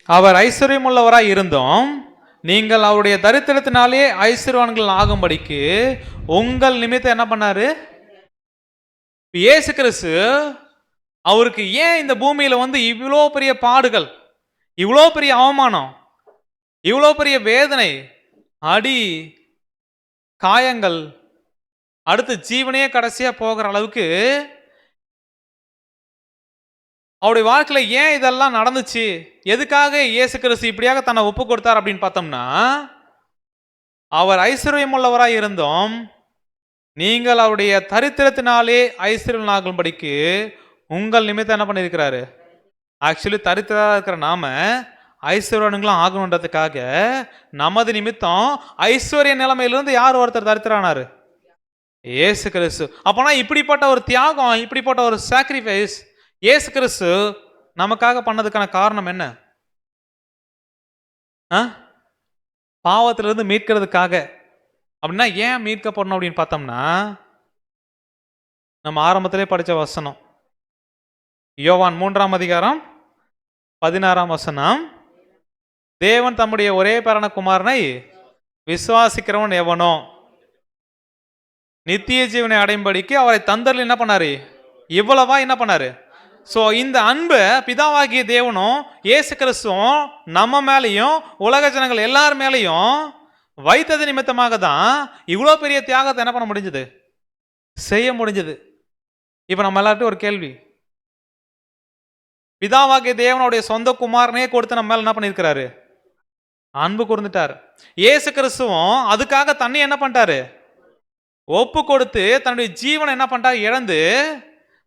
Speaker 1: அவர் ஐஸ்வர்யமுள்ளவராய் இருந்தோம் நீங்கள் அவருடைய தரித்திரத்தினாலே ஐஸ்வர்யவான்கள் ஆகும்படிக்கு உங்கள் நிமித்தம் என்ன பண்ணாரு? இயேசு கிறிஸ்து அவருக்கு ஏன் இந்த பூமியில வந்து இவ்வளோ பெரிய பாடுகள், இவ்வளோ பெரிய அவமானம், இவ்வளோ பெரிய வேதனை, அடி, காயங்கள், அடுத்து ஜீவனையே கடைசியா போகிற அளவுக்கு அவருடைய வாழ்க்கையில ஏன் இதெல்லாம் நடந்துச்சு? எதுக்காக இயேசு கிறிஸ்து இப்படியாக தன்னை ஒப்பு கொடுத்தார் அப்படின்னு பார்த்தோம்னா அவர் ஐஸ்வர்யம் உள்ளவராய் இருந்தோம் நீங்கள் அவருடைய தரித்திரத்தினாலே ஐஸ்வர்யனாகும்படிக்கு உங்கள் நிமித்தம் என்ன பண்ணியிருக்கிறாரு? ஆக்சுவலி தரித்திரா இருக்கிற நாம ஐஸ்வர்யங்களும் ஆகணுன்றதுக்காக நமது நிமித்தம் ஐஸ்வர்ய நிலைமையிலிருந்து யார் ஒருத்தர் தரித்திரானாரு? இயேசு கிறிஸ்து. அப்போனா இப்படிப்பட்ட ஒரு தியாகம், இப்படிப்பட்ட ஒரு சாக்ரிஃபைஸ் இயேசு கிறிஸ்து நமக்காக பண்ணதுக்கான காரணம் என்ன? பாவத்திலிருந்து மீட்கிறதுக்காக. அப்படின்னா ஏன் மீட்கப்படணும் அப்படின்னு பார்த்தோம்னா, நம்ம ஆரம்பத்திலே படித்த வசனம் யோவான் 3ஆம் அதிகாரம் 16ஆம் வசனம், தேவன் தம்முடைய ஒரே பேரான குமாரனை விசுவாசிக்கிறவன் எவனோ நித்திய ஜீவனை அடையும்படிக்கு அவரை தந்தரில் என்ன பண்ணாரு, இவ்வளவா என்ன பண்ணாரு. ஸோ இந்த அன்பை பிதாவாகிய தேவனும் இயேசு கிறிஸ்துவும் நம்ம மேலேயும் உலக ஜனங்கள் எல்லார் மேலேயும் வைத்தது நிமித்தமாக தான் இவ்வளோ பெரிய தியாகத்தை என்ன பண்ண முடிஞ்சது, செய்ய முடிஞ்சது. இப்போ நம்ம எல்லார்ட்டும் ஒரு கேள்வி, பிதாவாகிய தேவனுடைய சொந்த குமாரனே கொடுத்து நம்ம மேல என்ன பண்ணியிருக்கிறாரு, அன்பு கூர்ந்துட்டார். இயேசு கிறிஸ்துவும் அதுக்காக தன்னை என்ன பண்ணிட்டாரு, ஒப்பு கொடுத்து தன்னுடைய ஜீவனை என்ன பண்ணிட்டாரு, இழந்து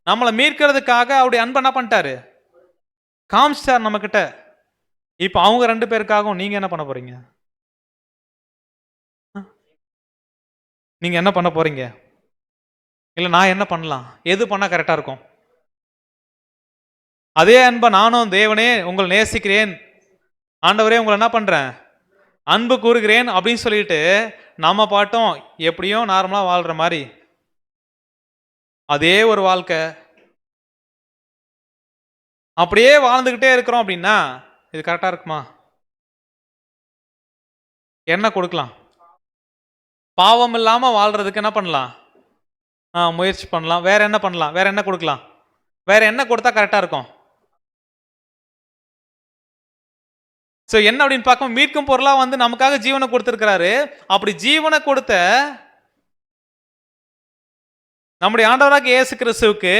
Speaker 1: நம்மளை மீட்கிறதுக்காக அவருடைய அன்பை என்ன பண்ணிட்டாரு, காமிச்சிட்டார் நம்ம கிட்ட. இப்போ அவங்க 2 பேருக்காகவும் நீங்க என்ன பண்ண போறீங்க, நீங்க என்ன பண்ண போறீங்க, இல்ல நான் என்ன பண்ணலாம், எது பண்ணா கரெக்டா இருக்கும்? அதே அன்பை நானும் தேவனே உங்களை நேசிக்கிறேன், ஆண்டவரே உங்களை என்ன பண்றேன், அன்பு கூறுகிறேன் அப்படின்னு சொல்லிட்டு நம்ம பாட்டும் எப்படியும் நார்மலா வாழ்ற மாதிரி அதே ஒரு வாழ்க்கை அப்படியே வாழ்ந்துகிட்டே இருக்கிறோம் அப்படின்னா இது கரெக்டா இருக்குமா? என்ன கொடுக்கலாம், பாவம் இல்லாம வாழ்றதுக்கு என்ன பண்ணலாம், முயற்சி பண்ணலாம். வேற என்ன பண்ணலாம், வேற என்ன கொடுக்கலாம், வேற என்ன கொடுத்தா கரெக்டா இருக்கும்? ஸோ என்ன அப்படின்னு பார்க்கும், மீட்கும் பொருளா வந்து நமக்காக ஜீவனை கொடுத்திருக்கிறாரு. அப்படி ஜீவனை கொடுத்த நம்முடைய ஆண்டவராகிய இயேசு கிறிஸ்துவுக்கு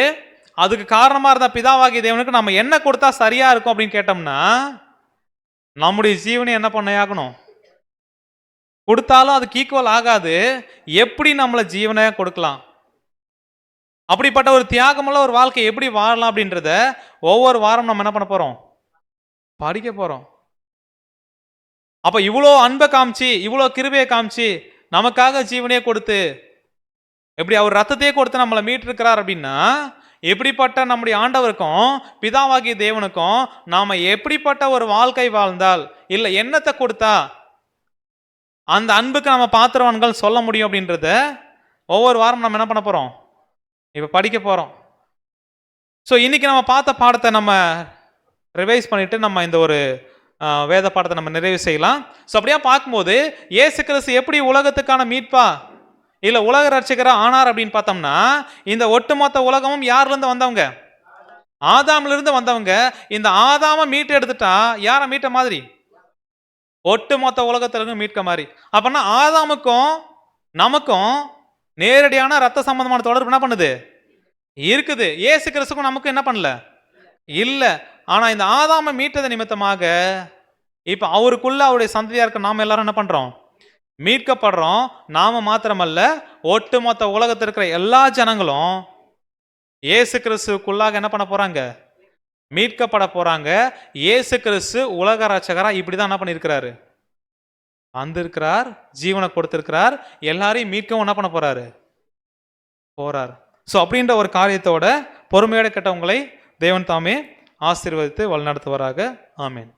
Speaker 1: அதுக்கு காரணமா இருந்த பிதாவாகிய தேவனுக்கு நம்ம என்ன கொடுத்தா சரியா இருக்கும் அப்படின்னு கேட்டோம்னா, நம்முடைய ஜீவனை என்ன பண்ணாகணும், கொடுத்தாலும் அதுக்கு ஈக்குவல் ஆகாது. எப்படி நம்மளை ஜீவனை கொடுக்கலாம், அப்படிப்பட்ட ஒரு தியாகமுள்ள ஒரு வாழ்க்கை எப்படி வாழலாம் அப்படின்றத ஒவ்வொரு வாரம் நம்ம என்ன பண்ண போறோம், படிக்க போறோம். அப்ப இவ்வளோ அன்பை காமிச்சு, இவ்வளோ கிருபையை காமிச்சு, நமக்காக ஜீவனையே கொடுத்து, எப்படி அவர் ரத்தத்தையே கொடுத்து நம்மளை மீட்டிருக்கிறார் அப்படின்னா, எப்படிப்பட்ட நம்முடைய ஆண்டவருக்கும் பிதாவாகிய தேவனுக்கும் நாம எப்படிப்பட்ட ஒரு வாழ்க்கை வாழ்ந்தால், இல்லை என்னத்தை கொடுத்தா அந்த அன்புக்கு நம்ம பாத்திரவான்கள் சொல்ல முடியும் அப்படின்றத ஒவ்வொரு வாரம் நம்ம என்ன பண்ண போறோம், இப்ப படிக்க போறோம். ஸோ இன்னைக்கு நம்ம பார்த்த பாடத்தை நம்ம ரிவைஸ் பண்ணிட்டு நம்ம இந்த ஒரு வேத பாடத்தை நம்ம நிறைவு செய்யலாம். ஸோ அப்படியே பார்க்கும்போது இயேசு கிறிஸ்து எப்படி உலகத்துக்கான மீட்பா இல்லை உலக ரட்சகரா ஆனார் அப்படின்னு பார்த்தோம்னா, இந்த ஒட்டுமொத்த உலகமும் யார்லேருந்து வந்தவங்க, ஆதாமிலிருந்து வந்தவங்க. இந்த ஆதாம மீட்டு எடுத்துட்டா யாரை மீட்ட மாதிரி, ஒட்டுமொத்த உலகத்திலிருந்து மீட்க மாதிரி. அப்படின்னா ஆதாமுக்கும் நமக்கும் நேரடியான ரத்த சம்பந்தமான தொடர்பு என்ன பண்ணுது, இருக்குது. இயேசு கிறிஸ்துக்கும் நமக்கும் என்ன பண்ணல, இல்ல. ஆனா இந்த ஆதாம மீட்டது நிமித்தமாக இப்ப அவருக்குள்ள அவருடைய சந்ததியா இருக்க நாம எல்லாரும் என்ன பண்றோம், மீட்கப்படுறோம். நாம மாத்திரமல்ல, ஒட்டுமொத்த உலகத்தில் இருக்கிற எல்லா ஜனங்களும் இயேசு கிறிஸ்துக்குள்ளாக என்ன பண்ண போறாங்க, மீட்கப்பட போறாங்க. இயேசு கிறிஸ்து உலக ரட்சகரா இப்படிதான் என்ன பண்ணியிருக்கிறாரு, வந்திருக்கிறார், ஜீவனை கொடுத்திருக்கிறார், எல்லாரையும் மீட்கவும் என்ன பண்ண போறாரு, போறார். ஸோ அப்படின்ற ஒரு காரியத்தோட பொறுமையோட கேட்டவங்களை தேவன் தாமே ஆசீர்வதித்து வழிநடத்துவாராக. ஆமேன்.